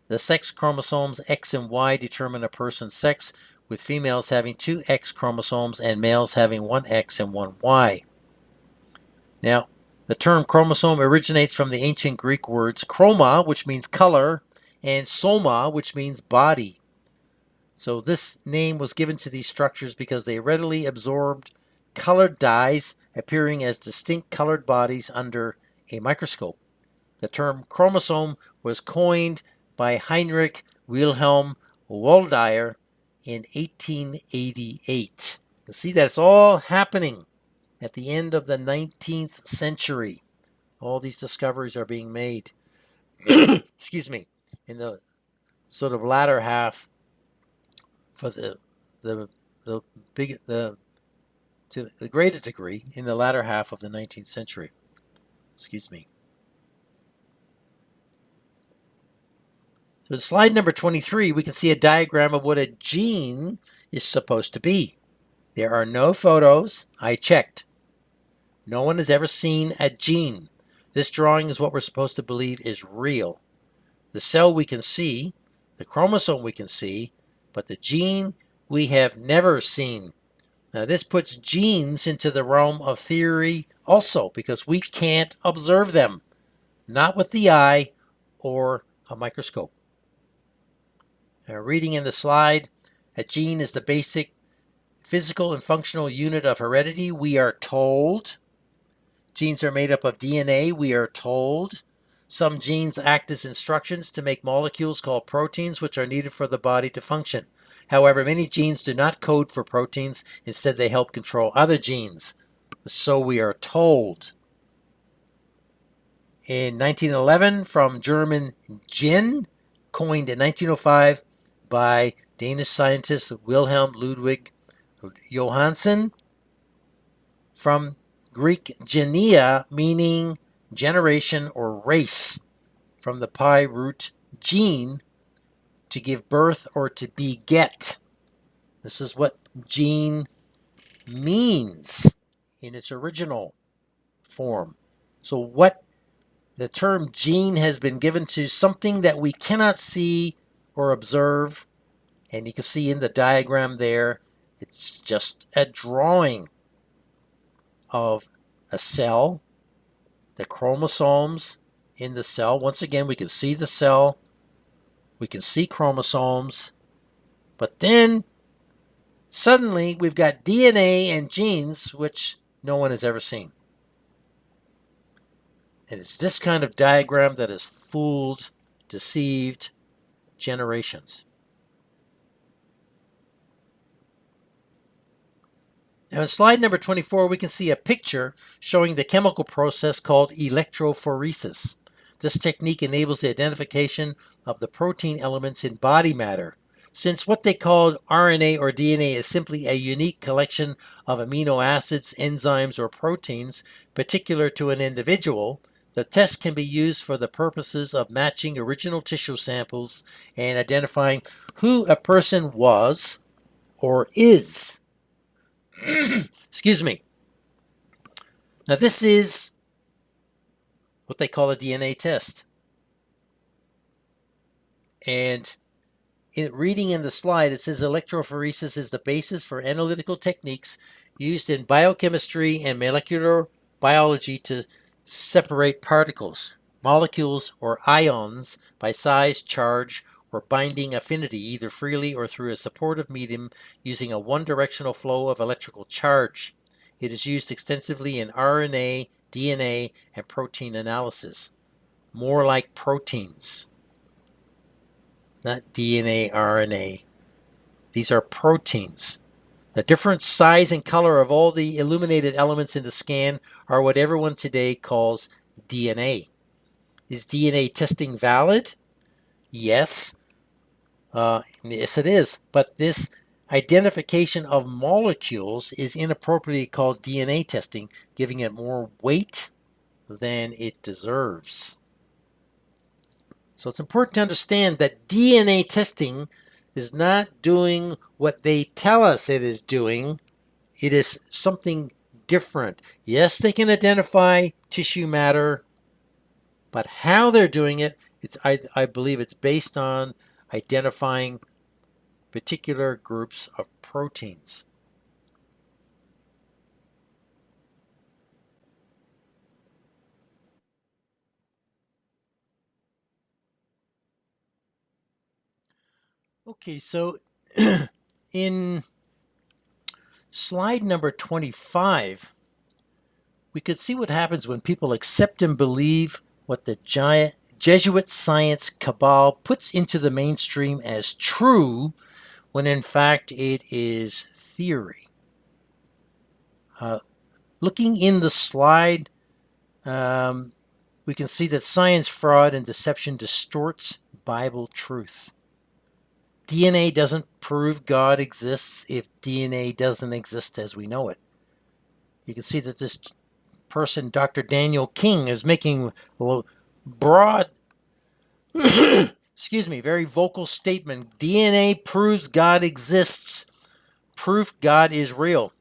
Speaker 1: The sex chromosomes X and Y determine a person's sex, with females having 2 X chromosomes and males having 1 X and 1 Y. Now, the term chromosome originates from the ancient Greek words chroma, which means color, and soma, which means body. So this name was given to these structures because they readily absorbed colored dyes appearing as distinct colored bodies under a microscope. The term chromosome was coined by Heinrich Wilhelm Waldeyer in 1888. You see that's all happening at the end of the 19th century. All these discoveries are being made, excuse me, in the sort of latter half for to a greater degree in the latter half of the 19th century. Excuse me. So in slide number 23, we can see a diagram of what a gene is supposed to be. There are no photos. I checked. No one has ever seen a gene. This drawing is what we're supposed to believe is real. The cell we can see, the chromosome we can see, but the gene we have never seen. Now this puts genes into the realm of theory also because we can't observe them, not with the eye or a microscope. Now, reading in the slide, a gene is the basic physical and functional unit of heredity, we are told. Genes are made up of DNA, we are told. Some genes act as instructions to make molecules called proteins, which are needed for the body to function. However, many genes do not code for proteins. Instead, they help control other genes. So we are told. In 1911, from German Gen, coined in 1905 by Danish scientist Wilhelm Ludwig Johansen, from Greek genea, meaning generation or race, from the Pi root gene, to give birth or to beget. This is what gene means in its original form. So what the term gene has been given to something that we cannot see or observe, and you can see in the diagram there, it's just a drawing of a cell, the chromosomes in the cell. Once again, we can see the cell, we can see chromosomes, but then suddenly we've got DNA and genes, which no one has ever seen. And it's this kind of diagram that has fooled, deceived generations. Now in slide number 24, we can see a picture showing the chemical process called electrophoresis. This technique enables the identification of the protein elements in body matter. Since what they called RNA or DNA is simply a unique collection of amino acids, enzymes, or proteins particular to an individual, the test can be used for the purposes of matching original tissue samples and identifying who a person was or is. Excuse me. Now this is what they call a DNA test. And reading in the slide, it says electrophoresis is the basis for analytical techniques used in biochemistry and molecular biology to separate particles, molecules, or ions by size, charge, or binding affinity, either freely or through a supportive medium using a one-directional flow of electrical charge. It is used extensively in RNA, DNA, and protein analysis. More like proteins, not DNA, RNA. These are proteins. The different size and color of all the illuminated elements in the scan are what everyone today calls DNA. Is DNA testing valid? Yes. Yes, it is. But this identification of molecules is inappropriately called DNA testing, giving it more weight than it deserves. So it's important to understand that DNA testing is not doing what they tell us it is doing. It is something different. Yes, they can identify tissue matter, but how they're doing it, I believe it's based on identifying particular groups of proteins. Okay, so in slide number 25, we could see what happens when people accept and believe what the Jesuit science cabal puts into the mainstream as true, when in fact it is theory. Looking in the slide, we can see that science, fraud, and deception distorts Bible truth. DNA doesn't prove God exists if DNA doesn't exist as we know it. You can see that this person, Dr. Daniel King, is making a broad, very vocal statement. DNA proves God exists. Proof God is real.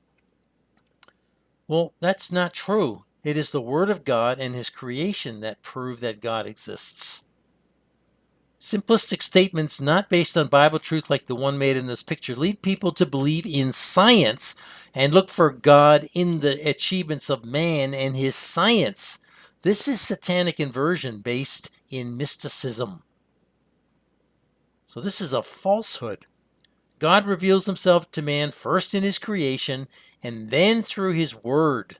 Speaker 1: Well, that's not true. It is the Word of God and His creation that prove that God exists. Simplistic statements not based on Bible truth like the one made in this picture lead people to believe in science and look for God in the achievements of man and his science. This is satanic inversion based in mysticism. So this is a falsehood. God reveals himself to man first in his creation and then through his word.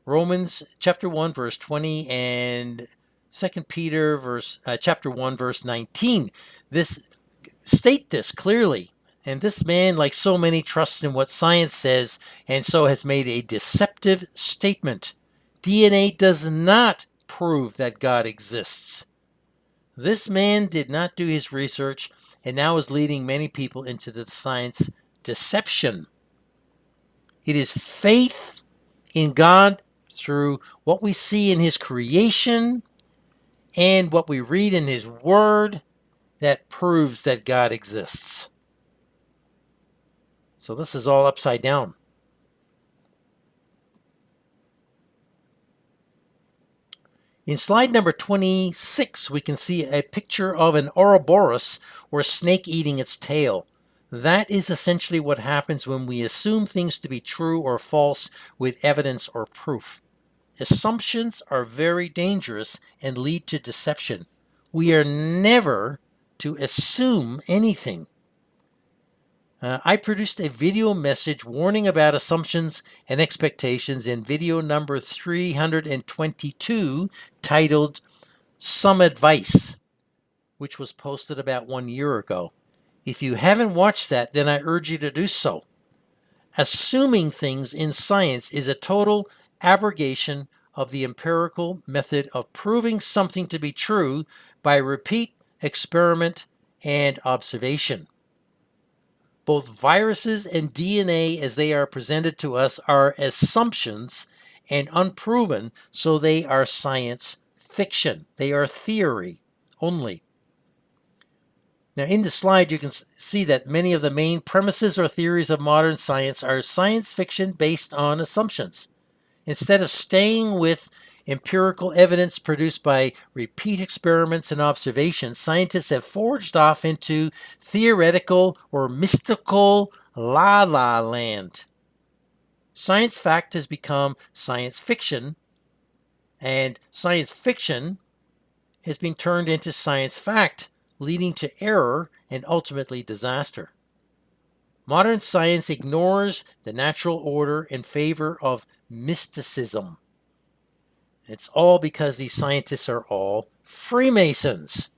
Speaker 1: Romans chapter 1 verse 20 and 2 Peter chapter 1 verse 19 state this clearly. And this man, like so many, trusts in what science says and so has made a deceptive statement. DNA does not prove that God exists. This man did not do his research and now is leading many people into the science deception. It is faith in God through what we see in his creation and what we read in his word that proves that God exists. So this is all upside down. In slide number 26, we can see a picture of an Ouroboros, or snake eating its tail. That is essentially what happens when we assume things to be true or false with evidence or proof. Assumptions are very dangerous and lead to deception. We are never to assume anything. I produced a video message warning about assumptions and expectations in video number 322, titled Some Advice, which was posted about 1 year ago. If you haven't watched that, then I urge you to do so. Assuming things in science is a total abrogation of the empirical method of proving something to be true by repeat, experiment, and observation. Both viruses and DNA, as they are presented to us, are assumptions and unproven, so they are science fiction. They are theory only. Now, in the slide, you can see that many of the main premises or theories of modern science are science fiction based on assumptions. Instead of staying with empirical evidence produced by repeat experiments and observations, scientists have forged off into theoretical or mystical la-la land. Science fact has become science fiction, and science fiction has been turned into science fact, leading to error and ultimately disaster. Modern science ignores the natural order in favor of mysticism. It's all because these scientists are all Freemasons.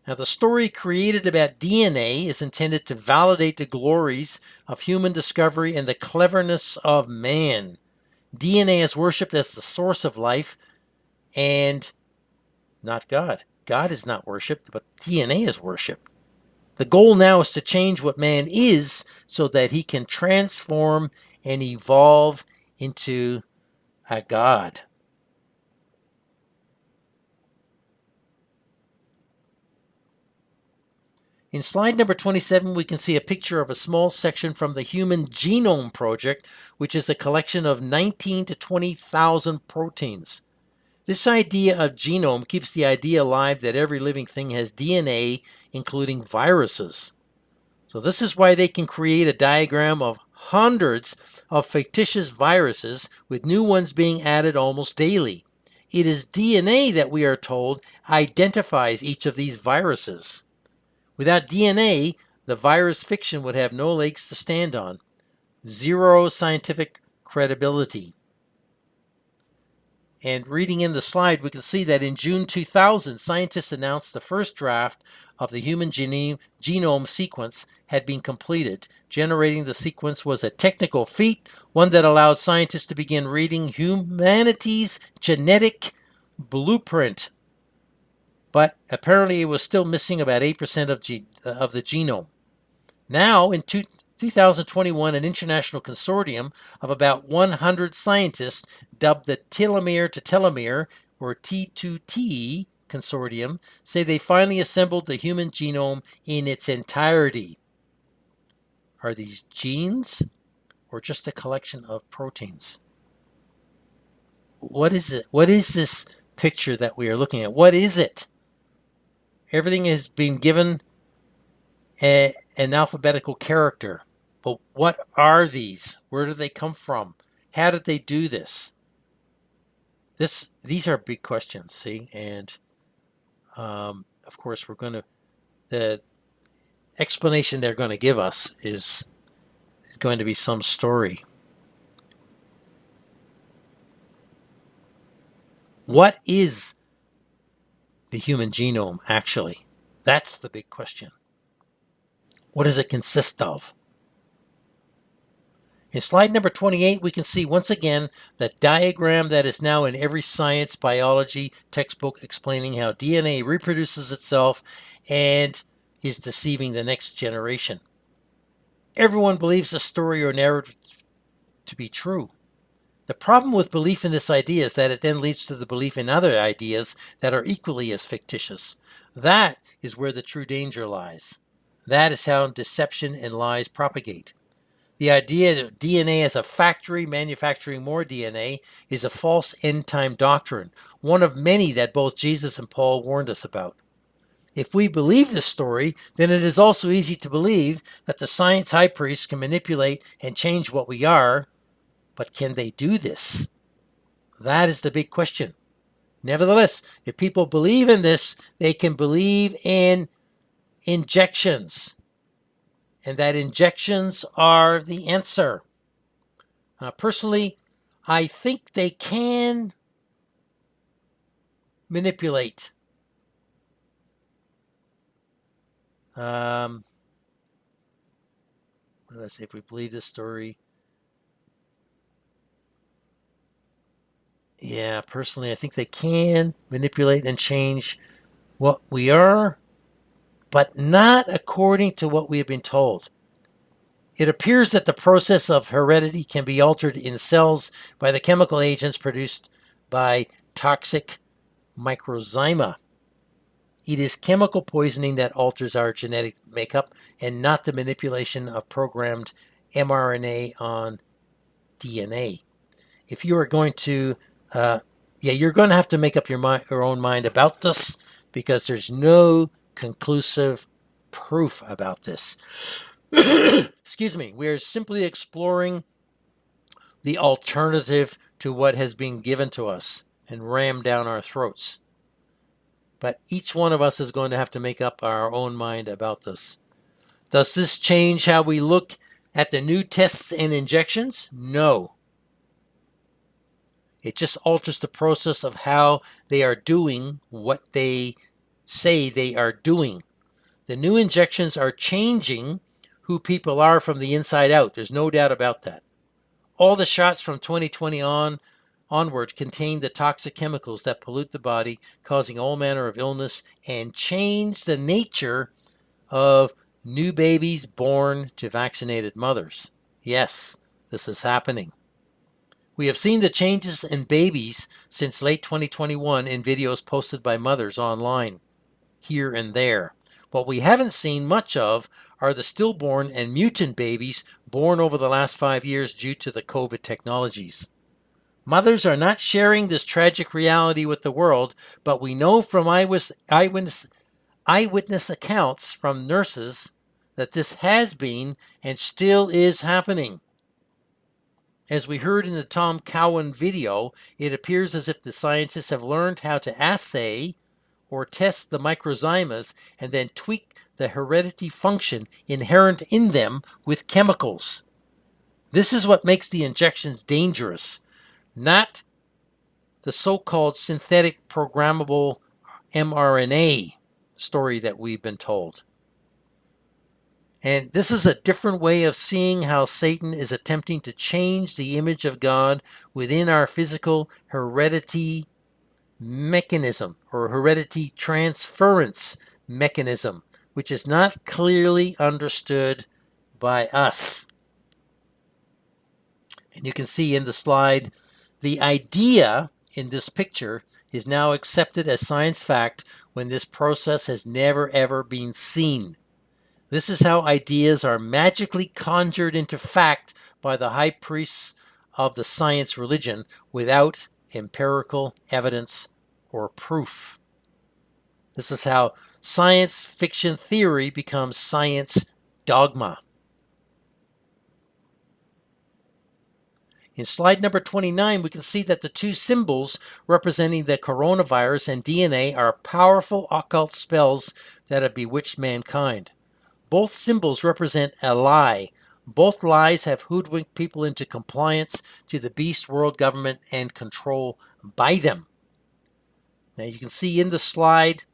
Speaker 1: Now, the story created about DNA is intended to validate the glories of human discovery and the cleverness of man. DNA is worshipped as the source of life and not God. God is not worshipped, but DNA is worshipped. The goal now is to change what man is so that he can transform and evolve into a God. In slide number 27, we can see a picture of a small section from the Human Genome Project, which is a collection of 19 to 20,000 proteins. This idea of genome keeps the idea alive that every living thing has DNA, including viruses. So this is why they can create a diagram of hundreds of fictitious viruses, with new ones being added almost daily. It is DNA that we are told identifies each of these viruses. Without DNA, the virus fiction would have no legs to stand on. Zero scientific credibility. And reading in the slide, we can see that in June 2000, scientists announced the first draft of the human genome sequence had been completed. Generating the sequence was a technical feat, one that allowed scientists to begin reading humanity's genetic blueprint. But apparently it was still missing about 8% of the genome. Now, in 2021, an international consortium of about 100 scientists, dubbed the Telomere to Telomere, or T2T consortium, say they finally assembled the human genome in its entirety. Are these genes or just a collection of proteins? What is it? What is this picture that we are looking at? What is it? Everything has been given an alphabetical character. But what are these? Where do they come from? How did they do this? These are big questions, see? And, of course, the explanation they're going to give us is going to be some story. What is the human genome, actually? That's the big question. What does it consist of? In slide number 28, we can see once again the diagram that is now in every science biology textbook, explaining how DNA reproduces itself and is deceiving the next generation. Everyone believes the story or narrative to be true. The problem with belief in this idea is that it then leads to the belief in other ideas that are equally as fictitious. That is where the true danger lies. That is how deception and lies propagate. The idea of DNA as a factory manufacturing more DNA is a false end-time doctrine, one of many that both Jesus and Paul warned us about. If we believe this story, then it is also easy to believe that the science high priests can manipulate and change what we are, but can they do this? That is the big question. Nevertheless, if people believe in this, they can believe in injections, and that injections are the answer. Personally, I think they can manipulate. Let's see if we believe this story. Yeah, personally, I think they can manipulate and change what we are, but not according to what we have been told. It appears that the process of heredity can be altered in cells by the chemical agents produced by toxic microzyma. It is chemical poisoning that alters our genetic makeup and not the manipulation of programmed mRNA on DNA. If you are going to, you're going to have to make up your own mind about this, because there's no conclusive proof about this. Excuse me. We are simply exploring the alternative to what has been given to us and rammed down our throats. But each one of us is going to have to make up our own mind about this. Does this change how we look at the new tests and injections? No. It just alters the process of how they are doing what they say they are doing. The new injections are changing who people are from the inside out. There's no doubt about that. All the shots from 2020 onward contain the toxic chemicals that pollute the body, causing all manner of illness, and change the nature of new babies born to vaccinated mothers. Yes, this is happening. We have seen the changes in babies since late 2021 in videos posted by mothers online, here and there. What we haven't seen much of are the stillborn and mutant babies born over the last 5 years due to the COVID technologies. Mothers are not sharing this tragic reality with the world, but we know from eyewitness accounts from nurses that this has been and still is happening. As we heard in the Tom Cowan video, it appears as if the scientists have learned how to assay or test the microzymas and then tweak the heredity function inherent in them with chemicals. This is what makes the injections dangerous, not the so-called synthetic programmable mRNA story that we've been told. And this is a different way of seeing how Satan is attempting to change the image of God within our physical heredity mechanism, or heredity transference mechanism, which is not clearly understood by us. And you can see in the slide, the idea in this picture is now accepted as science fact when this process has never ever been seen. This is how ideas are magically conjured into fact by the high priests of the science religion without empirical evidence or proof. This is how science fiction theory becomes science dogma. In slide number 29, we can see that the two symbols representing the coronavirus and DNA are powerful occult spells that have bewitched mankind. Both symbols represent a lie. Both lies have hoodwinked people into compliance to the beast world government and control by them. Now you can see in the slide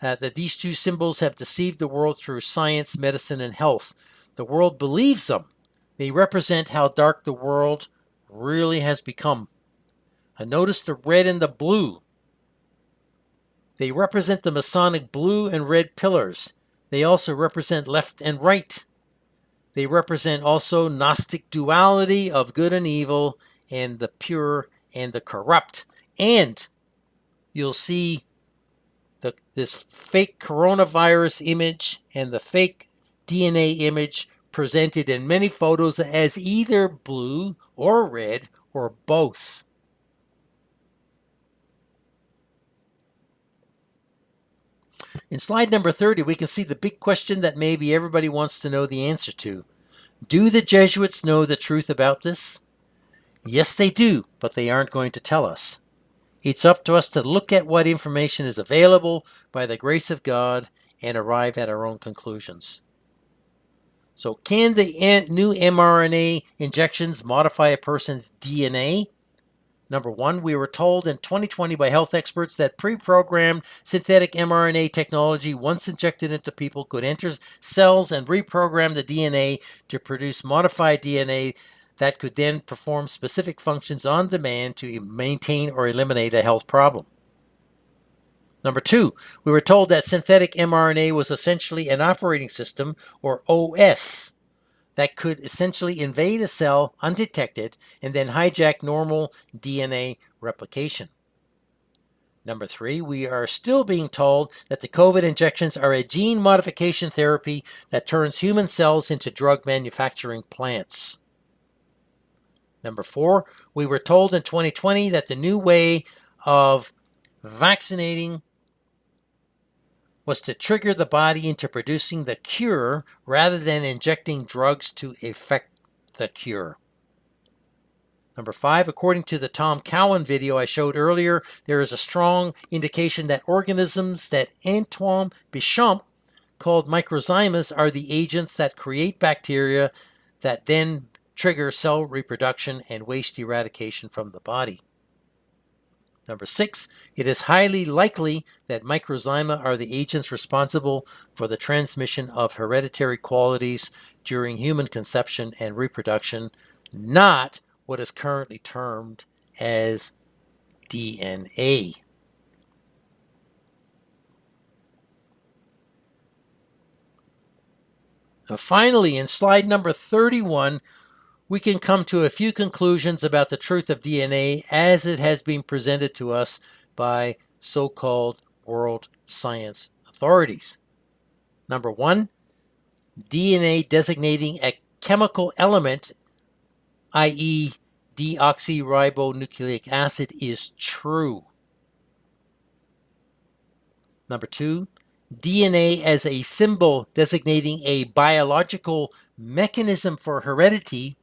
Speaker 1: that these two symbols have deceived the world through science, medicine, and health. The world believes them. They represent how dark the world really has become. And notice the red and the blue. They represent the Masonic blue and red pillars. They also represent left and right. They represent also Gnostic duality of good and evil and the pure and the corrupt. And you'll see this fake coronavirus image and the fake DNA image presented in many photos as either blue or red or both. In slide number 30, we can see the big question that maybe everybody wants to know the answer to. Do the Jesuits know the truth about this? Yes, they do, but they aren't going to tell us. It's up to us to look at what information is available by the grace of God and arrive at our own conclusions. So can the new mRNA injections modify a person's DNA? Number one, we were told in 2020 by health experts that pre-programmed synthetic mRNA technology, once injected into people, could enter cells and reprogram the DNA to produce modified DNA that could then perform specific functions on demand to maintain or eliminate a health problem. Number two, we were told that synthetic mRNA was essentially an operating system, or OS, that could essentially invade a cell undetected and then hijack normal DNA replication. Number three, we are still being told that the COVID injections are a gene modification therapy that turns human cells into drug manufacturing plants. Number four, we were told in 2020 that the new way of vaccinating was to trigger the body into producing the cure rather than injecting drugs to effect the cure. Number five, according to the Tom Cowan video I showed earlier, there is a strong indication that organisms that Antoine Béchamp called microzymas are the agents that create bacteria that then trigger cell reproduction and waste eradication from the body. Number six, it is highly likely that microzyma are the agents responsible for the transmission of hereditary qualities during human conception and reproduction, not what is currently termed as DNA. Now finally, in slide number 31, we can come to a few conclusions about the truth of DNA as it has been presented to us by so-called world science authorities. Number one, DNA designating a chemical element, i.e. deoxyribonucleic acid, is true. Number two, DNA as a symbol designating a biological mechanism for heredity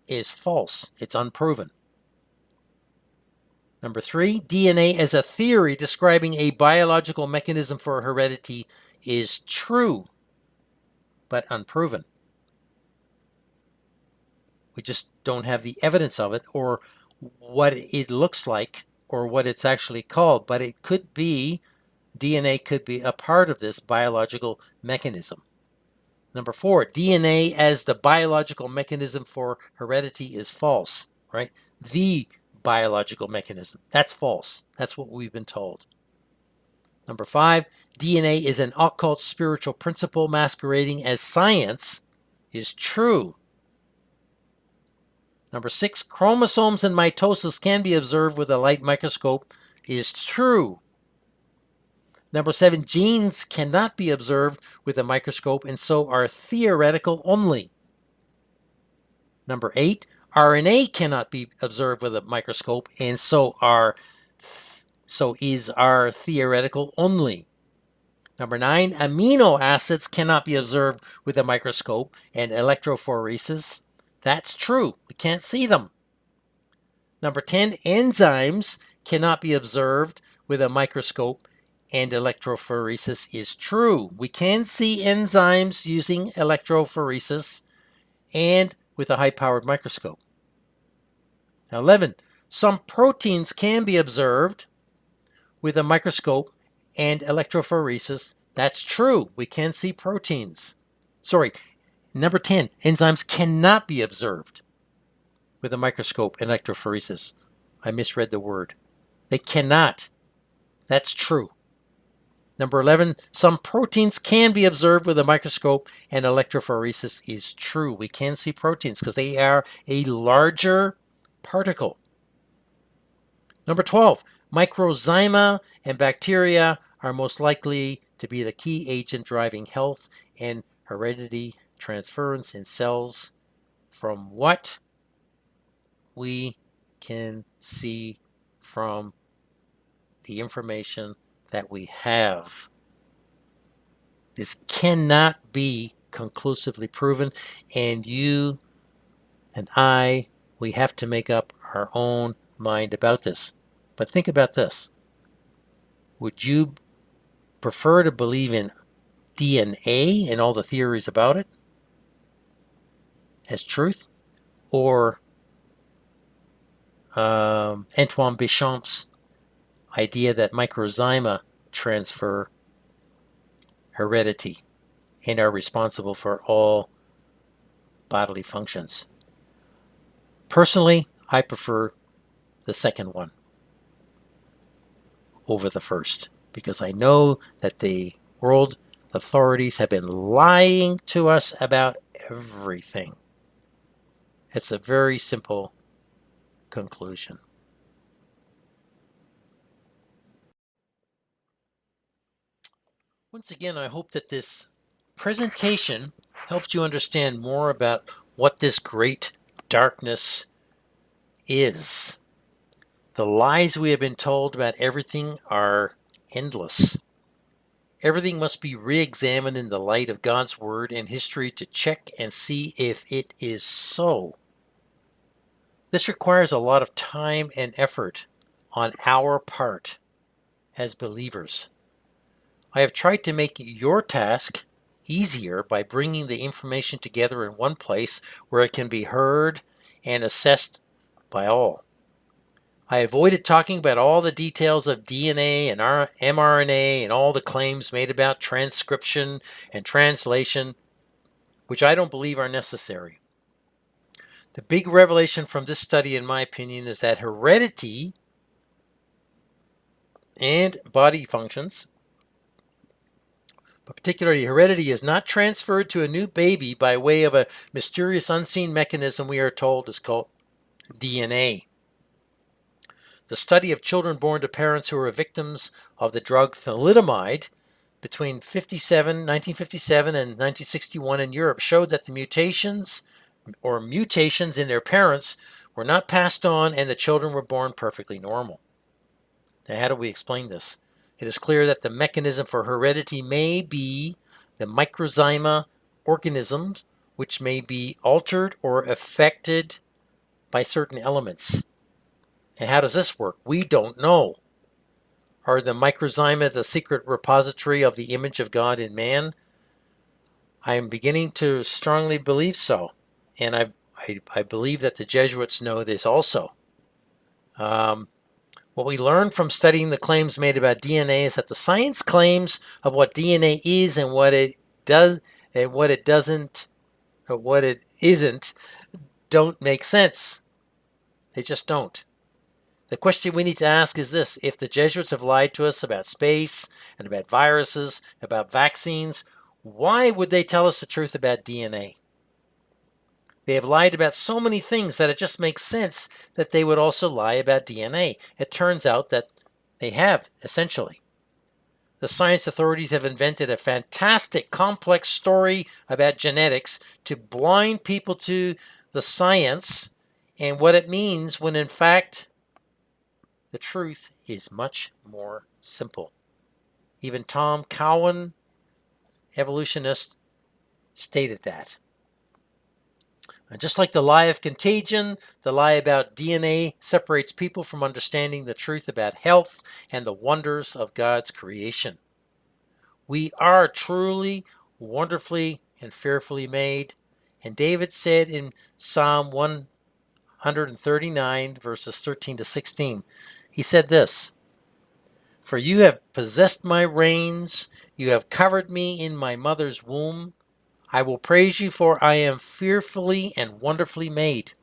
Speaker 1: is false. It's unproven. Number three, DNA as a theory describing a biological mechanism for heredity is true, but unproven. We just don't have the evidence of it or what it looks like or what it's actually called, but it could be, DNA could be a part of this biological mechanism. Number four, DNA as the biological mechanism for heredity is false, right? The biological mechanism. That's false. That's what we've been told. Number five, DNA is an occult spiritual principle masquerading as science is true. Number six, chromosomes and mitosis can be observed with a light microscope is true. Number seven, genes cannot be observed with a microscope and so are theoretical only. Number eight, RNA cannot be observed with a microscope and so is theoretical only. Number nine, amino acids cannot be observed with a microscope and electrophoresis. That's true. We can't see them. Number 10, enzymes cannot be observed with a microscope and electrophoresis is true. We can see enzymes using electrophoresis and with a high-powered microscope. Now 11, some proteins can be observed with a microscope and electrophoresis. That's true. We can see proteins. Number 10, enzymes cannot be observed with a microscope and electrophoresis. I misread the word. They cannot. That's true. Number 11, some proteins can be observed with a microscope and electrophoresis is true. We can see proteins because they are a larger particle. Number 12, microzyma and bacteria are most likely to be the key agent driving health and heredity transference in cells from what we can see from the information that we have. This cannot be conclusively proven, and you and I, we have to make up our own mind about this. But think about this. Would you prefer to believe in DNA and all the theories about it as truth, or Antoine Béchamp's idea that microzyma transfer heredity and are responsible for all bodily functions? Personally, I prefer the second one over the first, because I know that the world authorities have been lying to us about everything. It's a very simple conclusion. Once again, I hope that this presentation helped you understand more about what this great darkness is. The lies we have been told about everything are endless. Everything must be re-examined in the light of God's Word and history to check and see if it is so. This requires a lot of time and effort on our part as believers. I have tried to make your task easier by bringing the information together in one place where it can be heard and assessed by all. I avoided talking about all the details of DNA and mRNA and all the claims made about transcription and translation, which I don't believe are necessary. The big revelation from this study, in my opinion, is that heredity and body functions, but particularly heredity, is not transferred to a new baby by way of a mysterious unseen mechanism we are told is called DNA. The study of children born to parents who were victims of the drug thalidomide between 1957 and 1961 in Europe showed that the mutations in their parents were not passed on, and the children were born perfectly normal. Now, how do we explain this? It is clear that the mechanism for heredity may be the microzyma organisms, which may be altered or affected by certain elements. And how does this work? We don't know. Are the microzyma the secret repository of the image of God in man? I am beginning to strongly believe so. And I believe that the Jesuits know this also. What we learn from studying the claims made about DNA is that the science claims of what DNA is and what it does and what it doesn't, or what it isn't, don't make sense. They just don't. The question we need to ask is this: if the Jesuits have lied to us about space and about viruses, about vaccines, why would they tell us the truth about DNA? They have lied about so many things that it just makes sense that they would also lie about DNA. It turns out that they have, essentially. The science authorities have invented a fantastic, complex story about genetics to blind people to the science and what it means, when in fact the truth is much more simple. Even Tom Cowan, evolutionist, stated that. And just like the lie of contagion, the lie about DNA separates people from understanding the truth about health and the wonders of God's creation. We are truly, wonderfully, and fearfully made. And David said in Psalm 139, verses 13 to 16, he said this: "For you have possessed my reins, you have covered me in my mother's womb. I will praise you, for I am fearfully and wonderfully made.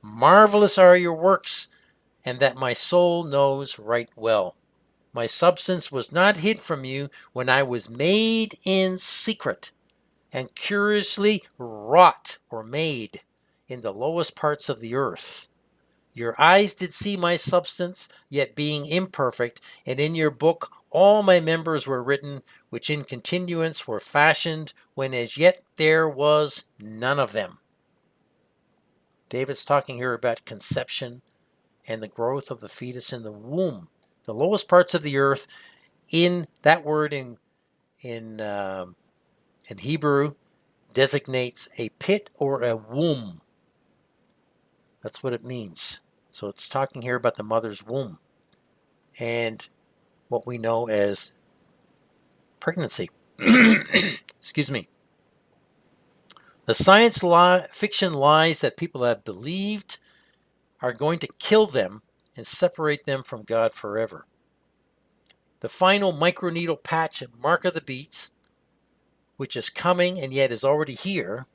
Speaker 1: Marvelous are your works, and that my soul knows right well. My substance was not hid from you when I was made in secret, and curiously wrought or made in the lowest parts of the earth. Your eyes did see my substance, yet being imperfect, and in your book all my members were written, which in continuance were fashioned, when as yet there was none of them. David's talking here about conception and the growth of the fetus in the womb. The lowest parts of the earth, in that word in Hebrew, designates a pit or a womb. That's what it means. So it's talking here about the mother's womb and what we know as pregnancy. Excuse me. The science fiction lies that people have believed are going to kill them and separate them from God forever. The final microneedle patch and mark of the beast, which is coming and yet is already here,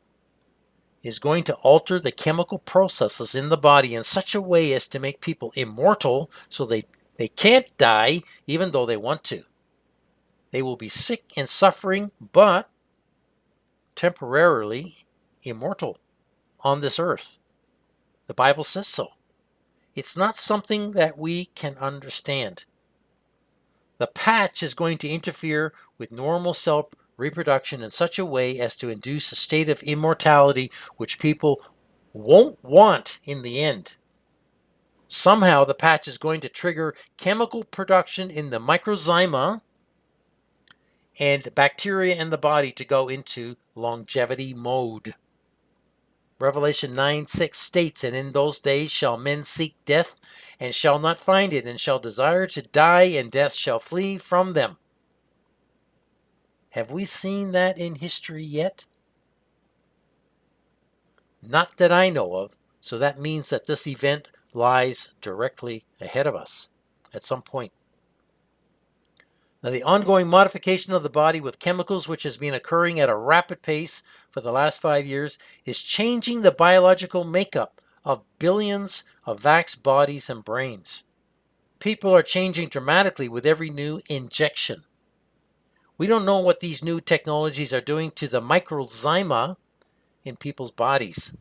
Speaker 1: is going to alter the chemical processes in the body in such a way as to make people immortal, so they can't die even though they want to. They will be sick and suffering, but temporarily immortal on this earth. The Bible says so. It's not something that we can understand. The patch is going to interfere with normal cell reproduction in such a way as to induce a state of immortality which people won't want in the end. Somehow the patch is going to trigger chemical production in the microzyma and bacteria in the body to go into longevity mode. Revelation 9:6 states, "And in those days shall men seek death, and shall not find it, and shall desire to die, and death shall flee from them." Have we seen that in history yet? Not that I know of, so that means that this event lies directly ahead of us at some point. Now, the ongoing modification of the body with chemicals, which has been occurring at a rapid pace for the last 5 years, is changing the biological makeup of billions of vaxxed bodies and brains. People are changing dramatically with every new injection. We don't know what these new technologies are doing to the microzyma in people's bodies.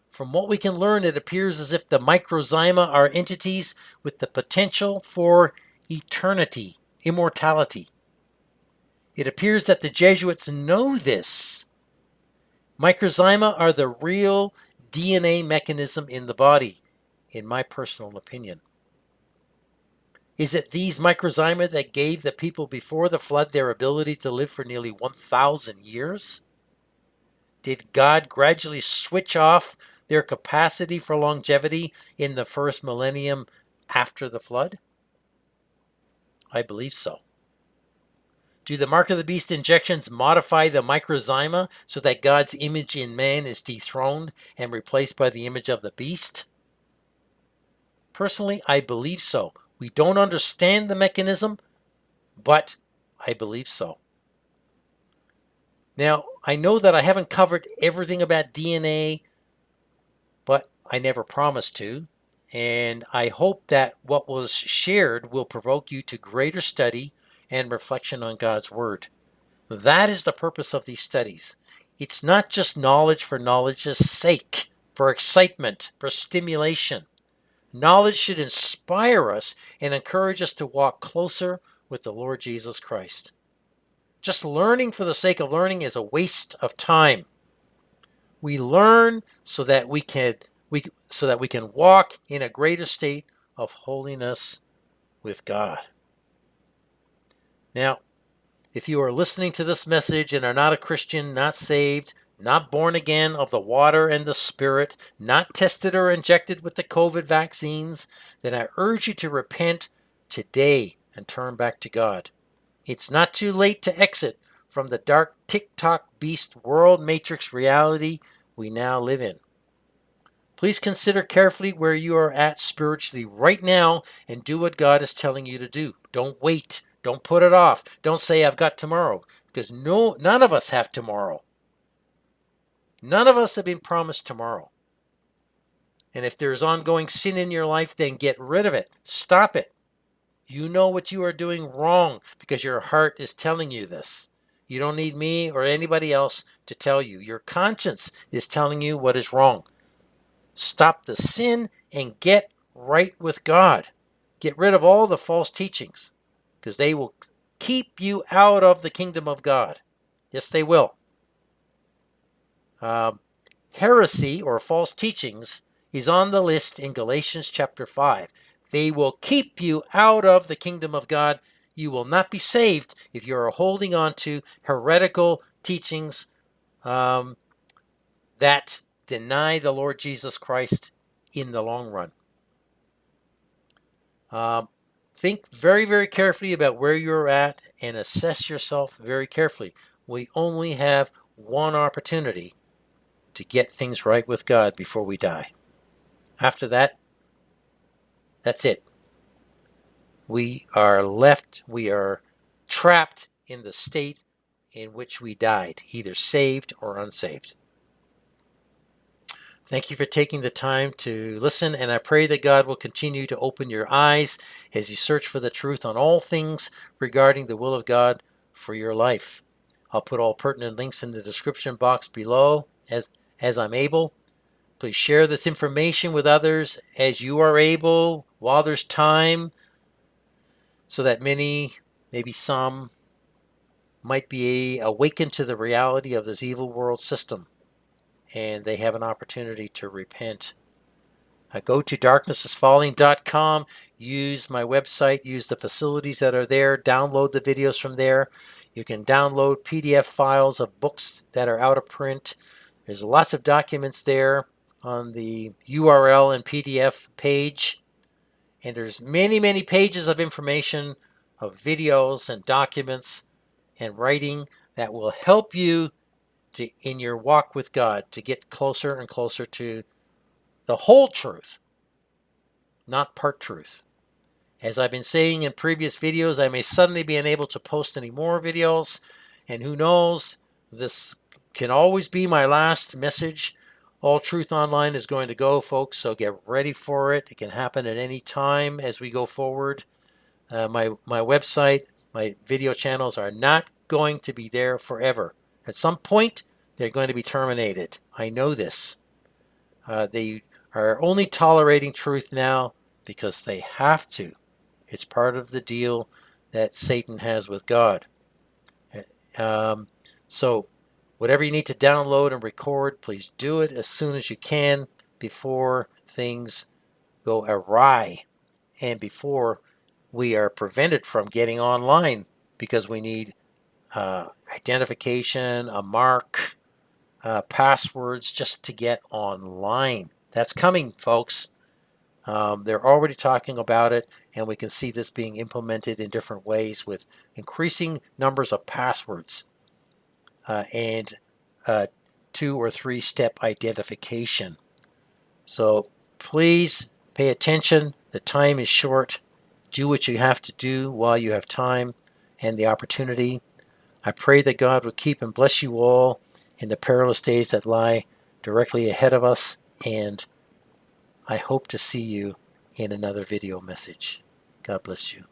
Speaker 1: From what we can learn, it appears as if the microzyma are entities with the potential for eternity, immortality. It appears that the Jesuits know this. Microzyma are the real DNA mechanism in the body, in my personal opinion. Is it these microzyma that gave the people before the flood their ability to live for nearly 1,000 years? Did God gradually switch off their capacity for longevity in the first millennium after the flood? I believe so. Do the mark of the beast injections modify the microzyma so that God's image in man is dethroned and replaced by the image of the beast? Personally, I believe so. We don't understand the mechanism, but I believe so. Now, I know that I haven't covered everything about DNA, but I never promised to. And I hope that what was shared will provoke you to greater study and reflection on God's Word. That is the purpose of these studies. It's not just knowledge for knowledge's sake, for excitement, for stimulation. Knowledge should inspire us and encourage us to walk closer with the Lord Jesus Christ. Just learning for the sake of learning is a waste of time. We learn so that we can walk in a greater state of holiness with God. Now, if you are listening to this message and are not a Christian, not saved, not born again of the water and the Spirit, not tested or injected with the COVID vaccines, then I urge you to repent today and turn back to God. It's not too late to exit from the dark TikTok beast world matrix reality we now live in. Please consider carefully where you are at spiritually right now and do what God is telling you to do. Don't wait. Don't put it off. Don't say, I've got tomorrow, because none of us have tomorrow. None of us have been promised tomorrow. And if there is ongoing sin in your life, then get rid of it. Stop it. You know what you are doing wrong because your heart is telling you this. You don't need me or anybody else to tell you. Your conscience is telling you what is wrong. Stop the sin and get right with God. Get rid of all the false teachings, because they will keep you out of the kingdom of God. Yes, they will. Heresy or false teachings is on the list in Galatians chapter 5. They will keep you out of the kingdom of God. You will not be saved if you are holding on to heretical teachings that deny the Lord Jesus Christ in the long run. Think very, very carefully about where you're at and assess yourself very carefully. We only have one opportunity to get things right with God before we die. After that, that's it. We are trapped in the state in which we died, either saved or unsaved. Thank you for taking the time to listen, and I pray that God will continue to open your eyes as you search for the truth on all things regarding the will of God for your life. I'll put all pertinent links in the description box below as I'm able. Please share this information with others as you are able while there's time, so that many, maybe some, might be awakened to the reality of this evil world system, and they have an opportunity to repent. Go to darknessisfalling.com, use my website, use the facilities that are there, download the videos from there. You can download PDF files of books that are out of print. There's lots of documents there on the URL and PDF page. And there's many, many pages of information, of videos and documents and writing that will help you in your walk with God to get closer and closer to the whole truth, not part truth. As I've been saying in previous videos, I may suddenly be unable to post any more videos, and who knows, this can always be my last message. All Truth Online is going to go, folks, so get ready for it. It can happen at any time as we go forward. My website, my video channels are not going to be there forever. At some point, they're going to be terminated. I know this. They are only tolerating truth now because they have to. It's part of the deal that Satan has with God. So whatever you need to download and record, please do it as soon as you can before things go awry and before we are prevented from getting online, because we need identification, a mark, passwords just to get online. That's coming, folks. They're already talking about it, and we can see this being implemented in different ways with increasing numbers of passwords and 2 or 3 step identification. So please pay attention. The time is short. Do what you have to do while you have time and the opportunity. I pray that God will keep and bless you all in the perilous days that lie directly ahead of us, and I hope to see you in another video message. God bless you.